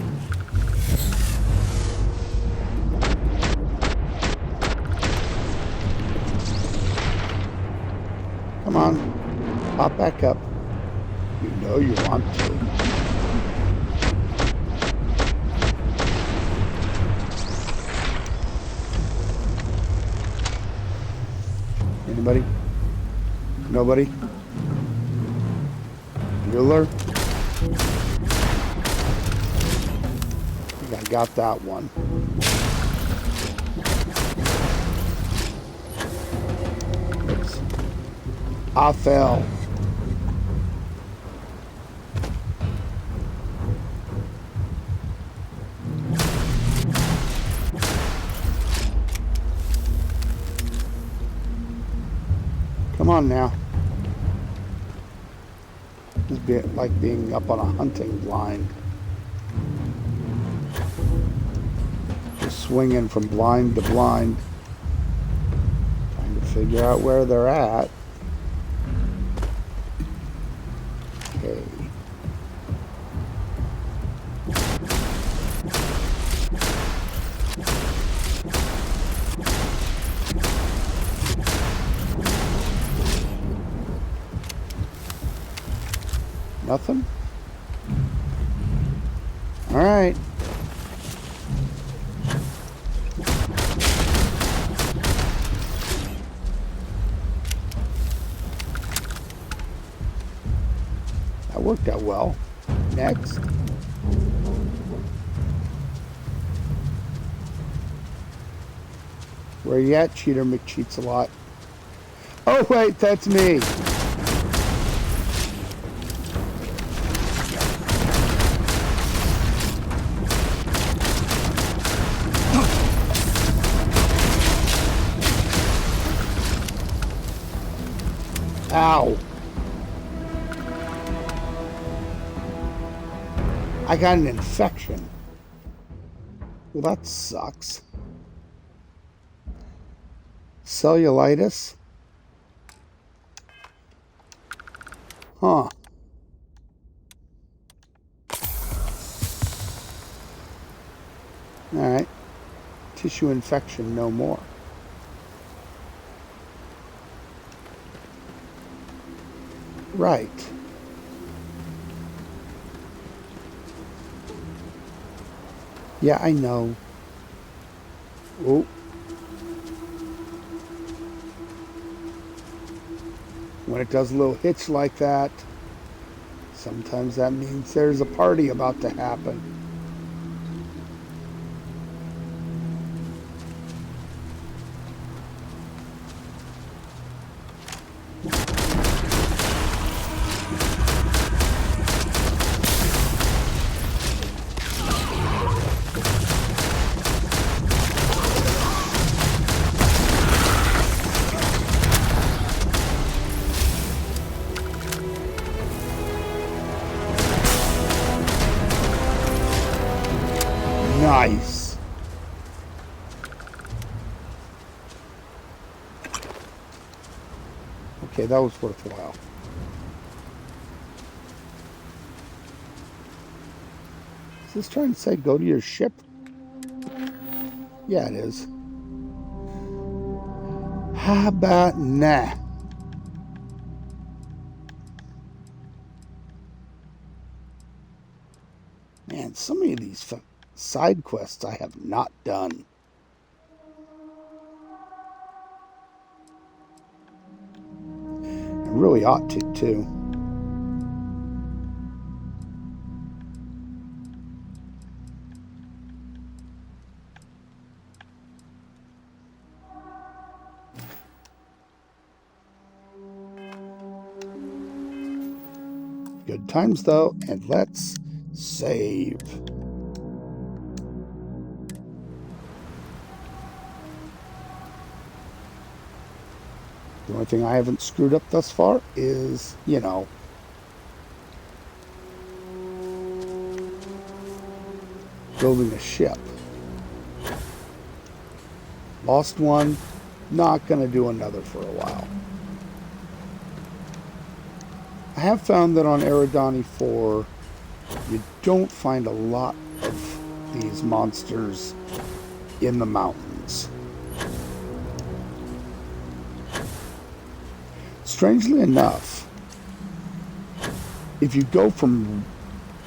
Come on. Pop back up. You know you want to. Anybody? Nobody? Bueller? I think I got that one. Oops. I fell. Come on now. It's like being up on a hunting blind. Just swinging from blind to blind. Trying to figure out where they're at. Okay. Nothing? All right. That worked out well. Next. Where you at, Cheater McCheats a lot? Oh, wait, that's me. Ow. I got an infection. Well, that sucks. Cellulitis? Huh. Alright. Tissue infection, no more. Right. Yeah, I know. Oh. When it does a little hitch like that, sometimes that means there's a party about to happen. Nice. Okay, that was worthwhile. Is this trying to say go to your ship? Yeah, it is. How about nah? Man, so many of these side quests I have not done. I really ought to, too. Good times, though, and let's save. The only thing I haven't screwed up thus far is, you know, building a ship. Lost one, not going to do another for a while. I have found that on Eridani 4, you don't find a lot these monsters in the mountains. Strangely enough, if you go from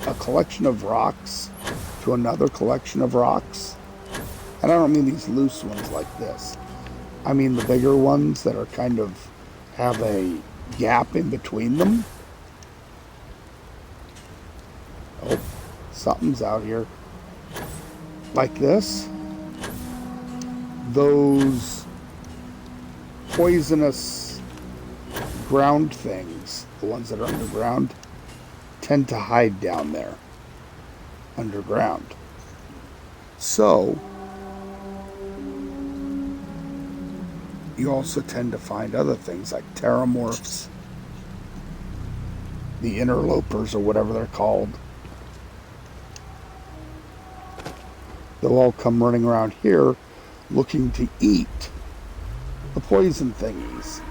a collection of rocks to another collection of rocks, and I don't mean these loose ones like this, I mean the bigger ones that are kind of have a gap in between them. Oh, something's out here. Like this. Those poisonous ground things, the ones that are underground, tend to hide down there. Underground. So, you also tend to find other things like terramorphs, the interlopers, or whatever they're called. They'll all come running around here looking to eat the poison thingies.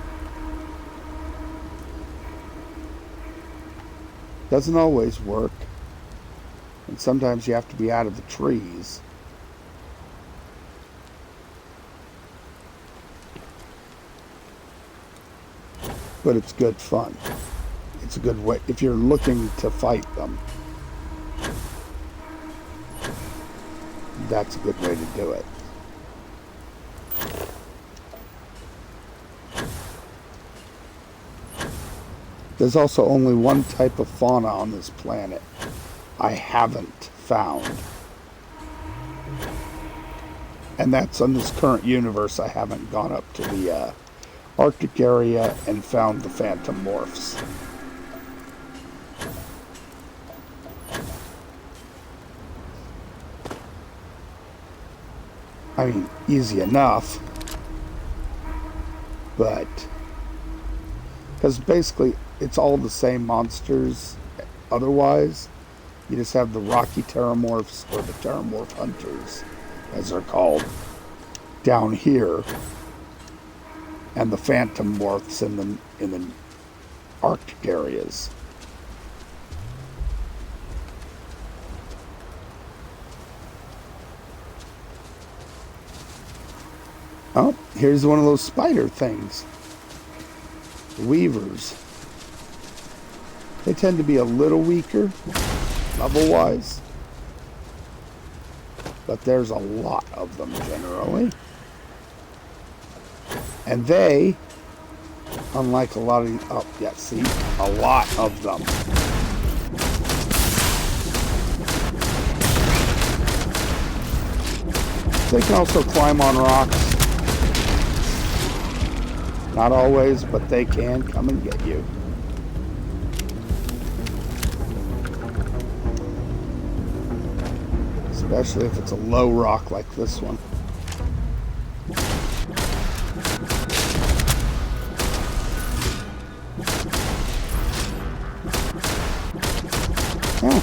Doesn't always work. And sometimes you have to be out of the trees. But it's good fun. It's a good way if you're looking to fight them. That's a good way to do it. There's also only one type of fauna on this planet I haven't found. And that's on this current universe. I haven't gone up to the Arctic area and found the phantom morphs. I mean, easy enough, but because basically it's all the same monsters otherwise. You just have the rocky terramorphs, or the terramorph hunters as they're called, down here, and the phantom morphs in the Arctic areas. Oh, here's one of those spider things. Weavers. They tend to be a little weaker, level-wise. But there's a lot of them, generally. And they, unlike a lot of these... Oh, yeah, see? A lot of them. They can also climb on rocks. Not always, but they can come and get you. Especially if it's a low rock like this one. Oh.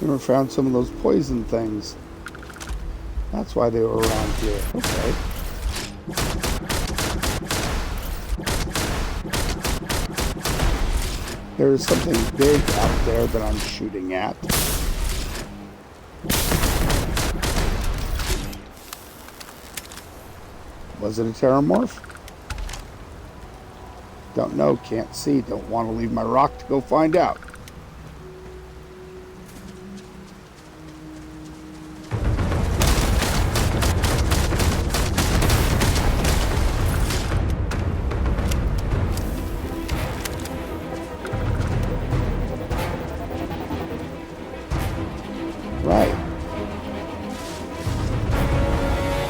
Never found some of those poison things. That's why they were around here. Okay. There's something big out there that I'm shooting at. Was it a terramorph? Don't know, can't see, don't want to leave my rock to go find out.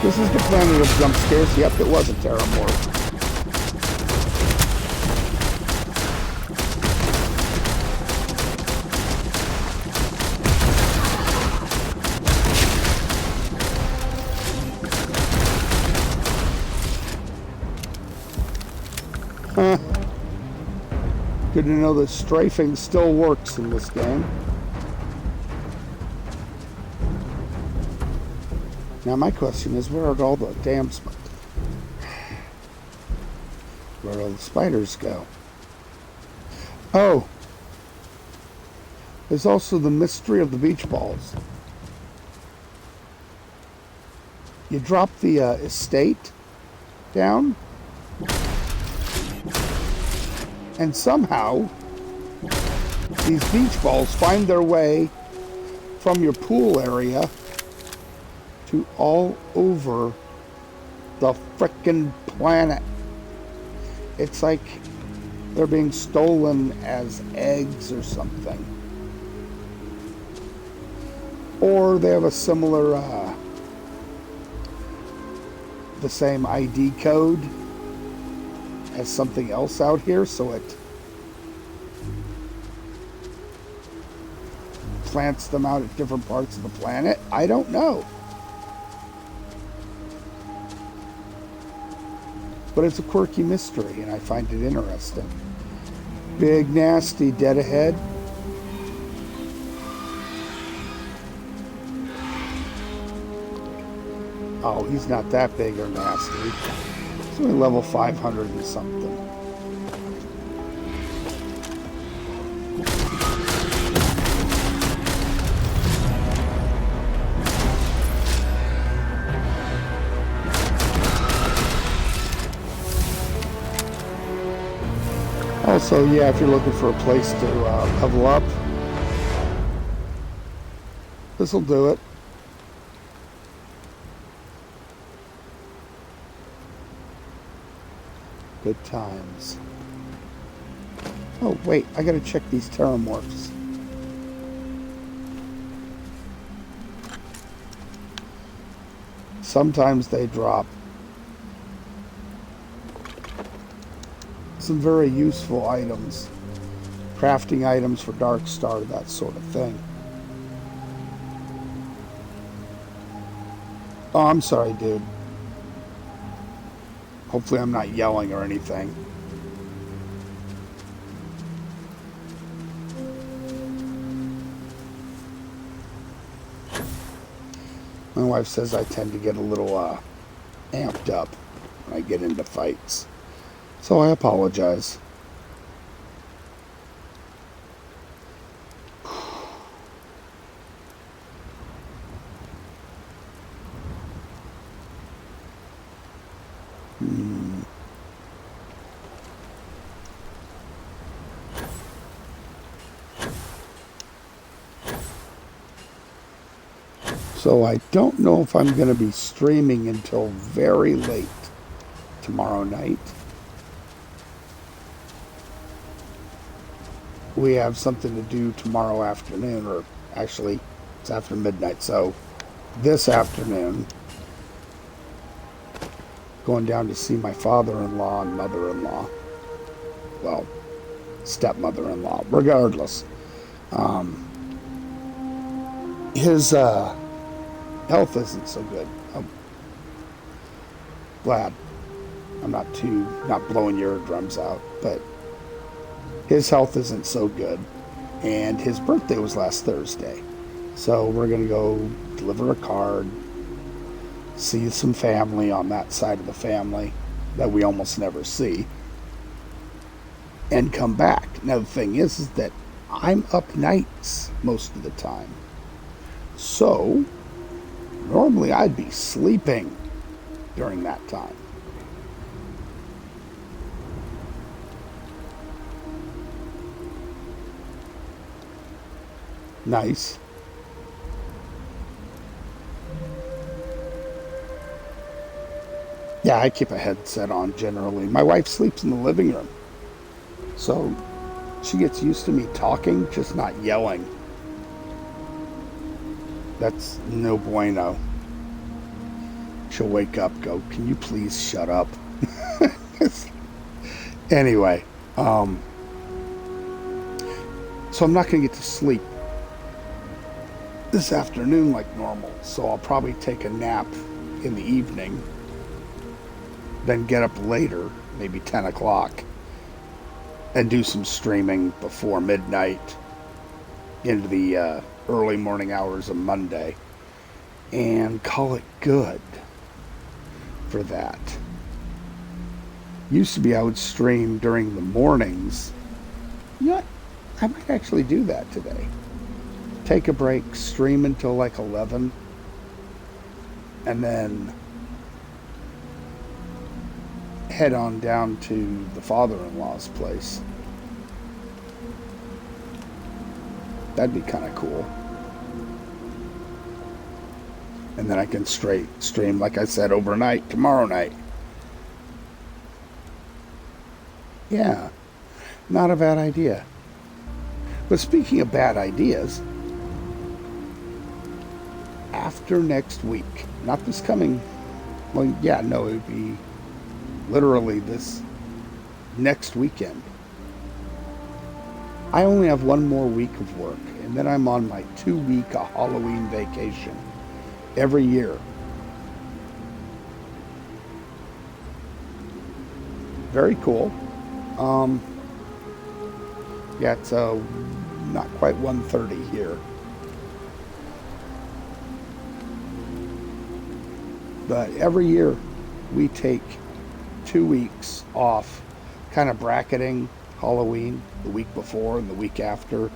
This is the planet of jump scares. Yep, it was a terramorph. Huh. Good to know that strafing still works in this game. Now my question is, where are all the damn where all the spiders go? Oh, There's also the mystery of the beach balls. You drop the estate down, and somehow these beach balls find their way from your pool area to all over the frickin' planet. It's like they're being stolen as eggs or something. Or they have a similar, the same ID code as something else out here, so it plants them out at different parts of the planet. I don't know. But it's a quirky mystery, and I find it interesting. Big, nasty, dead ahead. Oh, he's not that big or nasty. He's only level 500 and something. Also, yeah, if you're looking for a place to level up, this'll do it. Good times. Oh, wait, I gotta check these terramorphs. Sometimes they drop some very useful items. Crafting items for Darkstar, that sort of thing. Oh, I'm sorry, dude. Hopefully I'm not yelling or anything. My wife says I tend to get a little amped up when I get into fights. So I apologize. So I don't know if I'm going to be streaming until very late tomorrow night. We have something to do tomorrow afternoon, or actually it's after midnight, so this afternoon going down to see my father-in-law and mother-in-law. Well, stepmother-in-law, regardless. His health isn't so good. I'm glad I'm not blowing your eardrums out, but his health isn't so good, and his birthday was last Thursday. So we're going to go deliver a card, see some family on that side of the family that we almost never see, and come back. Now the thing is that I'm up nights most of the time. So normally I'd be sleeping during that time. Nice. Yeah, I keep a headset on generally. My wife sleeps in the living room, so she gets used to me talking, just not yelling. That's no bueno. She'll wake up, go, "Can you please shut up?" Anyway, so I'm not going to get to sleep this afternoon like normal, so I'll probably take a nap in the evening, then get up later, maybe 10 o'clock, and do some streaming before midnight into the early morning hours of Monday, and call it good for that. Used to be I would stream during the mornings. You know what? I might actually do that today. take a break, stream until like 11, and then head on down to the father-in-law's place. That'd be kind of cool. And then I can stream, like I said, overnight, tomorrow night. Yeah, not a bad idea. But speaking of bad ideas, after next week, not this coming, well, yeah, no, it would be literally this next weekend. I only have one more week of work, and then I'm on my 2-week Halloween vacation every year. Very cool. Yeah, it's not quite 1:30 here. But every year we take 2 weeks off, kind of bracketing Halloween, the week before and the week after,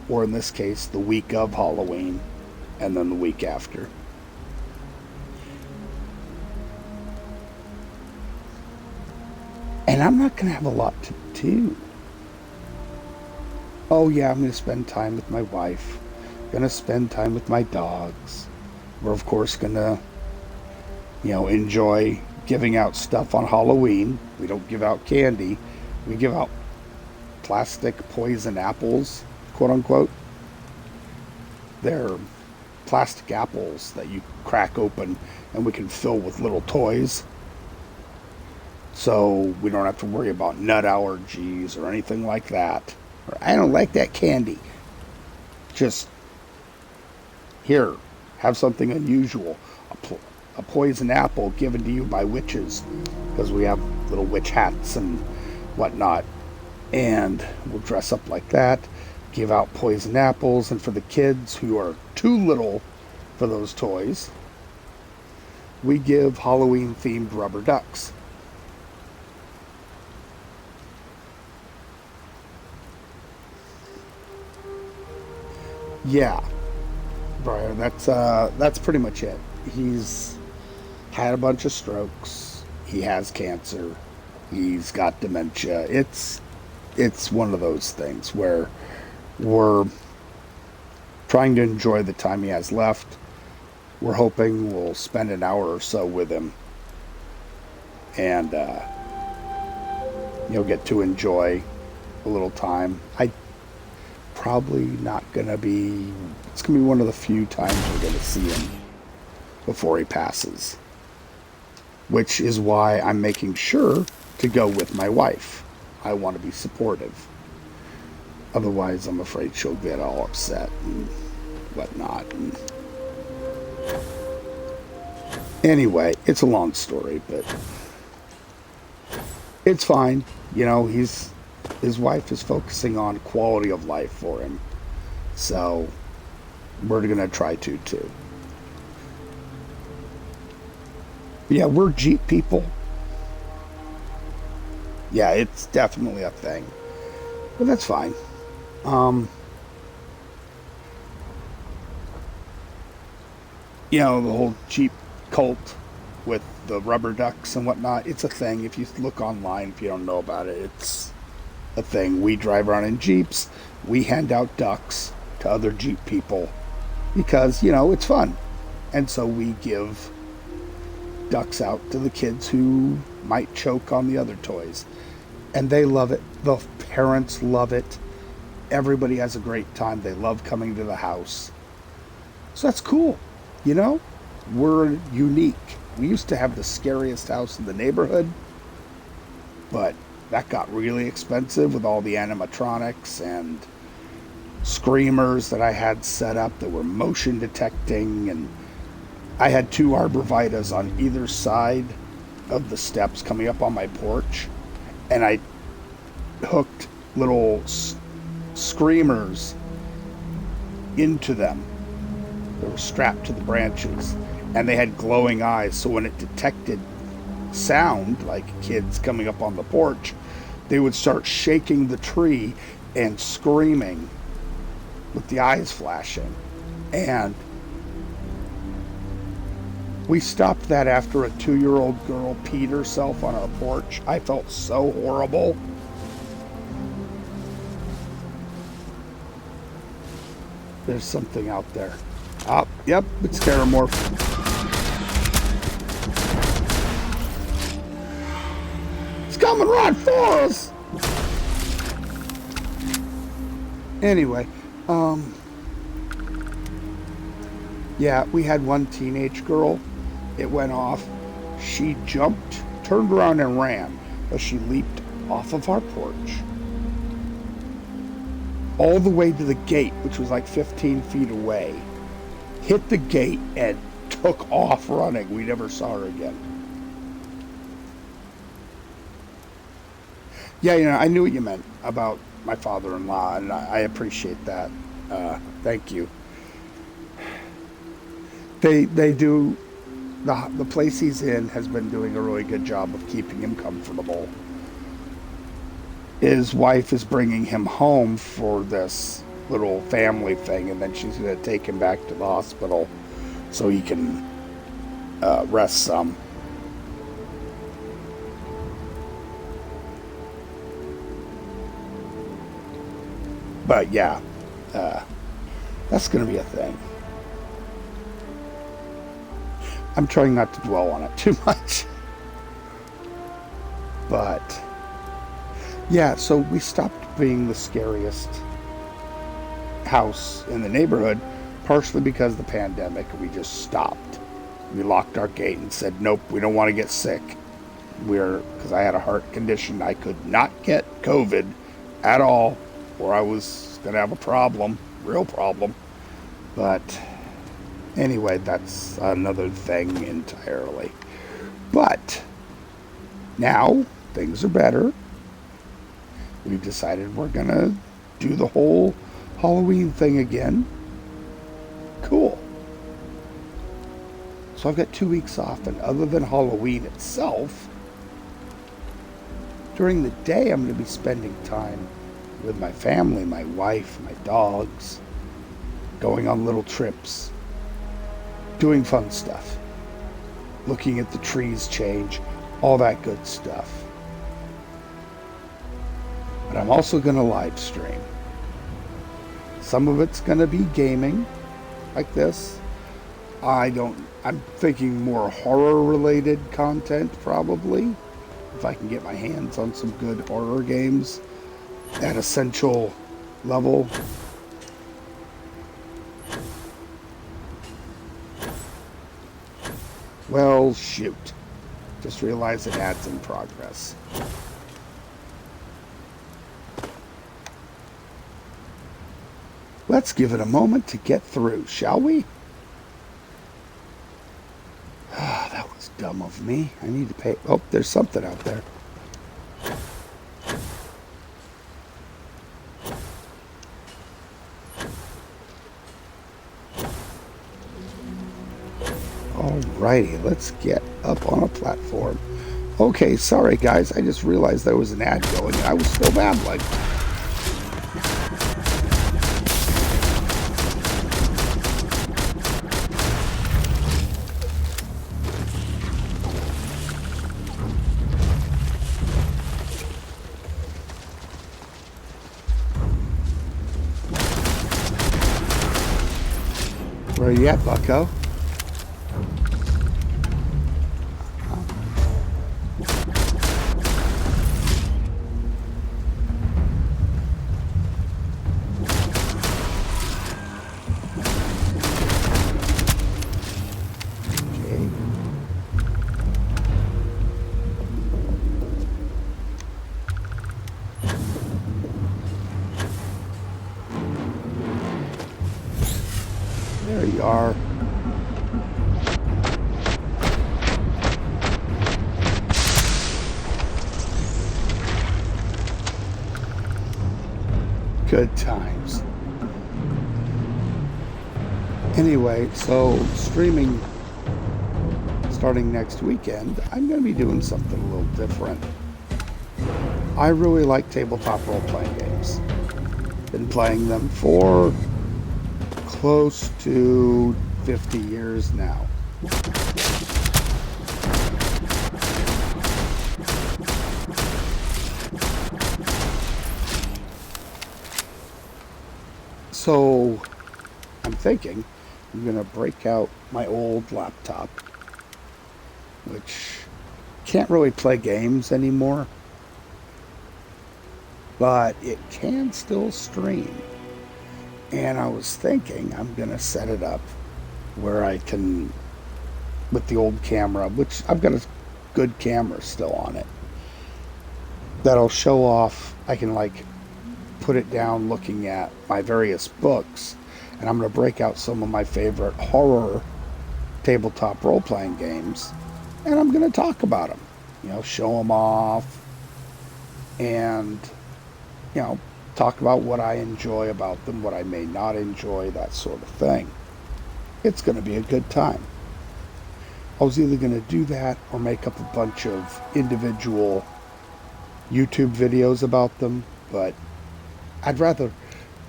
or in this case, the week of Halloween and then the week after. And I'm not going to have a lot to do. Oh yeah, I'm going to spend time with my wife. Going to spend time with my dogs. We're of course going to, enjoy giving out stuff on Halloween. We don't give out candy. We give out plastic poison apples, quote unquote. They're plastic apples that you crack open and we can fill with little toys. So we don't have to worry about nut allergies or anything like that. Or, I don't like that candy. Just, here, have something unusual. A poison apple given to you by witches. Because we have little witch hats and whatnot. And we'll dress up like that. Give out poison apples. And for the kids who are too little for those toys, we give Halloween-themed rubber ducks. Yeah, Brian, that's pretty much it. He's had a bunch of strokes. He has cancer. He's got dementia. It's one of those things where we're trying to enjoy the time he has left. We're hoping we'll spend an hour or so with him and get to enjoy a little time. Probably not gonna be, it's gonna be one of the few times we're gonna see him before he passes, which is why I'm making sure to go with my wife. I want to be supportive, otherwise I'm afraid she'll get all upset and whatnot. And anyway, it's a long story, but it's fine. His wife is focusing on quality of life for him. So we're going to try to too. Yeah, we're Jeep people. Yeah, it's definitely a thing. But that's fine. The whole Jeep cult with the rubber ducks and whatnot, it's a thing. If you look online, if you don't know about it, it's a thing. We drive around in Jeeps. We hand out ducks to other Jeep people because, it's fun. And so we give ducks out to the kids who might choke on the other toys. And they love it. The parents love it. Everybody has a great time. They love coming to the house. So that's cool. We're unique. We used to have the scariest house in the neighborhood, but that got really expensive with all the animatronics and screamers that I had set up that were motion detecting, and I had 2 arborvitas on either side of the steps coming up on my porch, and I hooked little screamers into them. They were strapped to the branches, and they had glowing eyes, so when it detected sound, like kids coming up on the porch, they would start shaking the tree and screaming, with the eyes flashing. And we stopped that after a 2-year-old girl peed herself on our porch. I felt so horrible. There's something out there. Oh, yep, it's Terramorph. It's coming right for us! Anyway, yeah, we had one teenage girl. It went off. She jumped, turned around and ran, but she leaped off of our porch all the way to the gate, which was like 15 feet away, hit the gate, and took off running. We never saw her again. Yeah, you know, I knew what you meant about my father-in-law, and I appreciate that. Thank you. They do, the place he's in has been doing a really good job of keeping him comfortable. His wife is bringing him home for this little family thing, and then she's going to take him back to the hospital so he can rest some. But yeah, that's going to be a thing. I'm trying not to dwell on it too much. But yeah, so we stopped being the scariest house in the neighborhood, partially because of the pandemic. We just stopped. We locked our gate and said, nope, we don't want to get sick. Because I had a heart condition. I could not get COVID at all, or I was going to have a problem, real problem. But anyway, that's another thing entirely. But now things are better. We've decided we're going to do the whole Halloween thing again. Cool. So I've got 2 weeks off, and other than Halloween itself, during the day I'm going to be spending time with my family, my wife, my dogs, going on little trips, doing fun stuff, looking at the trees change, all that good stuff. But I'm also going to live stream. Some of it's going to be gaming, like this. I'm thinking more horror-related content, probably. If I can get my hands on some good horror games at essential level. Well, shoot. Just realized an ad's in progress. Let's give it a moment to get through, shall we? That was dumb of me. I need to pay. Oh, there's something out there. Alrighty, let's get up on a platform. Okay, sorry guys, I just realized there was an ad going and I was still babbling. Where you at, bucko? There you are. Good times. Anyway, so streaming starting next weekend, I'm going to be doing something a little different. I really like tabletop role-playing games. Been playing them for close to 50 years now. So I'm thinking I'm going to break out my old laptop, which can't really play games anymore, but it can still stream. And I was thinking I'm going to set it up where I can, with the old camera, which I've got a good camera still on it, that'll show off. I can like put it down looking at my various books, and I'm going to break out some of my favorite horror tabletop role-playing games, and I'm going to talk about them, show them off, and talk about what I enjoy about them, what I may not enjoy, that sort of thing. It's going to be a good time. I was either going to do that or make up a bunch of individual YouTube videos about them, but I'd rather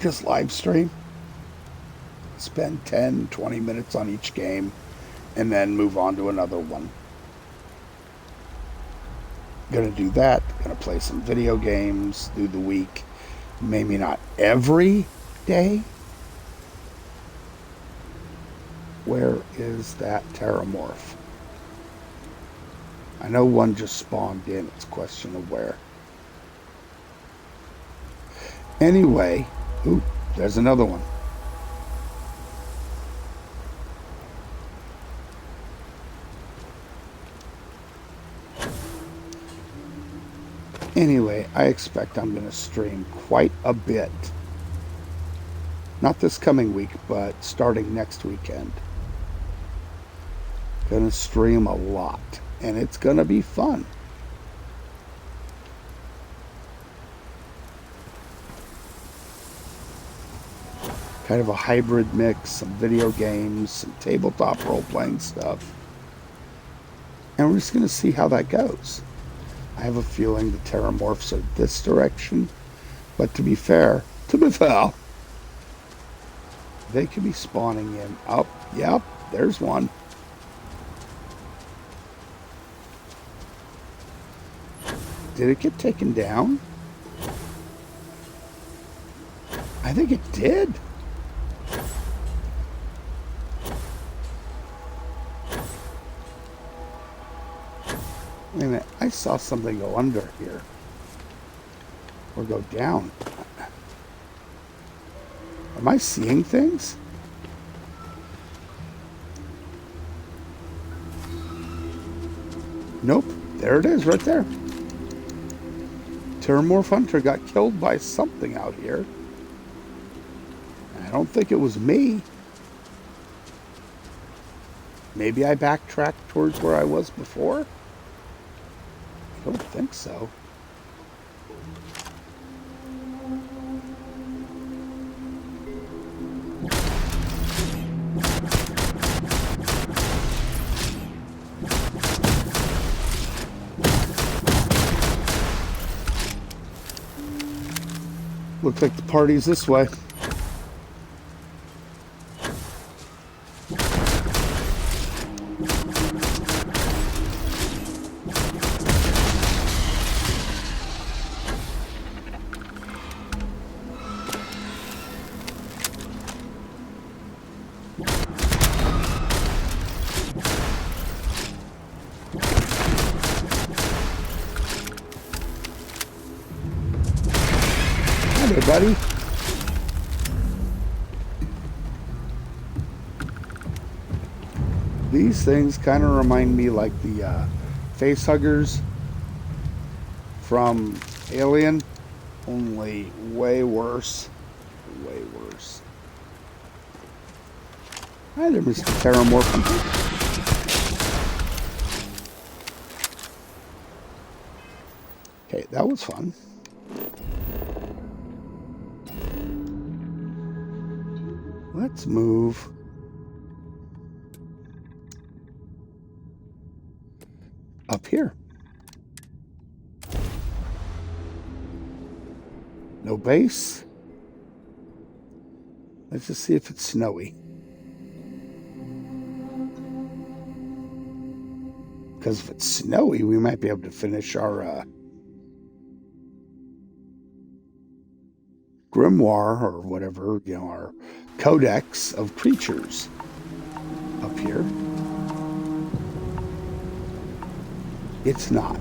just live stream, spend 10, 20 minutes on each game, and then move on to another one. Gonna do that, gonna play some video games through the week. Maybe not every day. Where is that Terramorph? I know one just spawned in, it's a question of where. Anyway, ooh, there's another one. Anyway, I expect I'm going to stream quite a bit. Not this coming week, but starting next weekend. Going to stream a lot, and it's going to be fun. Kind of a hybrid mix, some video games, some tabletop role-playing stuff. And we're just going to see how that goes. I have a feeling the Terramorphs are this direction, but to be fair, they could be spawning in. Oh, yep, there's one. Did it get taken down? I think it did. Wait a minute, I saw something go under here. Or go down. Am I seeing things? Nope, there it is right there. Terramorph Hunter got killed by something out here. I don't think it was me. Maybe I backtracked towards where I was before? I don't think so. Looks like the party's this way. Hi, buddy. These things kind of remind me like the face huggers from Alien, only way worse. Way worse. Hi there, Mr. Terramorph. Okay, that was fun. Let's move up here. No base. Let's just see if it's snowy. Because if it's snowy, we might be able to finish our grimoire or whatever, you know, our codex of creatures up here. It's not.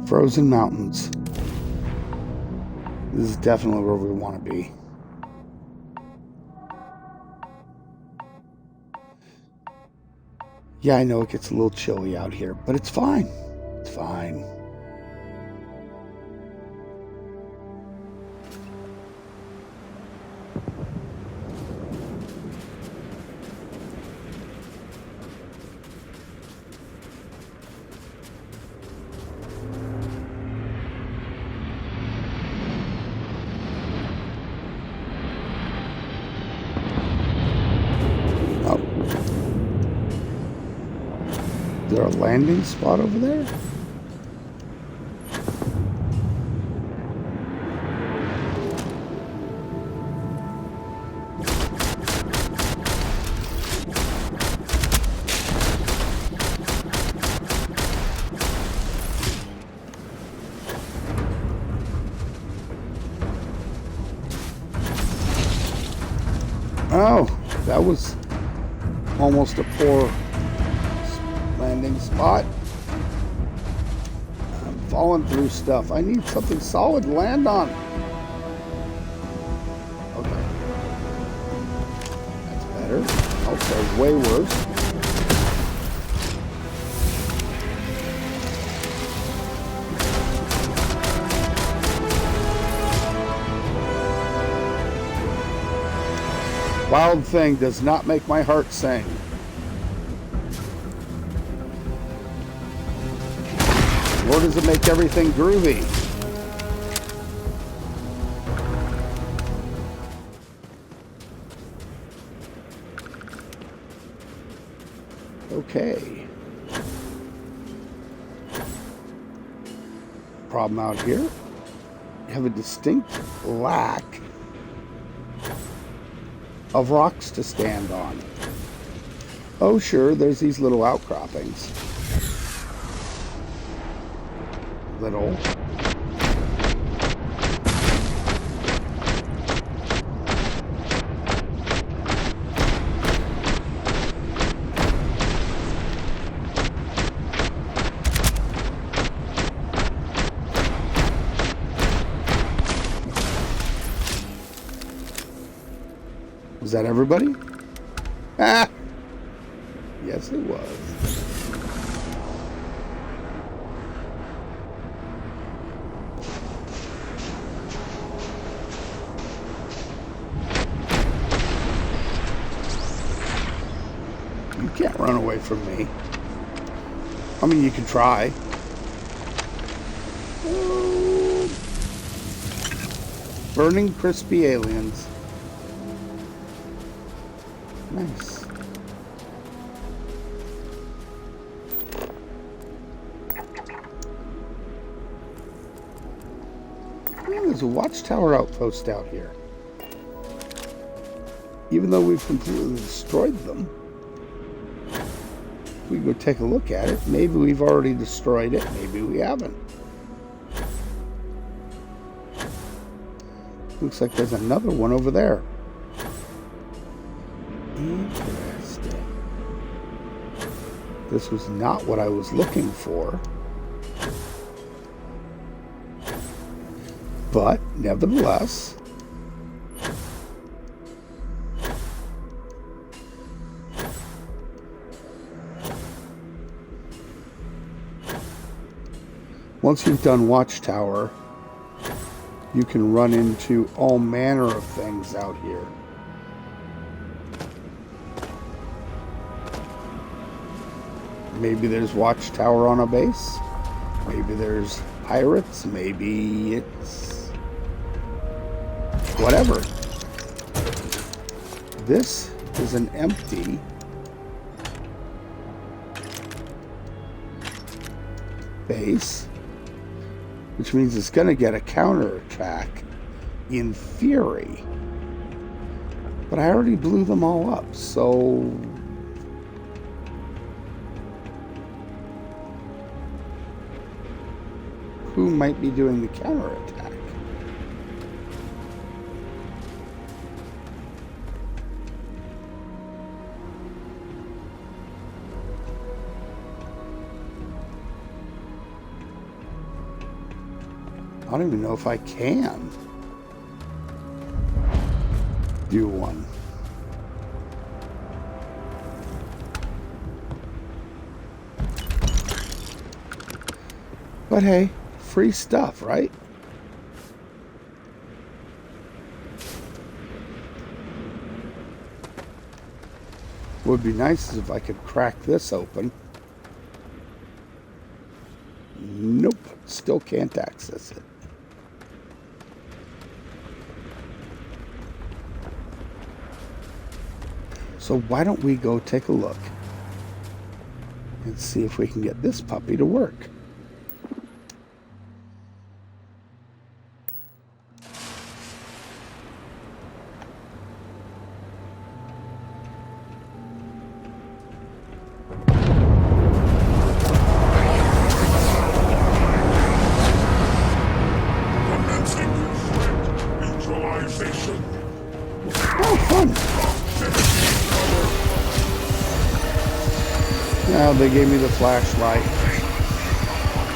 Frozen mountains. This is definitely where we want to be. Yeah, I know it gets a little chilly out here, but it's fine. It's fine. Is there a landing spot over there? Oh, that was almost a poor landing spot. I'm falling through stuff. I need something solid to land on. Okay. That's better. Oh, that's way worse. Wild thing does not make my heart sing. Nor does it make everything groovy. Okay. Problem out here. You have a distinct lack of rocks to stand on. Oh, sure, there's these little outcroppings. Little. Was that everybody? Ah! Yes, it was. You can't run away from me. I mean, you can try. Oh. Burning crispy aliens. Nice. Oh, there's a watchtower outpost out here. Even though we've completely destroyed them. If we go take a look at it, maybe we've already destroyed it, maybe we haven't. Looks like there's another one over there. Interesting. This was not what I was looking for. But, nevertheless, once you've done Watchtower, you can run into all manner of things out here. Maybe there's Watchtower on a base. Maybe there's pirates. Maybe it's whatever. This is an empty base, which means it's going to get a counterattack in theory. But I already blew them all up, so who might be doing the counterattack? I don't even know if I can do one. But hey, free stuff, right? Would be nice if I could crack this open. Nope, still can't access it. So why don't we go take a look and see if we can get this puppy to work. Now they gave me the flashlight.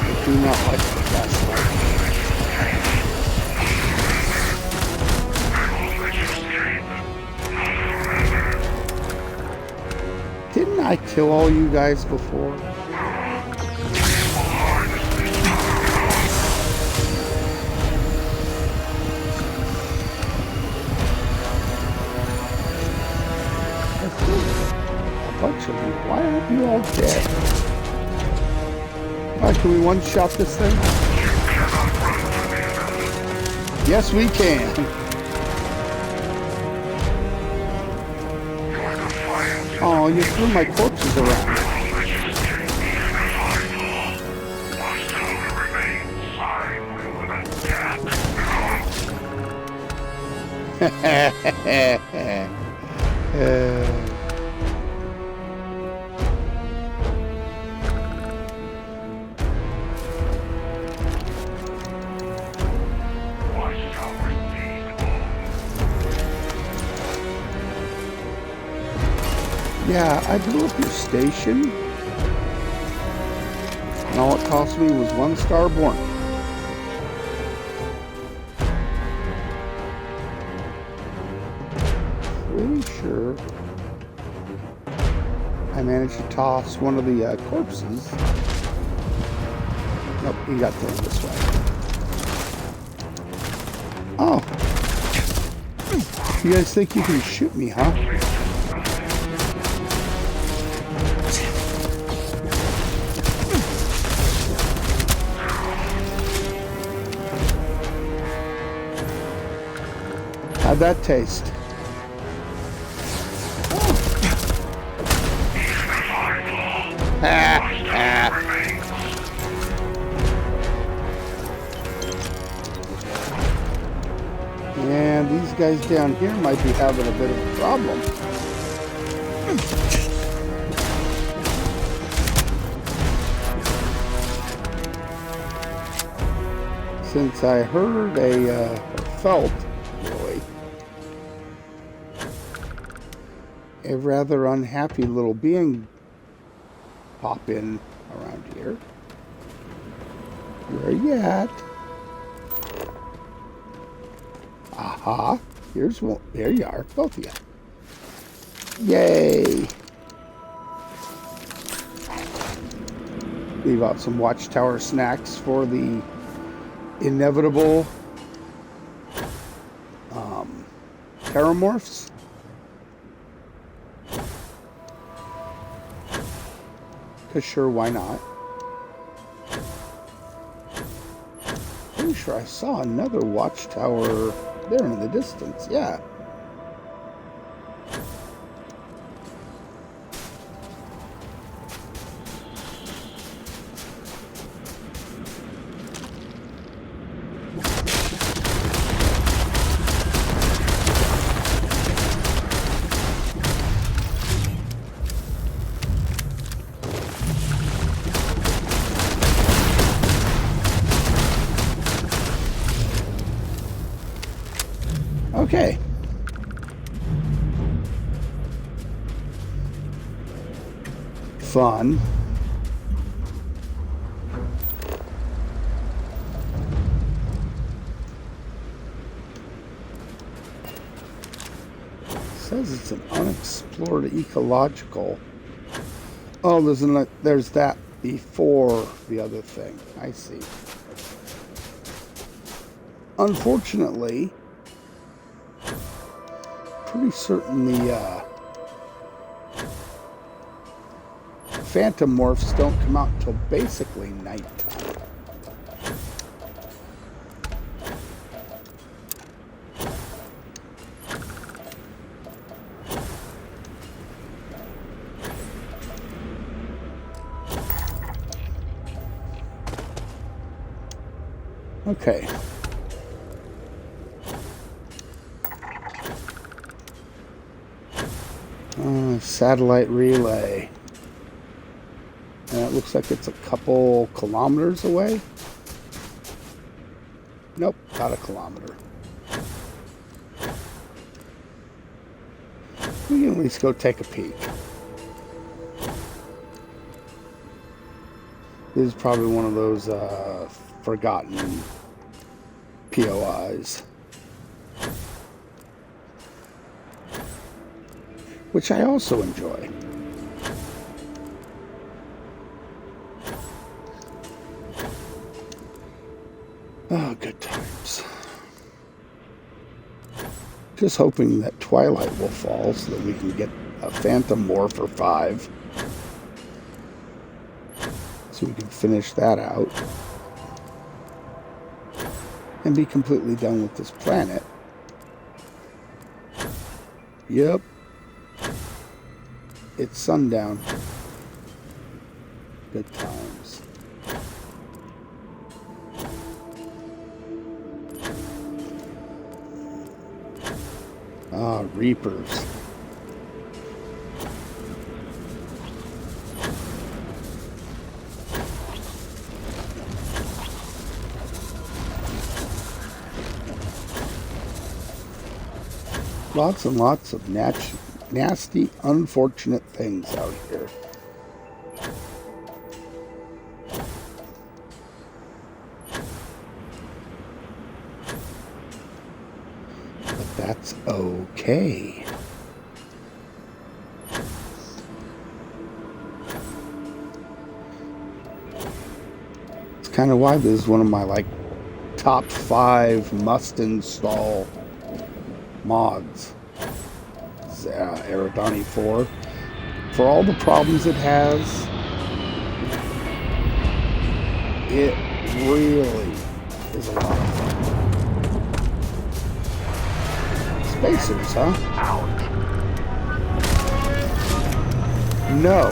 I do not like the flashlight. Didn't I kill all you guys before? Bunch of you. Why aren't you all dead? Can we one-shot this thing? Yes, we can. Oh, you threw my corpses around. Yeah, I blew up your station, and all it cost me was 1 star born. Pretty sure I managed to toss one of the corpses. Nope, he got thrown this way. Oh. You guys think you can shoot me, huh? How'd that taste? And these guys down here might be having a bit of a problem. Since I heard or felt a rather unhappy little being pop in around here. Where are you at? Aha. Here's one. There you are. Both of you. Yay. Leave out some watchtower snacks for the inevitable terramorphs. Because sure, why not? Pretty sure I saw another watchtower there in the distance, yeah. fun. Says it's an unexplored ecological. Oh, there's that before the other thing. I see. Unfortunately, pretty certain the phantom morphs don't come out until basically nighttime. Okay. Satellite relay. And it looks like it's a couple kilometers away. Nope, not a kilometer. We can at least go take a peek. This is probably one of those forgotten POIs. Which I also enjoy. Oh, good times. Just hoping that twilight will fall so that we can get a phantom morph or 5. So we can finish that out. And be completely done with this planet. Yep. It's sundown. Good times. Ah, Reapers. Lots and lots of nasty, unfortunate things out here. But that's okay. It's kind of why this is one of my top 5 must install mods. Eridani 4. For all the problems it has, it really is a lot of fun. Spacers, huh? No.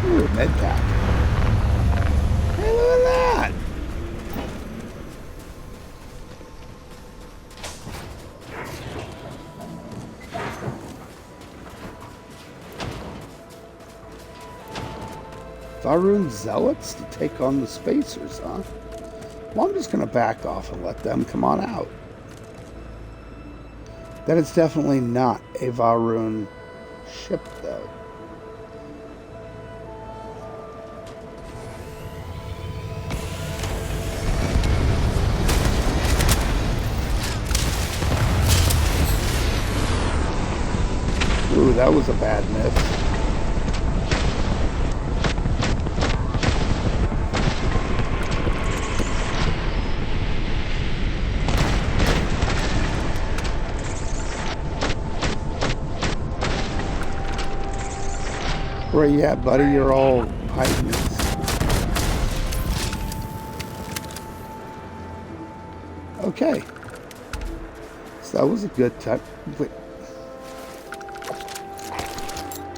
Ooh, med pack. Hey, look at that! Varun Zealots to take on the Spacers, huh? Well, I'm just going to back off and let them come on out. That is definitely not a Varun ship, though. Ooh, that was a bad miss. Where you at, buddy? You're all hiding this. Okay. So that was a good time. Wait.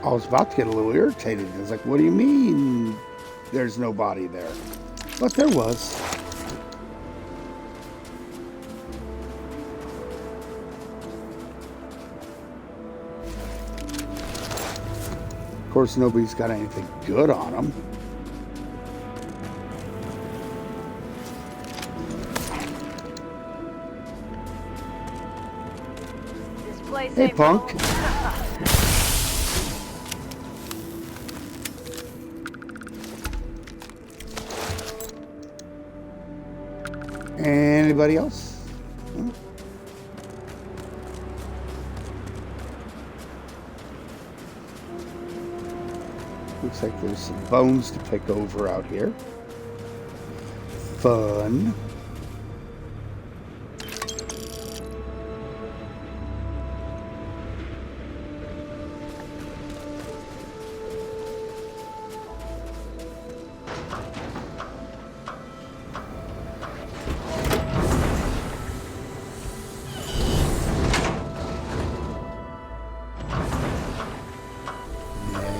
I was about to get a little irritated. I was like, what do you mean there's nobody there? But there was. Of course, nobody's got anything good on them. place Hey, ain't punk. Anybody else? Hmm? Looks like there's some bones to pick over out here. Fun.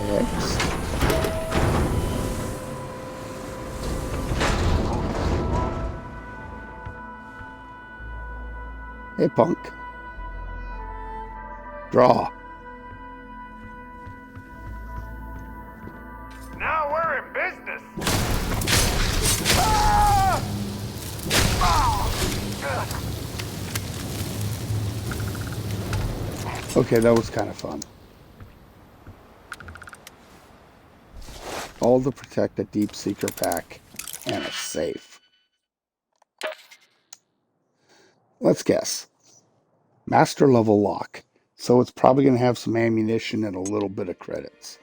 Next. Hey, punk. Draw. Now we're in business. Okay, that was kind of fun. All to protect a deep seeker pack and a safe. Let's guess. Master level lock. So it's probably going to have some ammunition and a little bit of credits.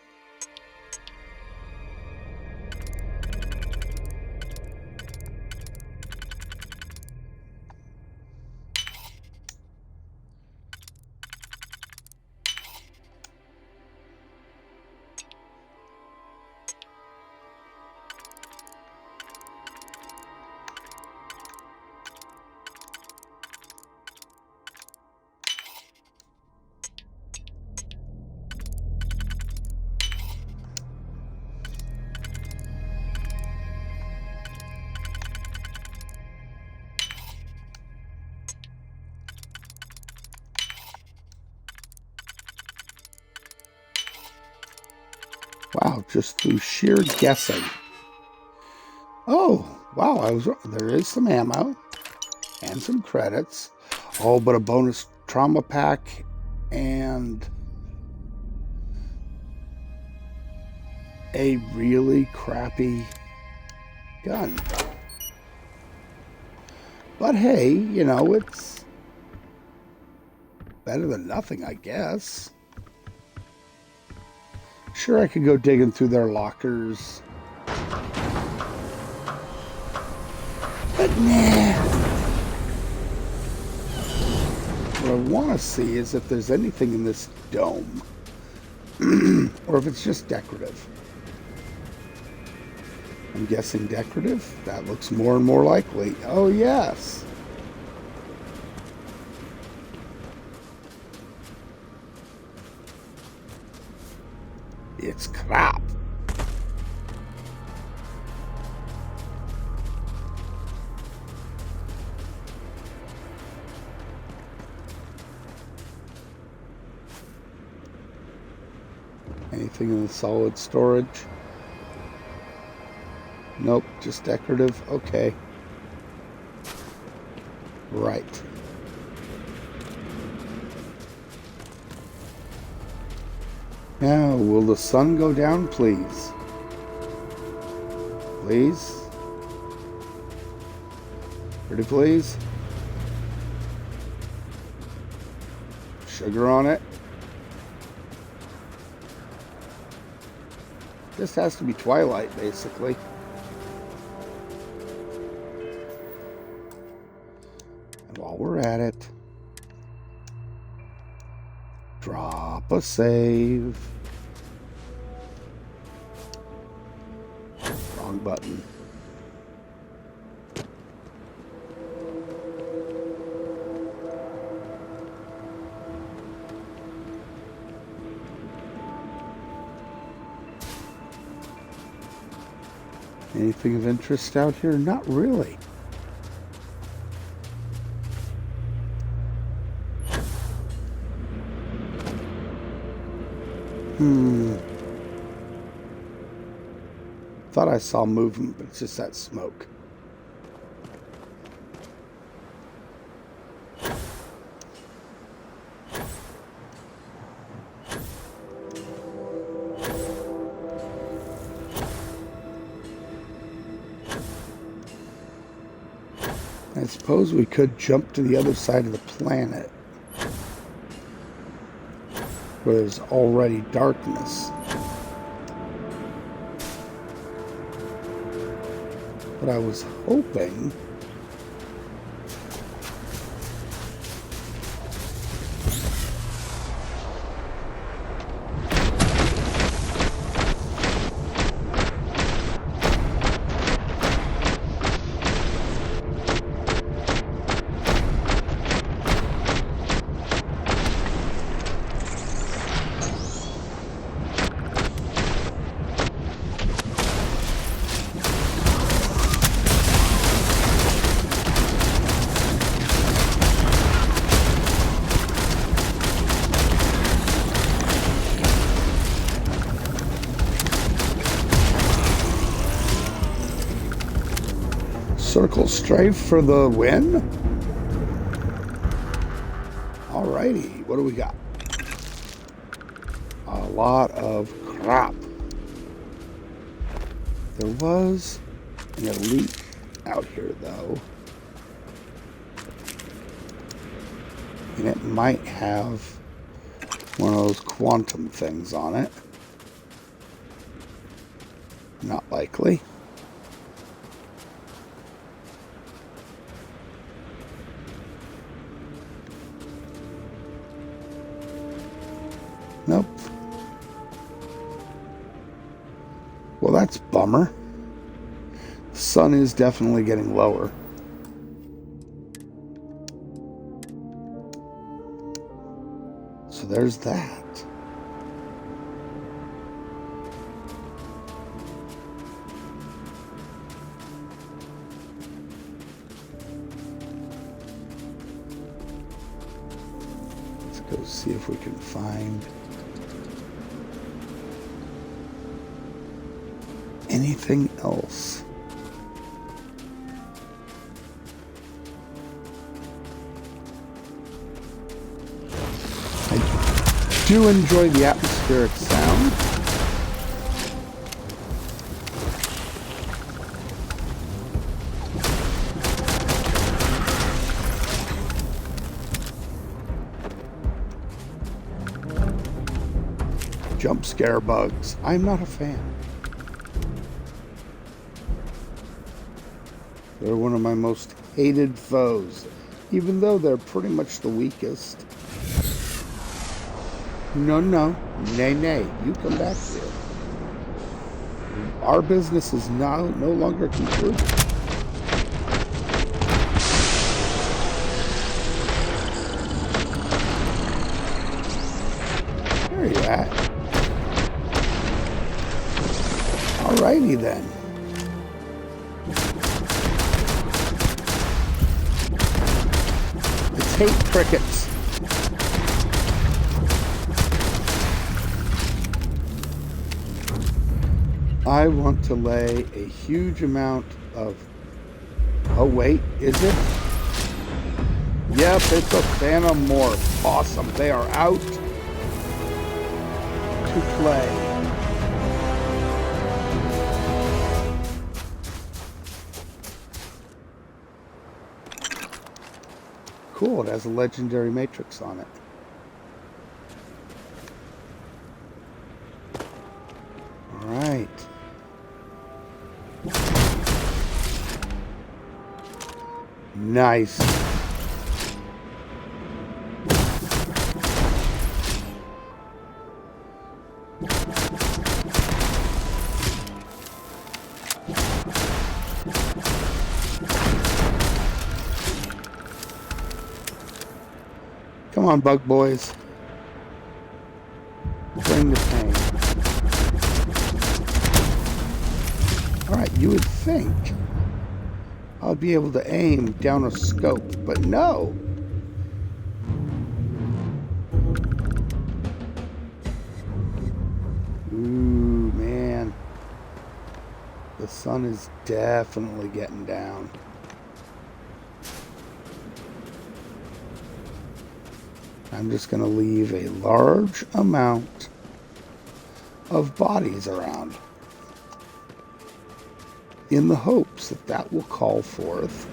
Wow, just through sheer guessing. Oh, wow, I was wrong. There is some ammo and some credits. Oh, but a bonus trauma pack and a really crappy gun. But hey, you know, it's better than nothing, I guess. Sure, I could go digging through their lockers. But nah. What I want to see is if there's anything in this dome. Or if it's just decorative. I'm guessing decorative. That looks more and more likely. Oh, yes. It's crap. Anything in the solid storage? Nope, just decorative. Okay. Right. Now, will the sun go down, please? Please? Pretty please? Sugar on it? This has to be twilight, basically. And while we're at it, drop a save. Wrong button. Anything of interest out here? Not really. Thought I saw movement, but it's just that smoke. suppose we could jump to the other side of the planet, where there's already darkness. But I was hoping Circle strafe for the win. Alrighty, what do we got? A lot of crap. There was an elite out here though, and it might have one of those quantum things on it. Not likely. Nope. Well, that's a bummer. The sun is definitely getting lower. So there's that. Let's go see if we can find anything else. I do enjoy the atmospheric sound. Jump scare bugs. I'm not a fan. They're one of my most hated foes, even though they're pretty much the weakest. No, nay, you come back here. Our business is now no longer concluded. Where are you at? Alrighty then. Hate crickets. I want to lay a huge amount of... Oh wait, is it? Yep, it's a phantom morph. Awesome. They are out to play. Cool, it has a legendary matrix on it. Alright. Nice. Come on, bug boys. Bring the pain. Alright, you would think I'll be able to aim down a scope, but no. Ooh, man. The sun is definitely getting down. I'm just going to leave a large amount of bodies around in the hopes that that will call forth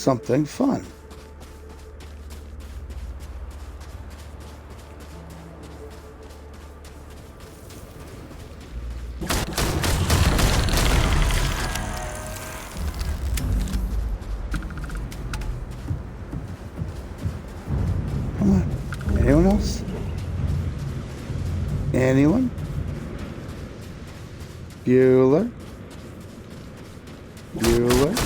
something fun. Come on. Anyone else? Anyone? Bueller? Bueller?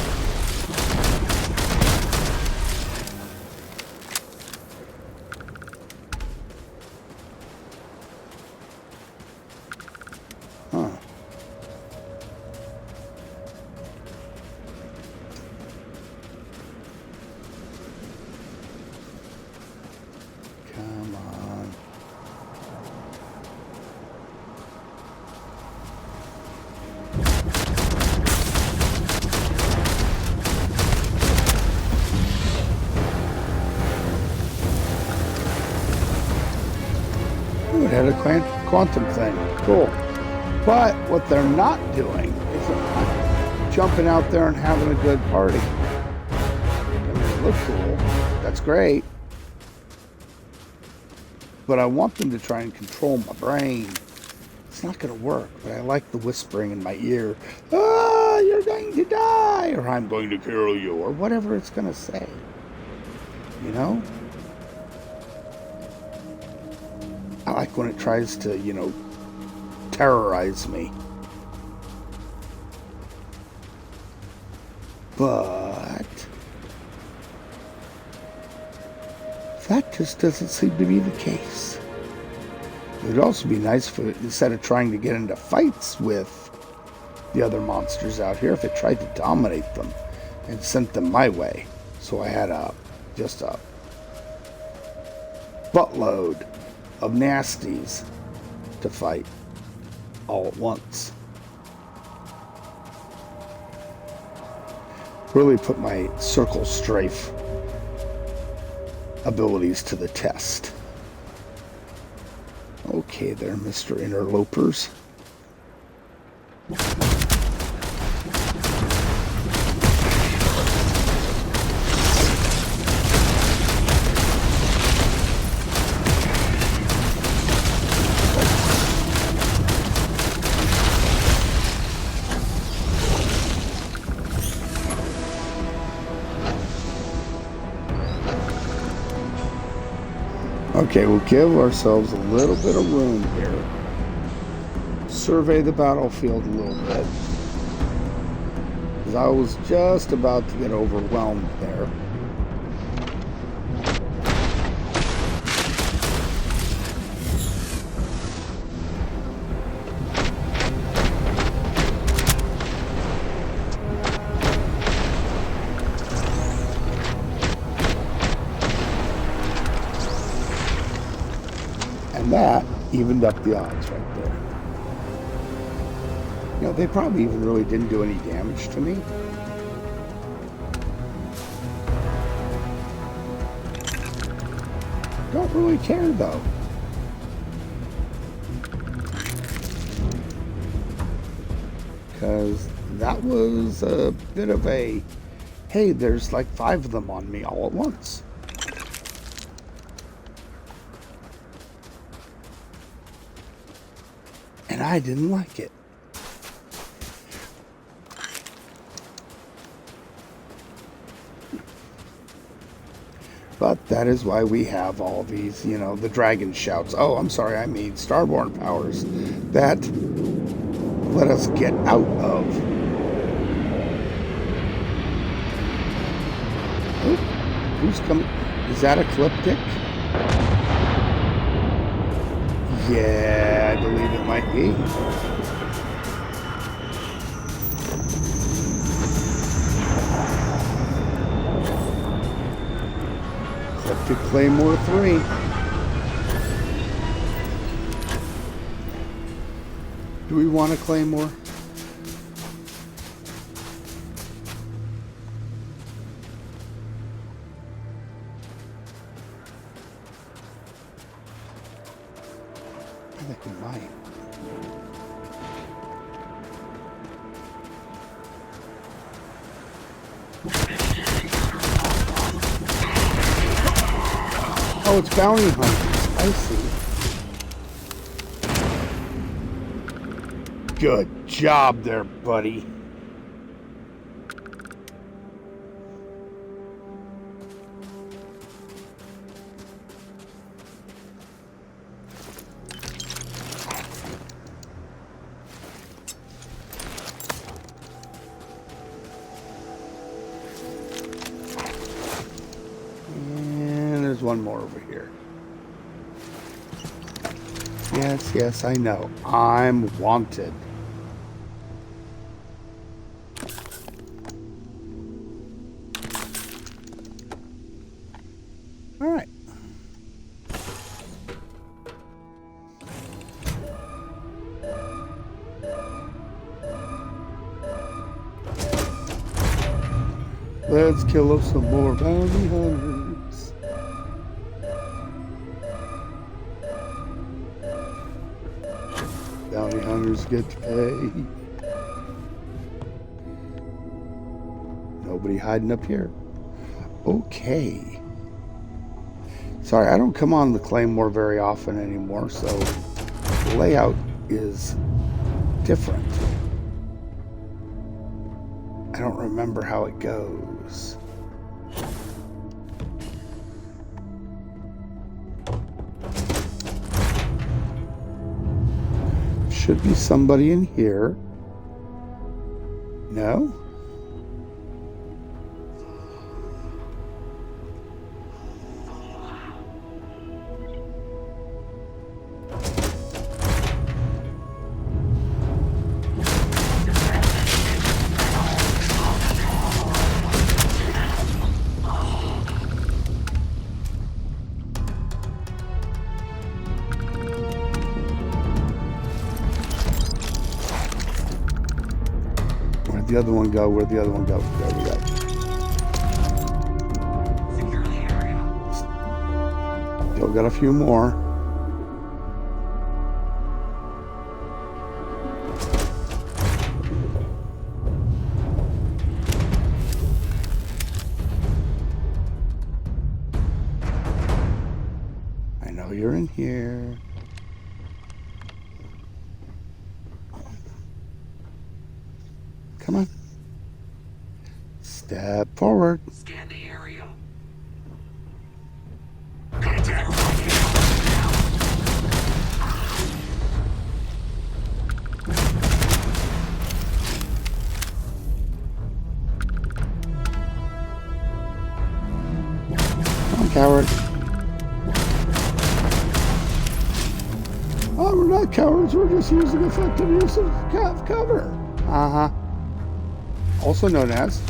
Huh. Come on. Ooh, it had a quantum thing. Cool. But what they're not doing is jumping out there and having a good party. I mean, it looks cool. That's great. But I want them to try and control my brain. It's not going to work, but I like the whispering in my ear. Ah, you're going to die, or I'm going to kill you, or whatever it's going to say. You know? I like when it tries to, terrorize me. But that just doesn't seem to be the case. It would also be nice for it, instead of trying to get into fights with the other monsters out here, if it tried to dominate them and sent them my way. So I had just a buttload of nasties to fight all at once. Really put my circle strafe abilities to the test. Okay there, Mr. Interlopers. Okay, we'll give ourselves a little bit of room here. Survey the battlefield a little bit. Because I was just about to get overwhelmed there. And that evened up the odds right there. They probably even really didn't do any damage to me. Don't really care though. Because that was a bit of a, hey, there's like 5 of them on me all at once. And I didn't like it. But that is why we have all these, the dragon shouts. Oh, I'm sorry, I mean starborn powers that let us get out of. Oh, who's coming? Is that Ecliptic? Yeah, I believe it might be. Ecliptic Claymore 3. Do we want a Claymore? I think we might. Oh, it's bounty hunters. I see. Good job there, buddy. One more over here. Yes, I know. I'm wanted. All right. Let's kill us some more bounty hunters. Bounty hunters get to pay. Nobody hiding up here. Okay. Sorry, I don't come on the Claymore very often anymore, so the layout is different. I don't remember how it goes. Should be somebody in here. No? Where'd the other one go? Where'd the other one go? There we go. Still got a few more. I know you're in here. Come on. Step forward. Scan the area. Come on, coward. Oh, we're not cowards. We're just using effective use of cover. Uh-huh. Also known as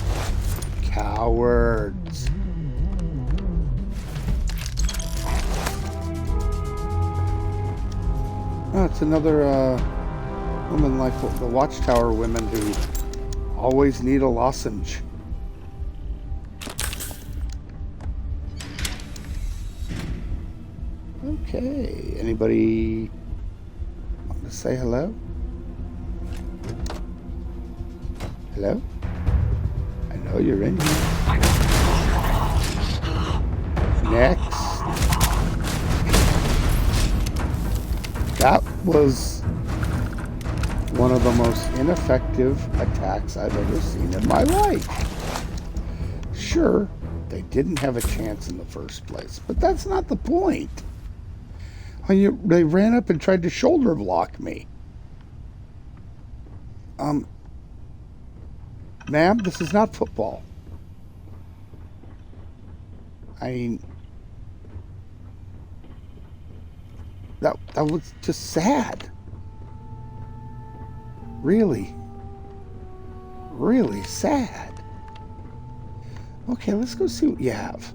cowards. Oh, it's another woman like the Watchtower women who always need a lozenge. Okay, anybody want to say hello? Hello? I know you're in here. Next. That was one of the most ineffective attacks I've ever seen in my life. Sure, they didn't have a chance in the first place, but that's not the point. They ran up and tried to shoulder block me. Ma'am, this is not football. I mean, that was just sad. Really sad. Okay, let's go see what you have.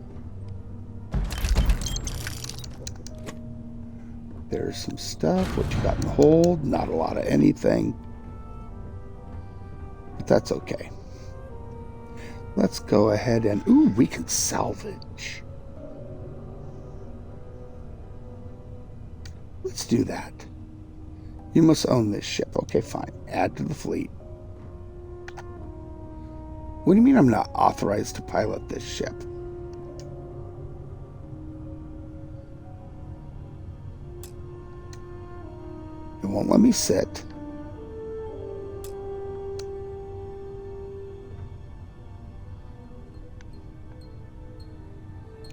There's some stuff. What you got in the hold? Not a lot of anything. But that's okay. Let's go ahead and... Ooh, we can salvage. Let's do that. You must own this ship. Okay, fine. Add to the fleet. What do you mean I'm not authorized to pilot this ship? won't let me sit.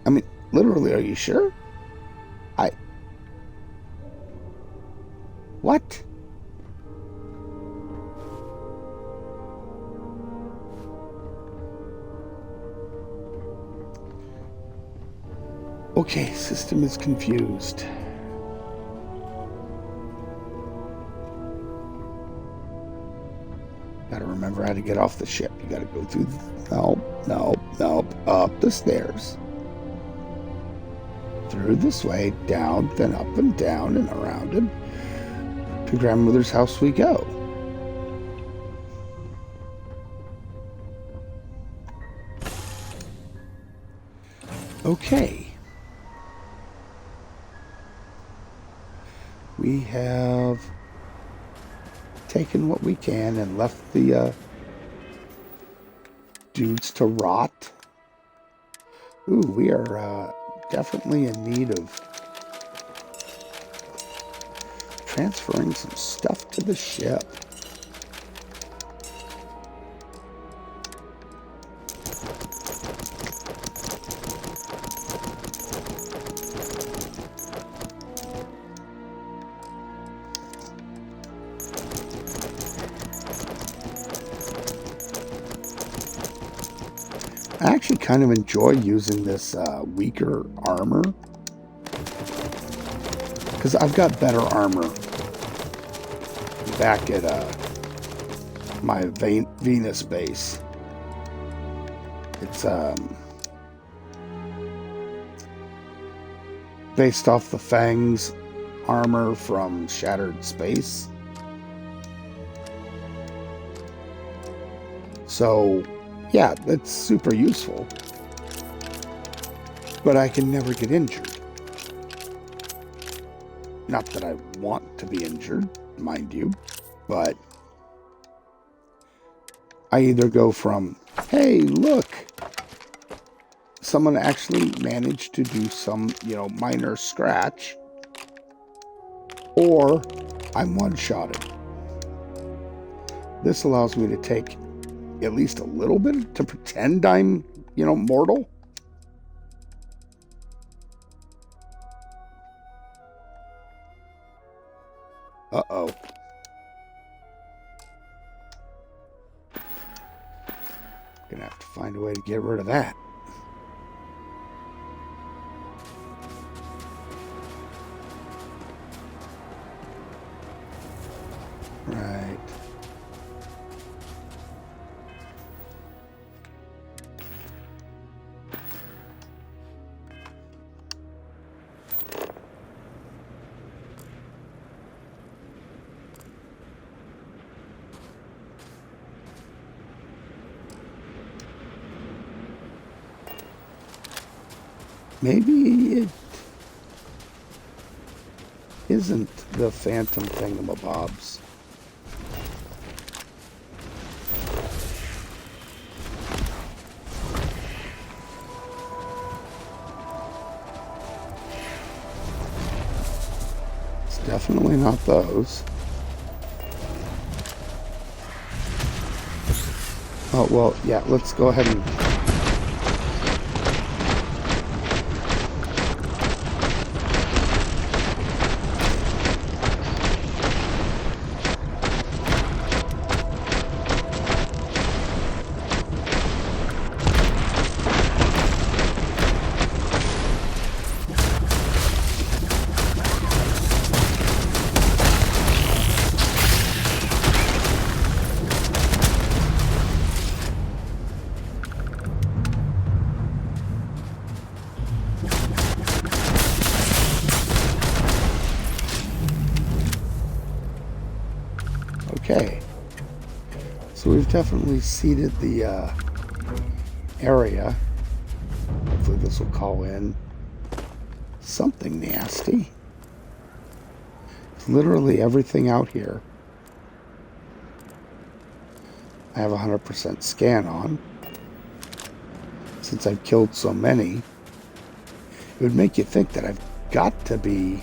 I mean, literally, are you sure? What? Okay, system is confused. Gotta remember how to get off the ship. You gotta go through nope, up the stairs. Through this way, down, then up and down and around and to grandmother's house we go. Okay. We have taken what we can and left the dudes to rot. Ooh, we are definitely in need of transferring some stuff to the ship. I actually kind of enjoy using this weaker armor because I've got better armor back at my Venus base. It's based off the Fang's armor from Shattered Space. So yeah, that's super useful, but I can never get injured. Not that I want to be injured, mind you, but I either go from, hey, look, someone actually managed to do some, minor scratch, or I'm one-shotted. This allows me to take at least a little bit to pretend I'm, mortal. Uh-oh. Gonna have to find a way to get rid of that. Right. Maybe it isn't the phantom thingamabobs. It's definitely not those. Oh, well, yeah, let's go ahead and... Okay, so we've definitely seeded the area. Hopefully this will call in something nasty. It's literally everything out here. I have 100% scan on. Since I've killed so many, it would make you think that I've got to be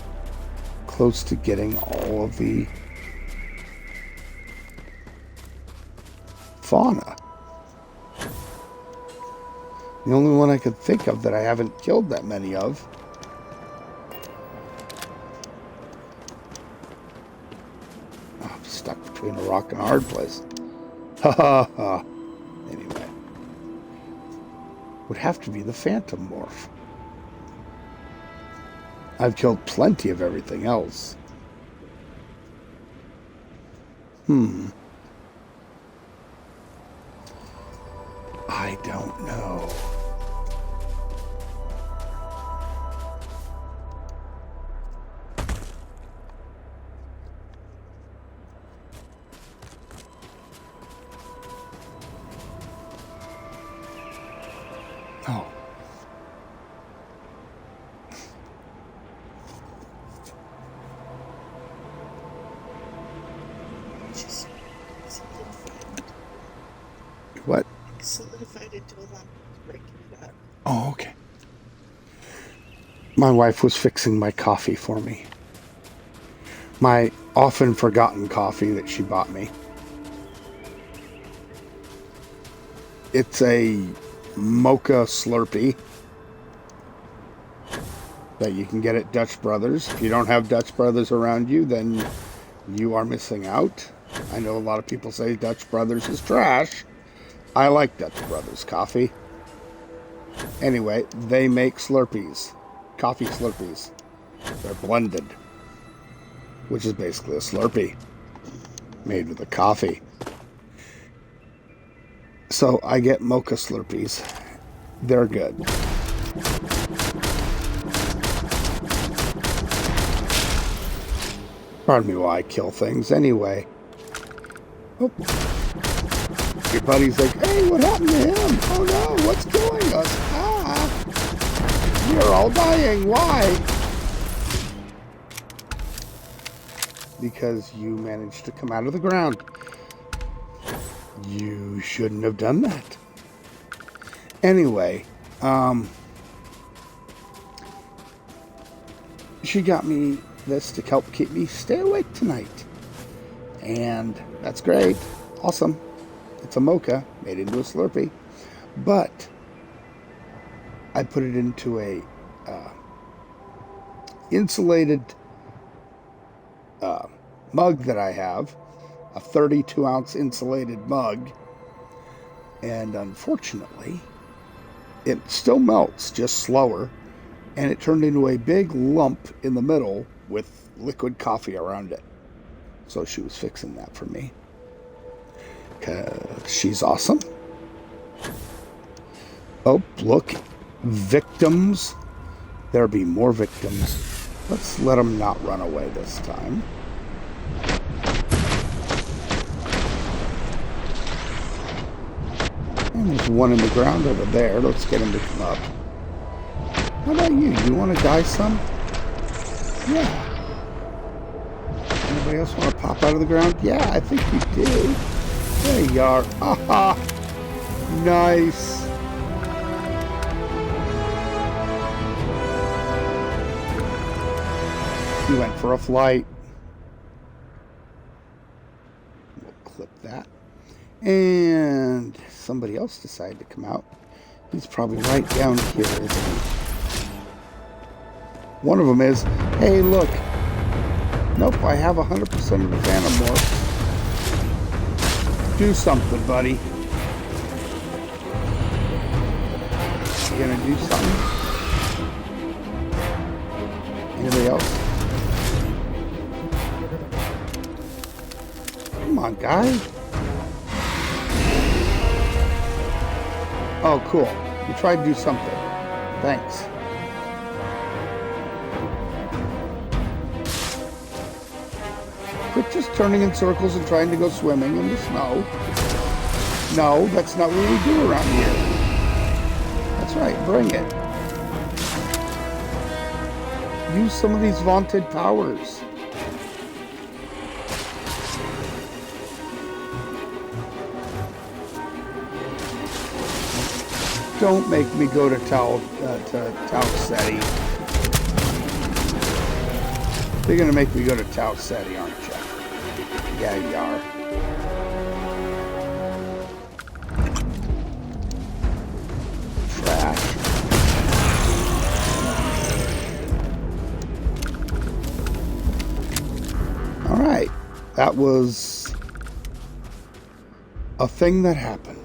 close to getting all of the fauna. The only one I could think of that I haven't killed that many of. Oh, I'm stuck between a rock and a hard place. Ha ha ha. Anyway. Would have to be the Phantom Morph. I've killed plenty of everything else. I don't know. Oh. Just solidified. What? Solidified into a lump, breaking it up. Oh, okay. My wife was fixing my coffee for me. My often forgotten coffee that she bought me. It's a mocha Slurpee that you can get at Dutch Brothers. If you don't have Dutch Brothers around you, then you are missing out. I know a lot of people say Dutch Brothers is trash. I like Dutch Brothers coffee. Anyway, they make Slurpees. Coffee Slurpees. They're blended, which is basically a Slurpee made with a coffee. So I get mocha Slurpees. They're good. Pardon me while I kill things anyway. Oh. Your buddy's like, hey, what happened to him? Oh no, what's killing us? Ah! We're all dying. Why? Because you managed to come out of the ground. You shouldn't have done that. Anyway, she got me this to help keep me stay awake tonight. And that's great. Awesome. It's a mocha made into a Slurpee. But I put it into a insulated mug that I have. A 32-ounce insulated mug. And unfortunately, it still melts, just slower. And it turned into a big lump in the middle with liquid coffee around it. So she was fixing that for me. 'Cause she's awesome. Oh, look. Victims. There'll be more victims. Let's let them not run away this time. And there's one in the ground over there. Let's get him to come up. How about you? You want to die some? Yeah. Anybody else want to pop out of the ground? Yeah, I think you do. There you are. Aha! Nice. He went for a flight. We'll clip that. And somebody else decided to come out. He's probably right down here, isn't he? One of them is, hey, look. Nope, I have 100% of the Phantom Morph. Do something, buddy. You gonna do something? Anybody else? Come on, guy. Oh, cool. You tried to do something. Thanks. Quit just turning in circles and trying to go swimming in the snow. No, that's not what we do around here. That's right, bring it. Use some of these vaunted powers. Don't make me go to Tau Ceti. You're gonna make me go to Tau Ceti, aren't you? Yeah, you are. that was a thing that happened.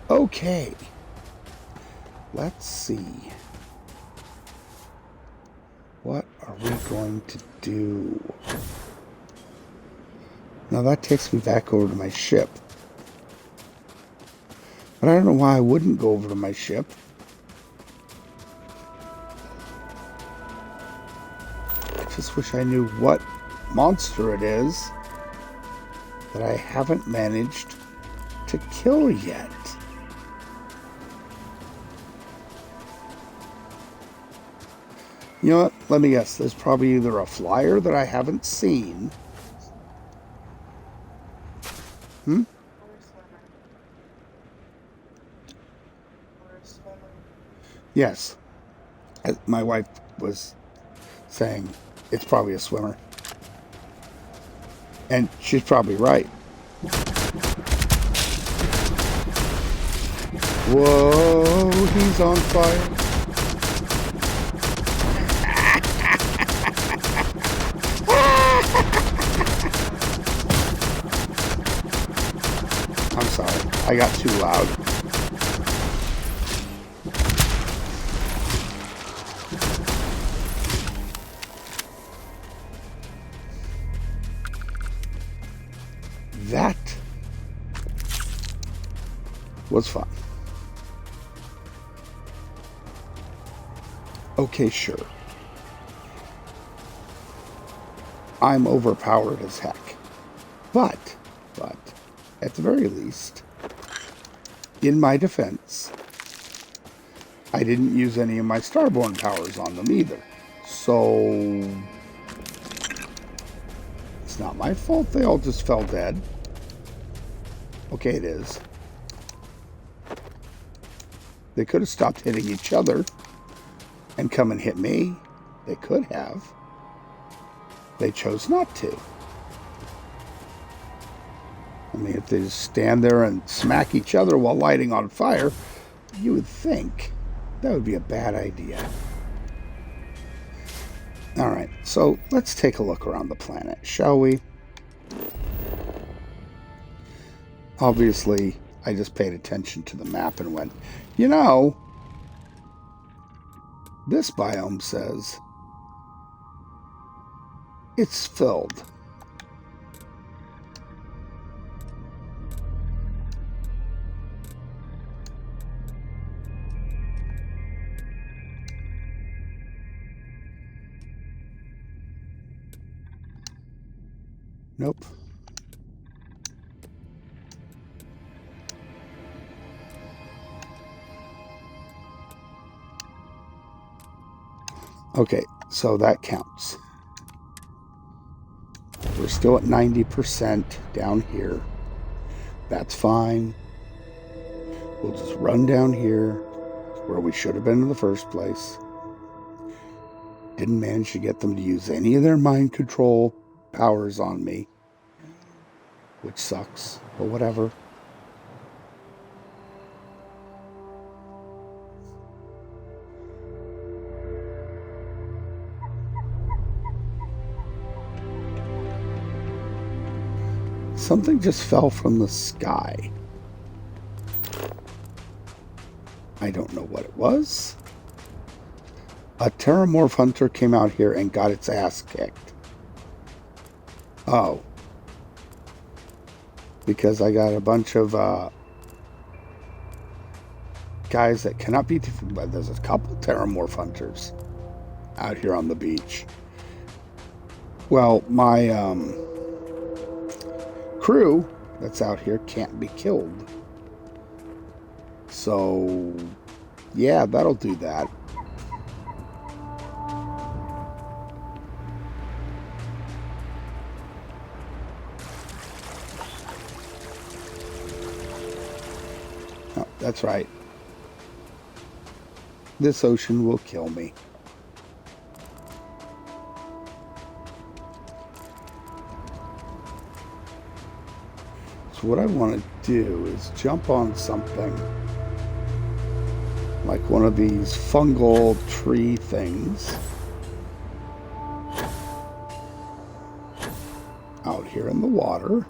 Okay. Let's see. What are we going to do? Now that takes me back over to my ship. But I don't know why I wouldn't go over to my ship. I just wish I knew what monster it is that I haven't managed to kill yet. You know what? Let me guess. There's probably either a flyer that I haven't seen. Yes. My wife was saying it's probably a swimmer. And she's probably right. Whoa, he's on fire. I'm sorry, I got too loud. That was fun. Okay, sure. I'm overpowered as heck. But, at the very least, in my defense, I didn't use any of my Starborn powers on them either. So, it's not my fault they all just fell dead. Okay, it is. They could have stopped hitting each other and come and hit me. They could have. They chose not to. I mean, if they just stand there and smack each other while lighting on fire, you would think that would be a bad idea. Alright, so let's take a look around the planet, shall we? Obviously, I just paid attention to the map and went, you know, this biome says it's filled. Nope. Okay, so that counts. We're still at 90% down here. That's fine. We'll just run down here where we should have been in the first place. Didn't manage to get them to use any of their mind control powers on me, which sucks, but whatever. Something just fell from the sky. I don't know what it was. A Terramorph hunter came out here and got its ass kicked. Oh. Because I got a bunch of guys that cannot be defeated, but there's a couple Terramorph hunters out here on the beach. Well, my crew that's out here can't be killed. So, yeah, that'll do that. Oh, that's right. This ocean will kill me. So what I want to do is jump on something like one of these fungal tree things out here in the water.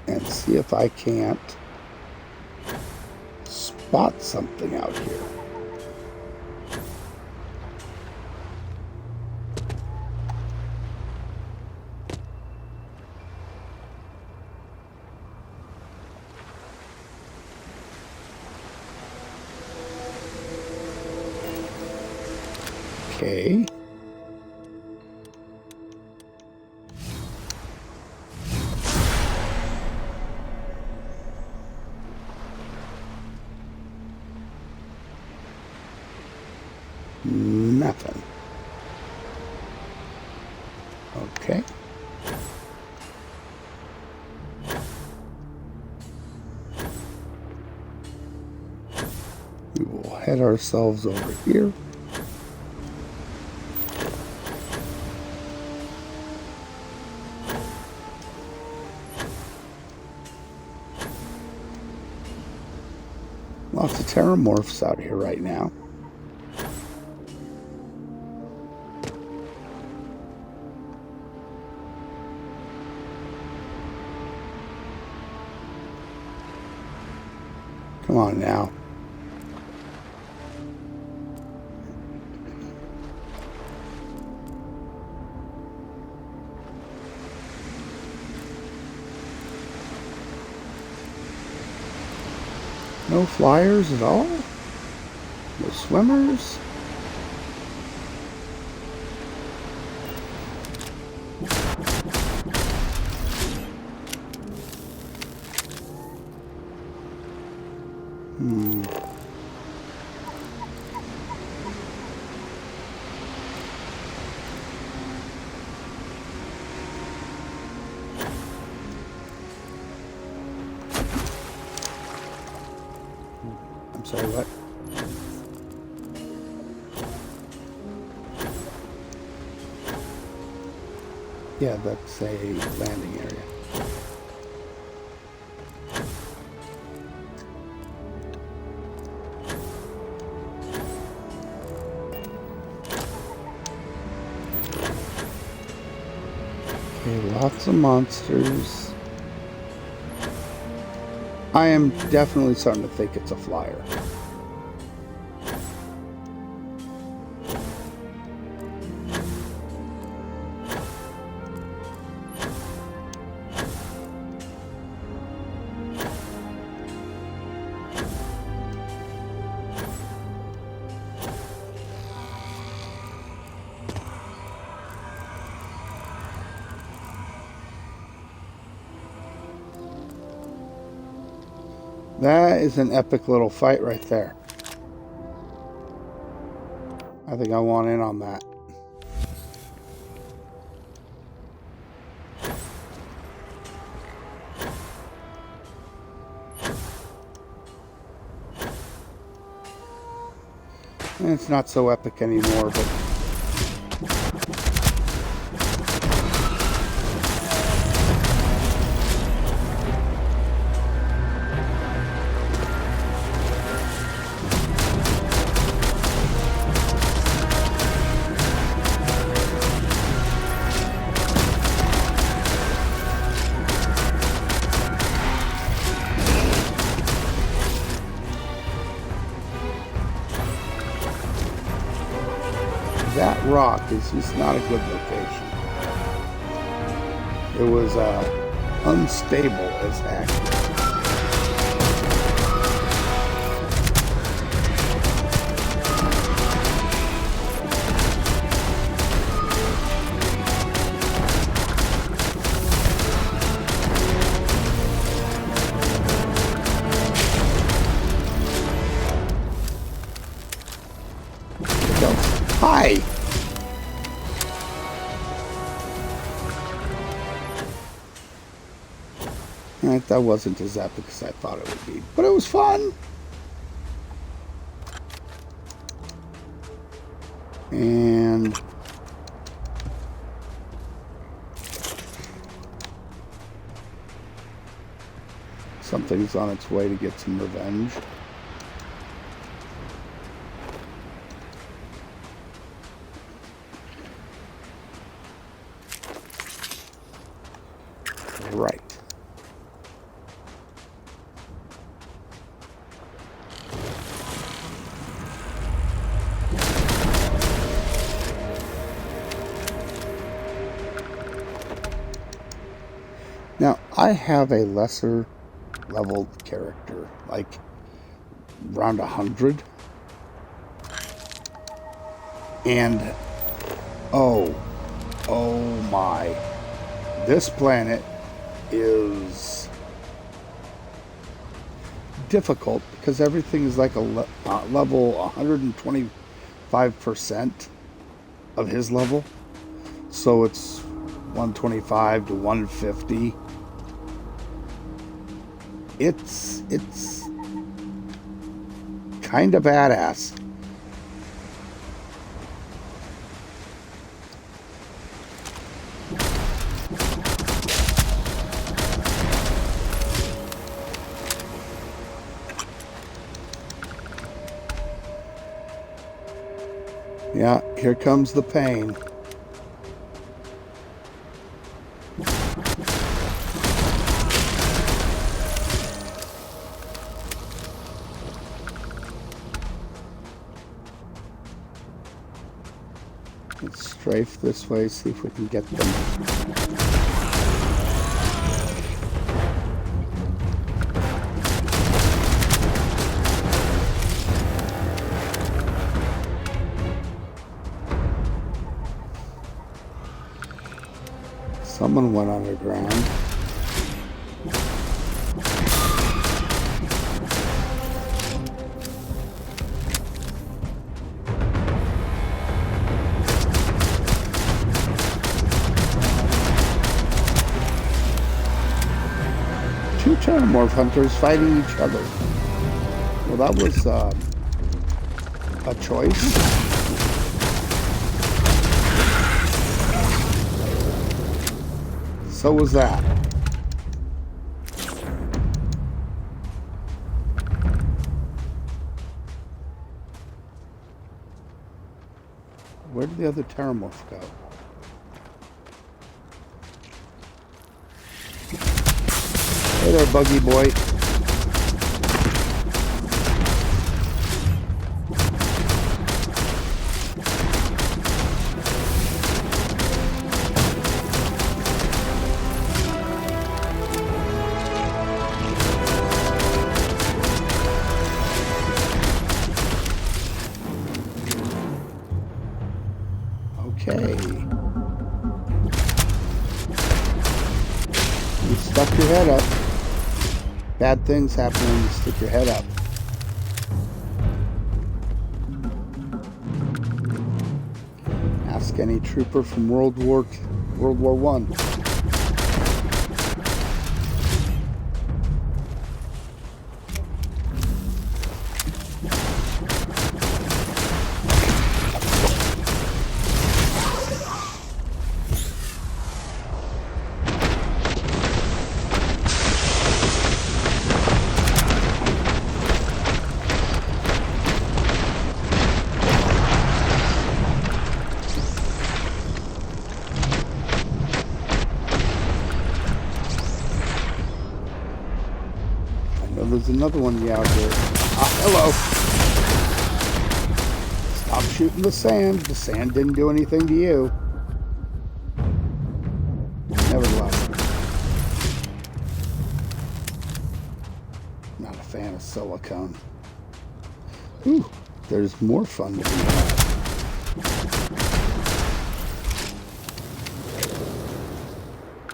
And see if I can't spot something out here. Okay. Nothing. Okay. We will head ourselves over here. Lots of terramorphs out here right now. Come on now. No flyers at all? No swimmers? I'm sorry, what? Yeah, that's a landing area. Okay, lots of monsters. I am definitely starting to think it's a flyer. That is an epic little fight right there. I think I want in on that. And it's not so epic anymore, but that rock is just not a good location. It was unstable as heck. Hi! That wasn't as epic as I thought it would be, but it was fun. And something's on its way to get some revenge. Right. Now, I have a lesser leveled character, like around 100. And, oh my. This planet is difficult because everything is like a level 125% of his level. So it's 125 to 150. It's kind of badass. Yeah, here comes the pain. Let's strafe this way, see if we can get them. Someone went underground. Two Terramorph hunters fighting each other. Well, that was a choice. So was that. Where did the other Terramorph go? Hey there, buggy boy. Okay. You stuck your head up. Bad things happen when you stick your head up. Ask any trooper from World War I. There's another one of you out there. Ah, hello. Stop shooting the sand. The sand didn't do anything to you. Nevertheless. Not a fan of silicone. Ooh, there's more fun to be had.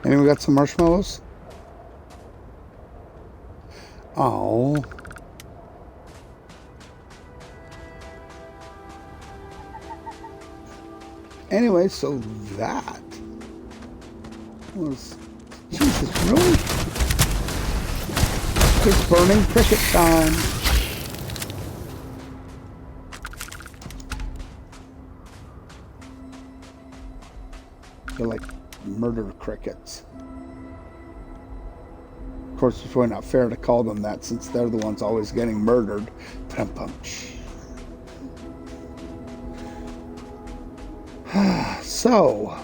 Anyone got some marshmallows? Oh. Anyway, so that was... Jesus, really? It's burning cricket time. They're like murder crickets. Of course, it's really not fair to call them that since they're the ones always getting murdered. So,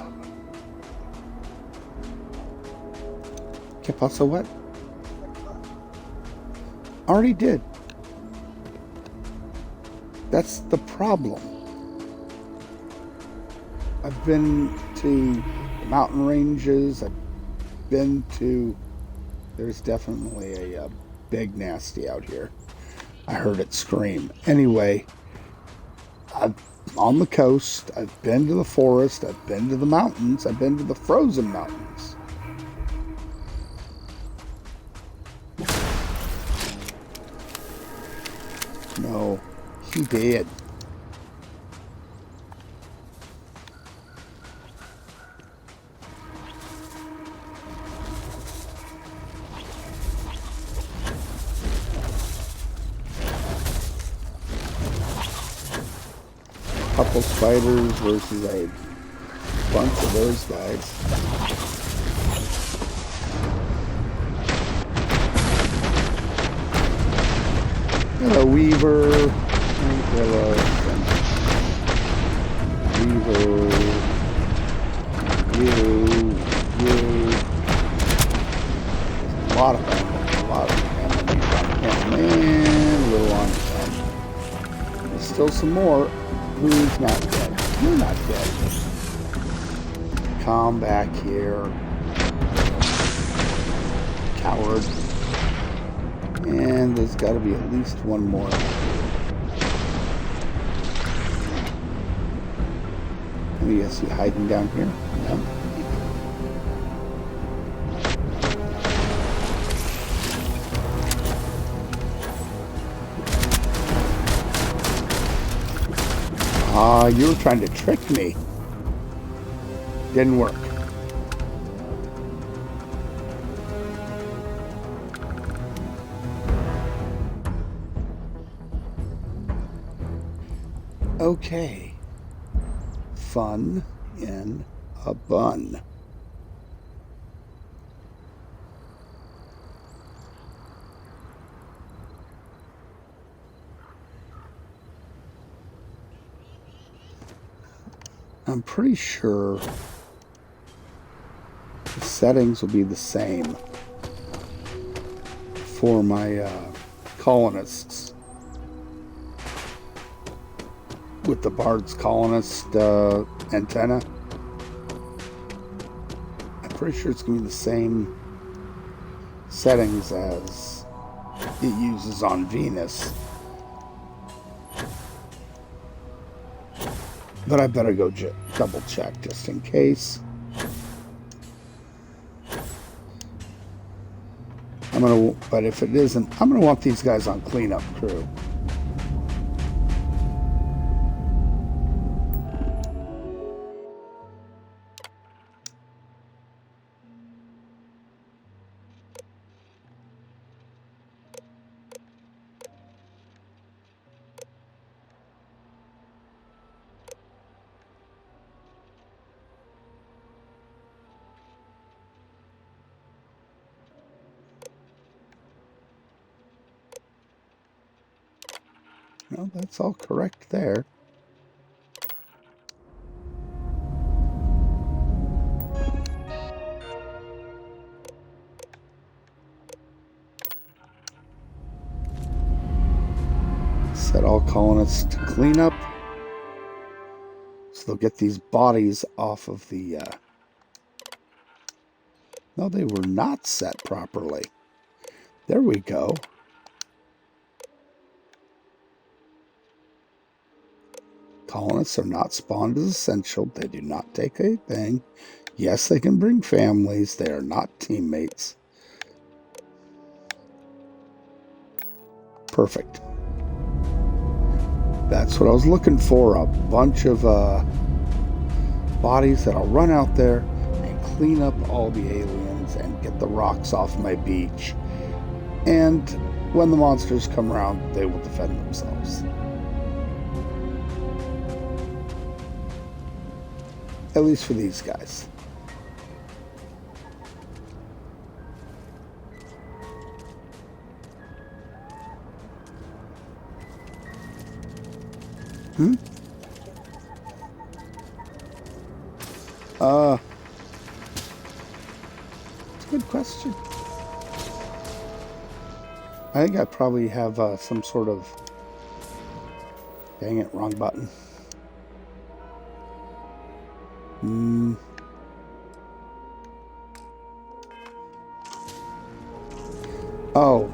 ¿Qué pasó? What? Already did. That's the problem. I've been to the mountain ranges. I've been to... There's definitely a big nasty out here. I heard it scream. Anyway, I've on the coast. I've been to the forest. I've been to the mountains. I've been to the frozen mountains. No, he did. Couple spiders versus a bunch of those guys. Hello, Weaver. Hello, Weaver. You. A lot of them. A lot of them. And a little on them. There's still some more. Who's not dead? You're not dead. Come back here. Coward. And there's got to be at least one more. Let me guess, you hiding down here? No. You were trying to trick me. Didn't work. Okay. Fun in a bun. I'm pretty sure the settings will be the same for my colonists with the Bard's Colonist antenna. I'm pretty sure it's going to be the same settings as it uses on Venus. But I better go double check just in case. But if it isn't, I'm gonna want these guys on cleanup crew. Well, that's all correct there. Set all colonists to clean up. So they'll get these bodies off of the... No, they were not set properly. There we go. Colonists are not spawned as essential. They do not take a thing. Yes, they can bring families. They are not teammates. Perfect. That's what I was looking for. A bunch of bodies that'll run out there and clean up all the aliens and get the rocks off my beach. And when the monsters come around, they will defend themselves. At least for these guys. It's a good question. I think I probably have some sort of... Dang it, wrong button. Oh.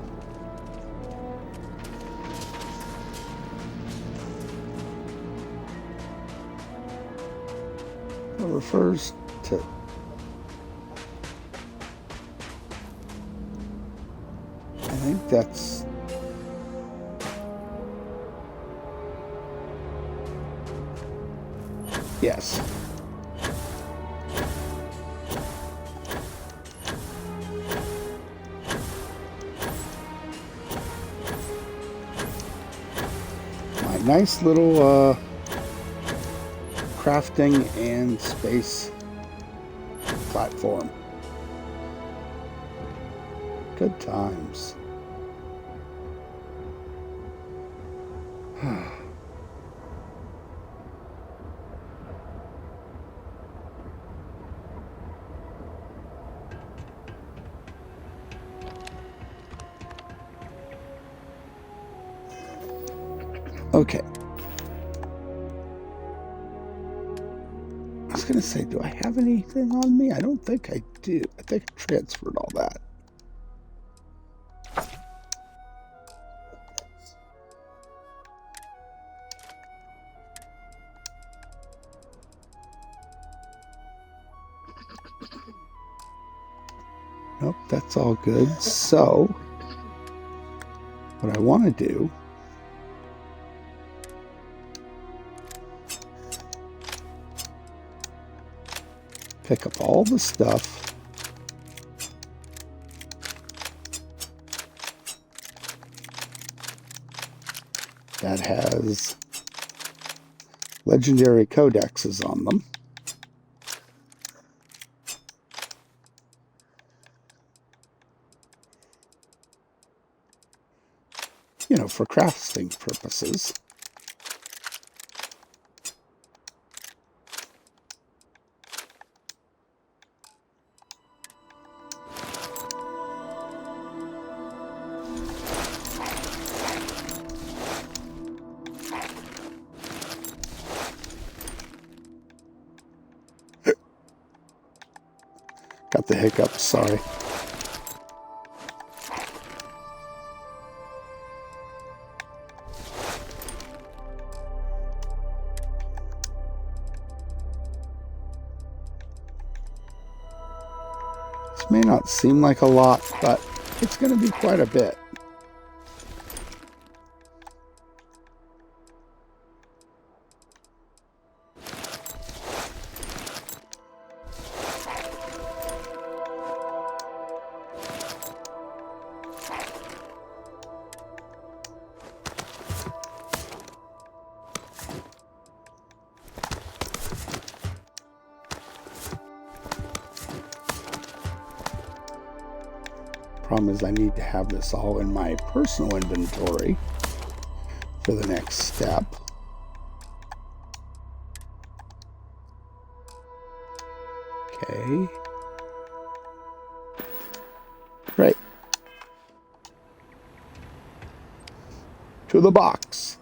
It refers to... I think that's... Yes. My nice little crafting and space platform. Good times. Okay. I was going to say, do I have anything on me? I don't think I do. I think I transferred all that. Nope, that's all good. So, what I want to do pick up all the stuff that has legendary codexes on them. You know, for crafting purposes. Got the hiccups, sorry. This may not seem like a lot, but it's going to be quite a bit. Problem is I need to have this all in my personal inventory for the next step. Okay. Right. To the box.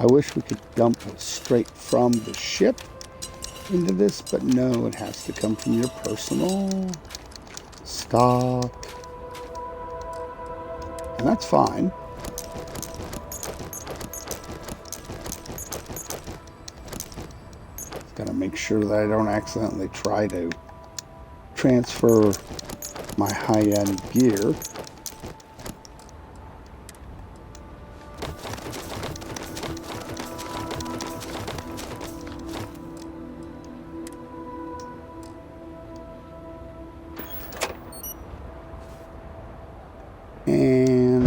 I wish we could dump straight from the ship into this, but no, it has to come from your personal stock. And that's fine. Just gotta make sure that I don't accidentally try to transfer my high-end gear. And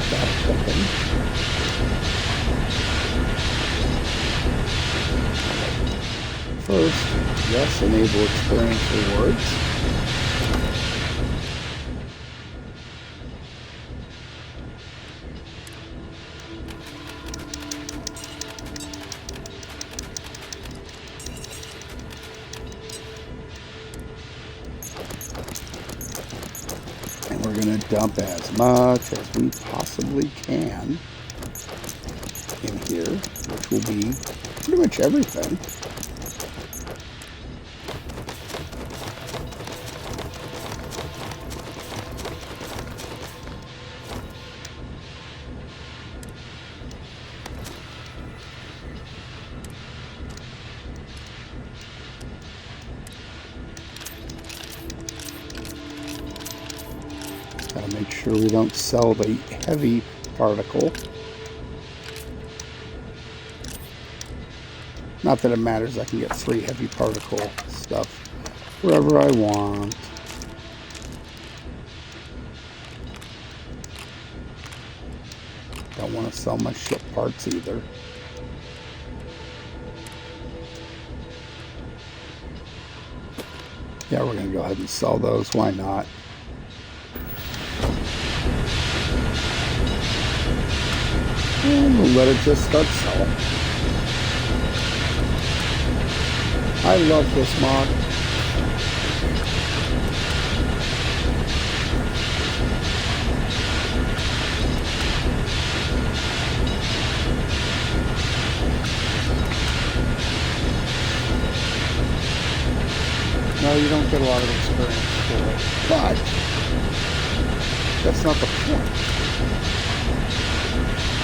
that's open. First, yes, enable experience rewards. dump as much as we possibly can in here, which will be pretty much everything. Gotta make sure we don't sell the heavy particle. Not that it matters, I can get free heavy particle stuff wherever I want. Don't want to sell my ship parts either. Yeah, we're going to go ahead and sell those. Why not? And we'll let it just start selling. I love this mod. No, you don't get a lot of experience for it, but that's not the point.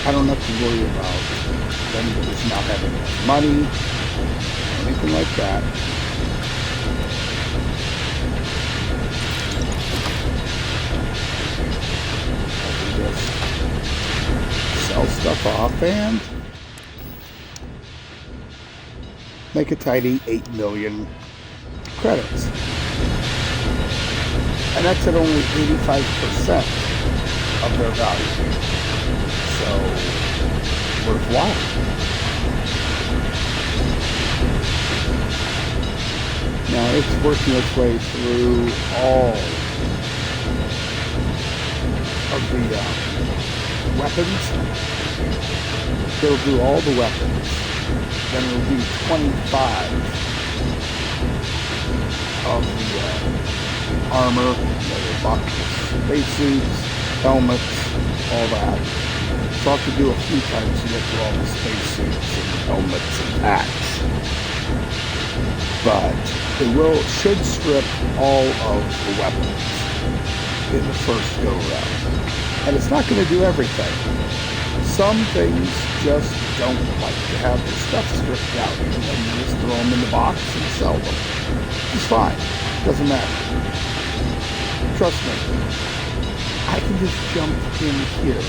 I don't have to worry about vendors not having enough money or anything like that. I can just sell stuff off and make a tidy 8 million credits. And that's at only 85% of their value. So, worthwhile. Now it's working its way through all of the weapons. It'll do all the weapons. Then it'll do 25 of the armor, the boxes, spacesuits, helmets, all that. So I'll have to do a few times to get to all the spacesuits and helmets and packs. But it should strip all of the weapons in the first go round. And it's not going to do everything. Some things just don't like to have their stuff stripped out, and then you just throw them in the box and sell them. It's fine. Doesn't matter. Trust me. I can just jump in here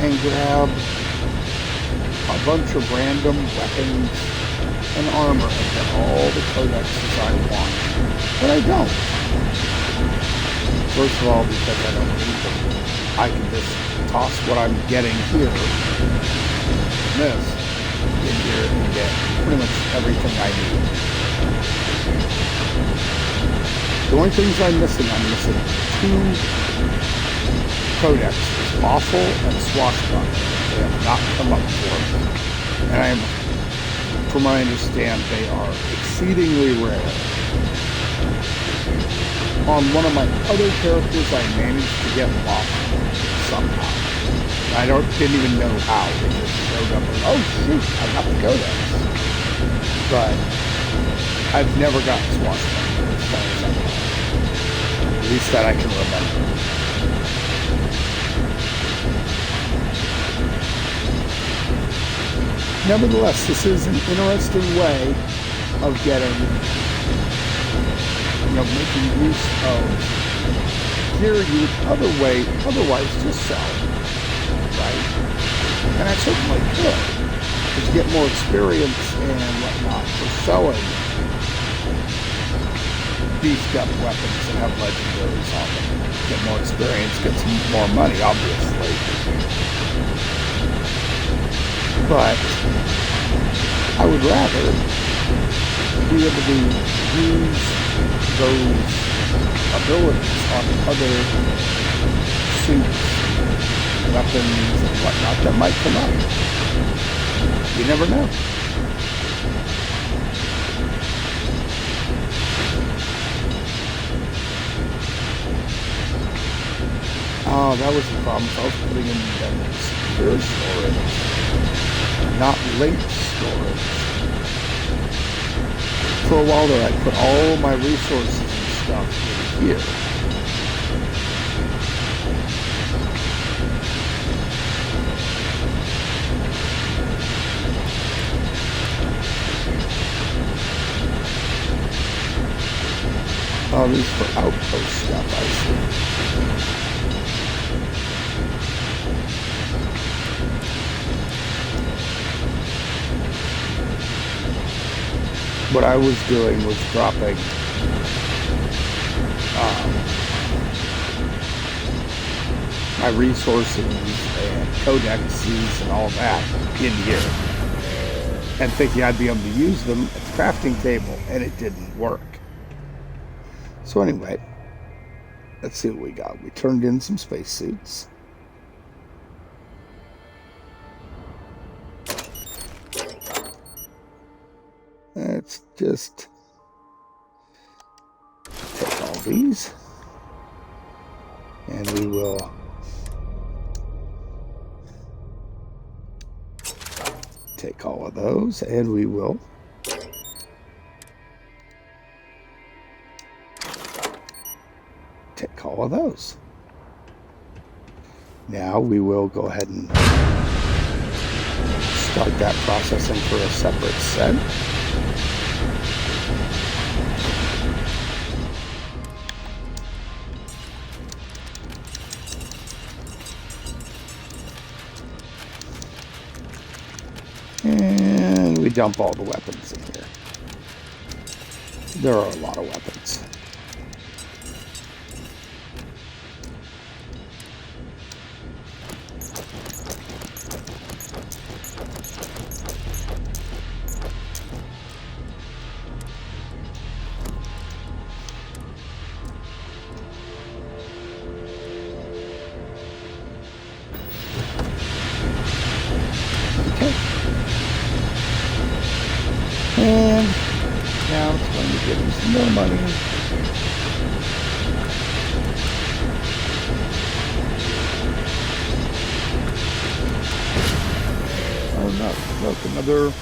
and grab a bunch of random weapons and armor and get all the codexes I want. But I don't. First of all, because I don't need them. I can just toss what I'm getting here, this, in here, and get pretty much everything I need. The only things I'm missing 2 codexes, Lawful and Swashbuckler. They have not come up for me. And from what I understand, they are exceedingly rare. On one of my other characters, I managed to get Lawful somehow. I didn't even know how. It just showed up and, oh shoot, I got the codex. But I've never gotten Swashbuckler as far as I know. At least that I can remember. Nevertheless, this is an interesting way of getting, making use of gear you would otherwise just sell, right? And I certainly could, because you get more experience and whatnot for selling beefed up weapons and have legendaries on them. Get more experience, get some more money, obviously. But I would rather be able to use those abilities on other suits, weapons, and whatnot that might come up. You never know. Oh, that was the problem. So I was putting in them in secure storage, not linked storage. For a while there, I put all my resources and stuff in here. Oh, this is for outpost stuff, I see. What I was doing was dropping my resources and codexes and all that in here, and thinking I'd be able to use them at the crafting table, and it didn't work. So anyway, let's see what we got. We turned in some spacesuits. Let's just take all these, and we will take all of those, and we will take all of those. Now we will go ahead and start that processing for a separate set. And we dump all the weapons in here. There are a lot of weapons. And now it's going to give me some more money. Oh no, look, another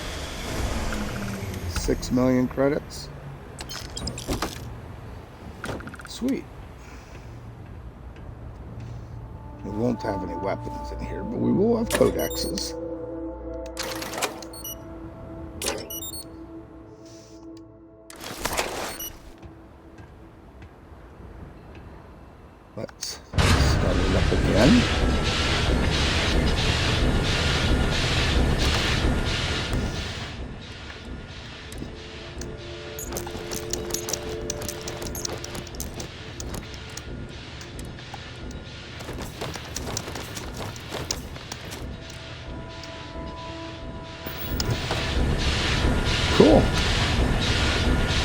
6 million credits. Sweet. We won't have any weapons in here, but we will have codexes. Let's start it up again. Cool.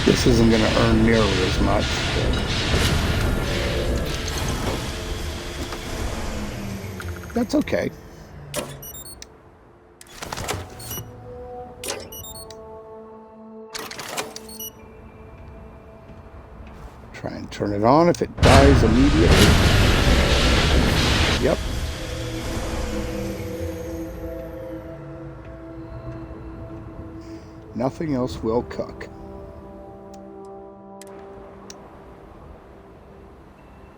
This isn't going to earn nearly as much, but that's okay. Try and turn it on if it dies immediately. Yep. Nothing else will cook.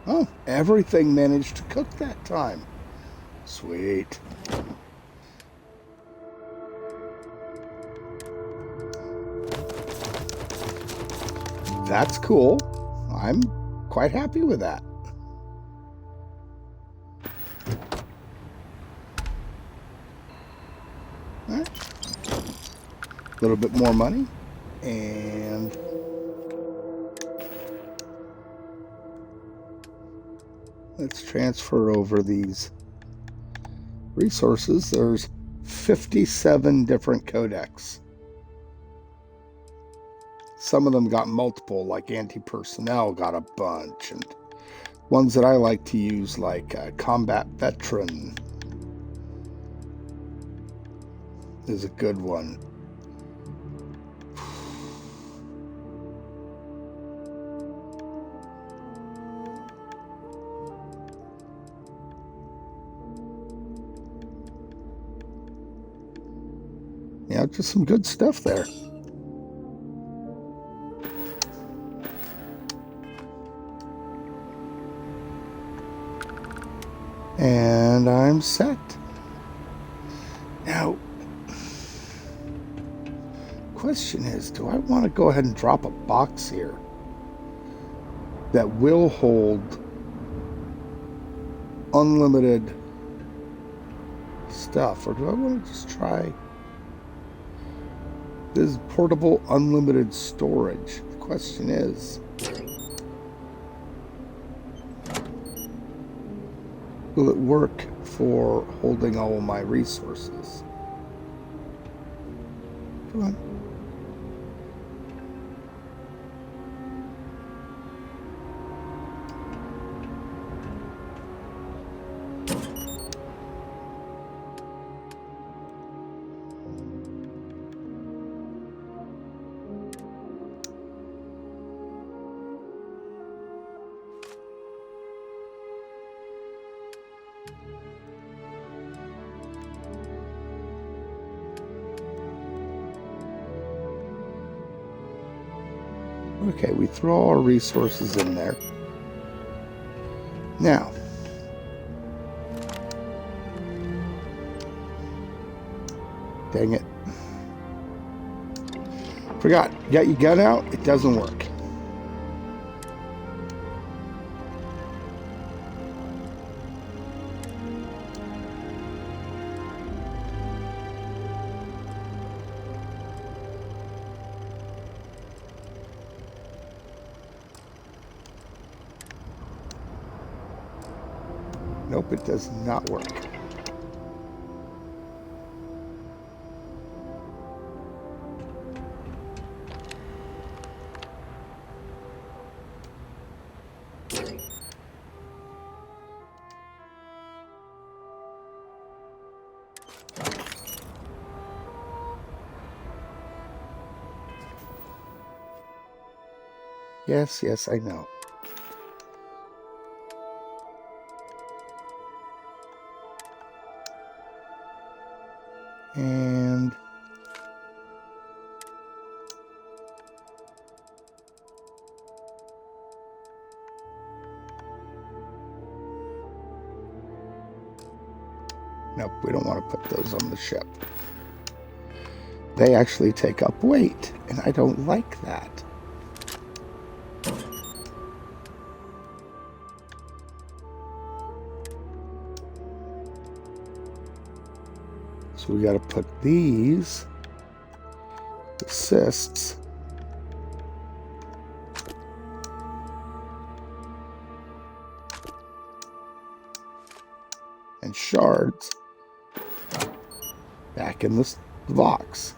Oh, everything managed to cook that time. Sweet. That's cool. I'm quite happy with that. All right. A little bit more money, and let's transfer over these resources. There's 57 different codecs. Some of them got multiple, like anti-personnel got a bunch, and ones that I like to use, like combat veteran, is a good one. just some good stuff there. And I'm set. Now, question is, do I want to go ahead and drop a box here that will hold unlimited stuff, or do I want to just try this portable unlimited storage? The question is, will it work for holding all of my resources? Come on. Okay, we throw all our resources in there. Now, dang it. Forgot, you got your gun out? It doesn't work. Nope, it does not work. Yes, I know. And nope, we don't want to put those on the ship. They actually take up weight, and I don't like that. So we got to put these assists and shards back in the box.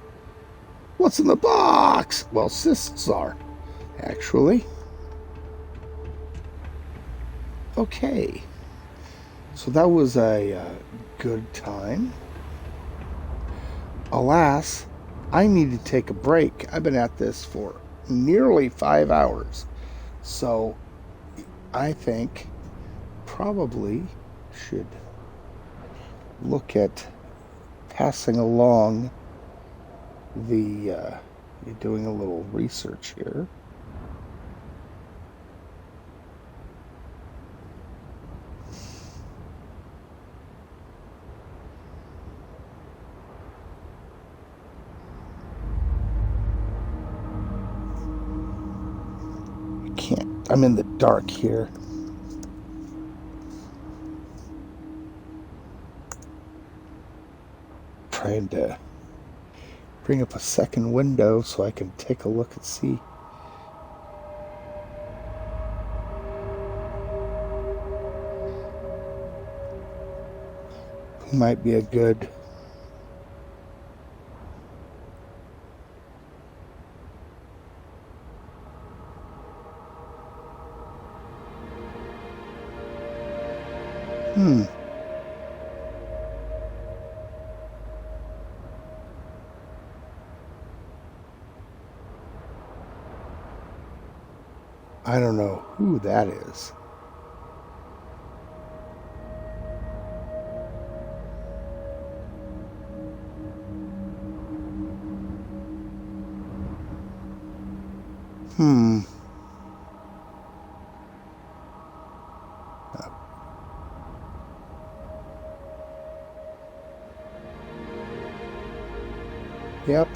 What's in the box? Well, cysts are, actually. Okay. So that was a good time. Alas, I need to take a break. I've been at this for nearly 5 hours. So I think probably should look at passing along the doing a little research here. I'm in the dark here. Trying to bring up a second window so I can take a look and see. Who might be a good I don't know who that is. Hmm. Yep.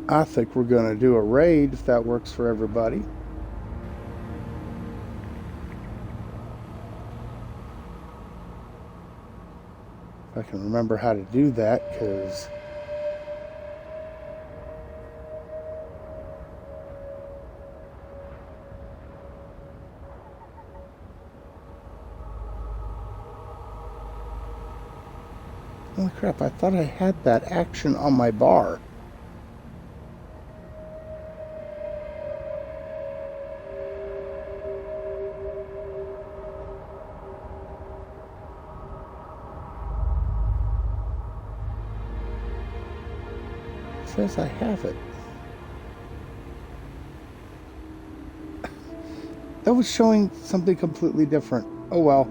I think we're going to do a raid if that works for everybody. If I can remember how to do that, because holy crap, I thought I had that action on my bar. It says I have it. That was showing something completely different. Oh well.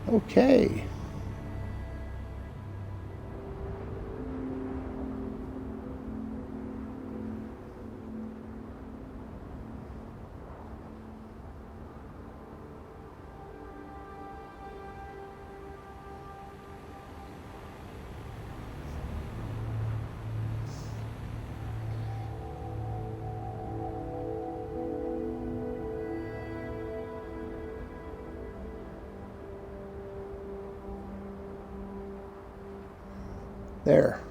Okay. There.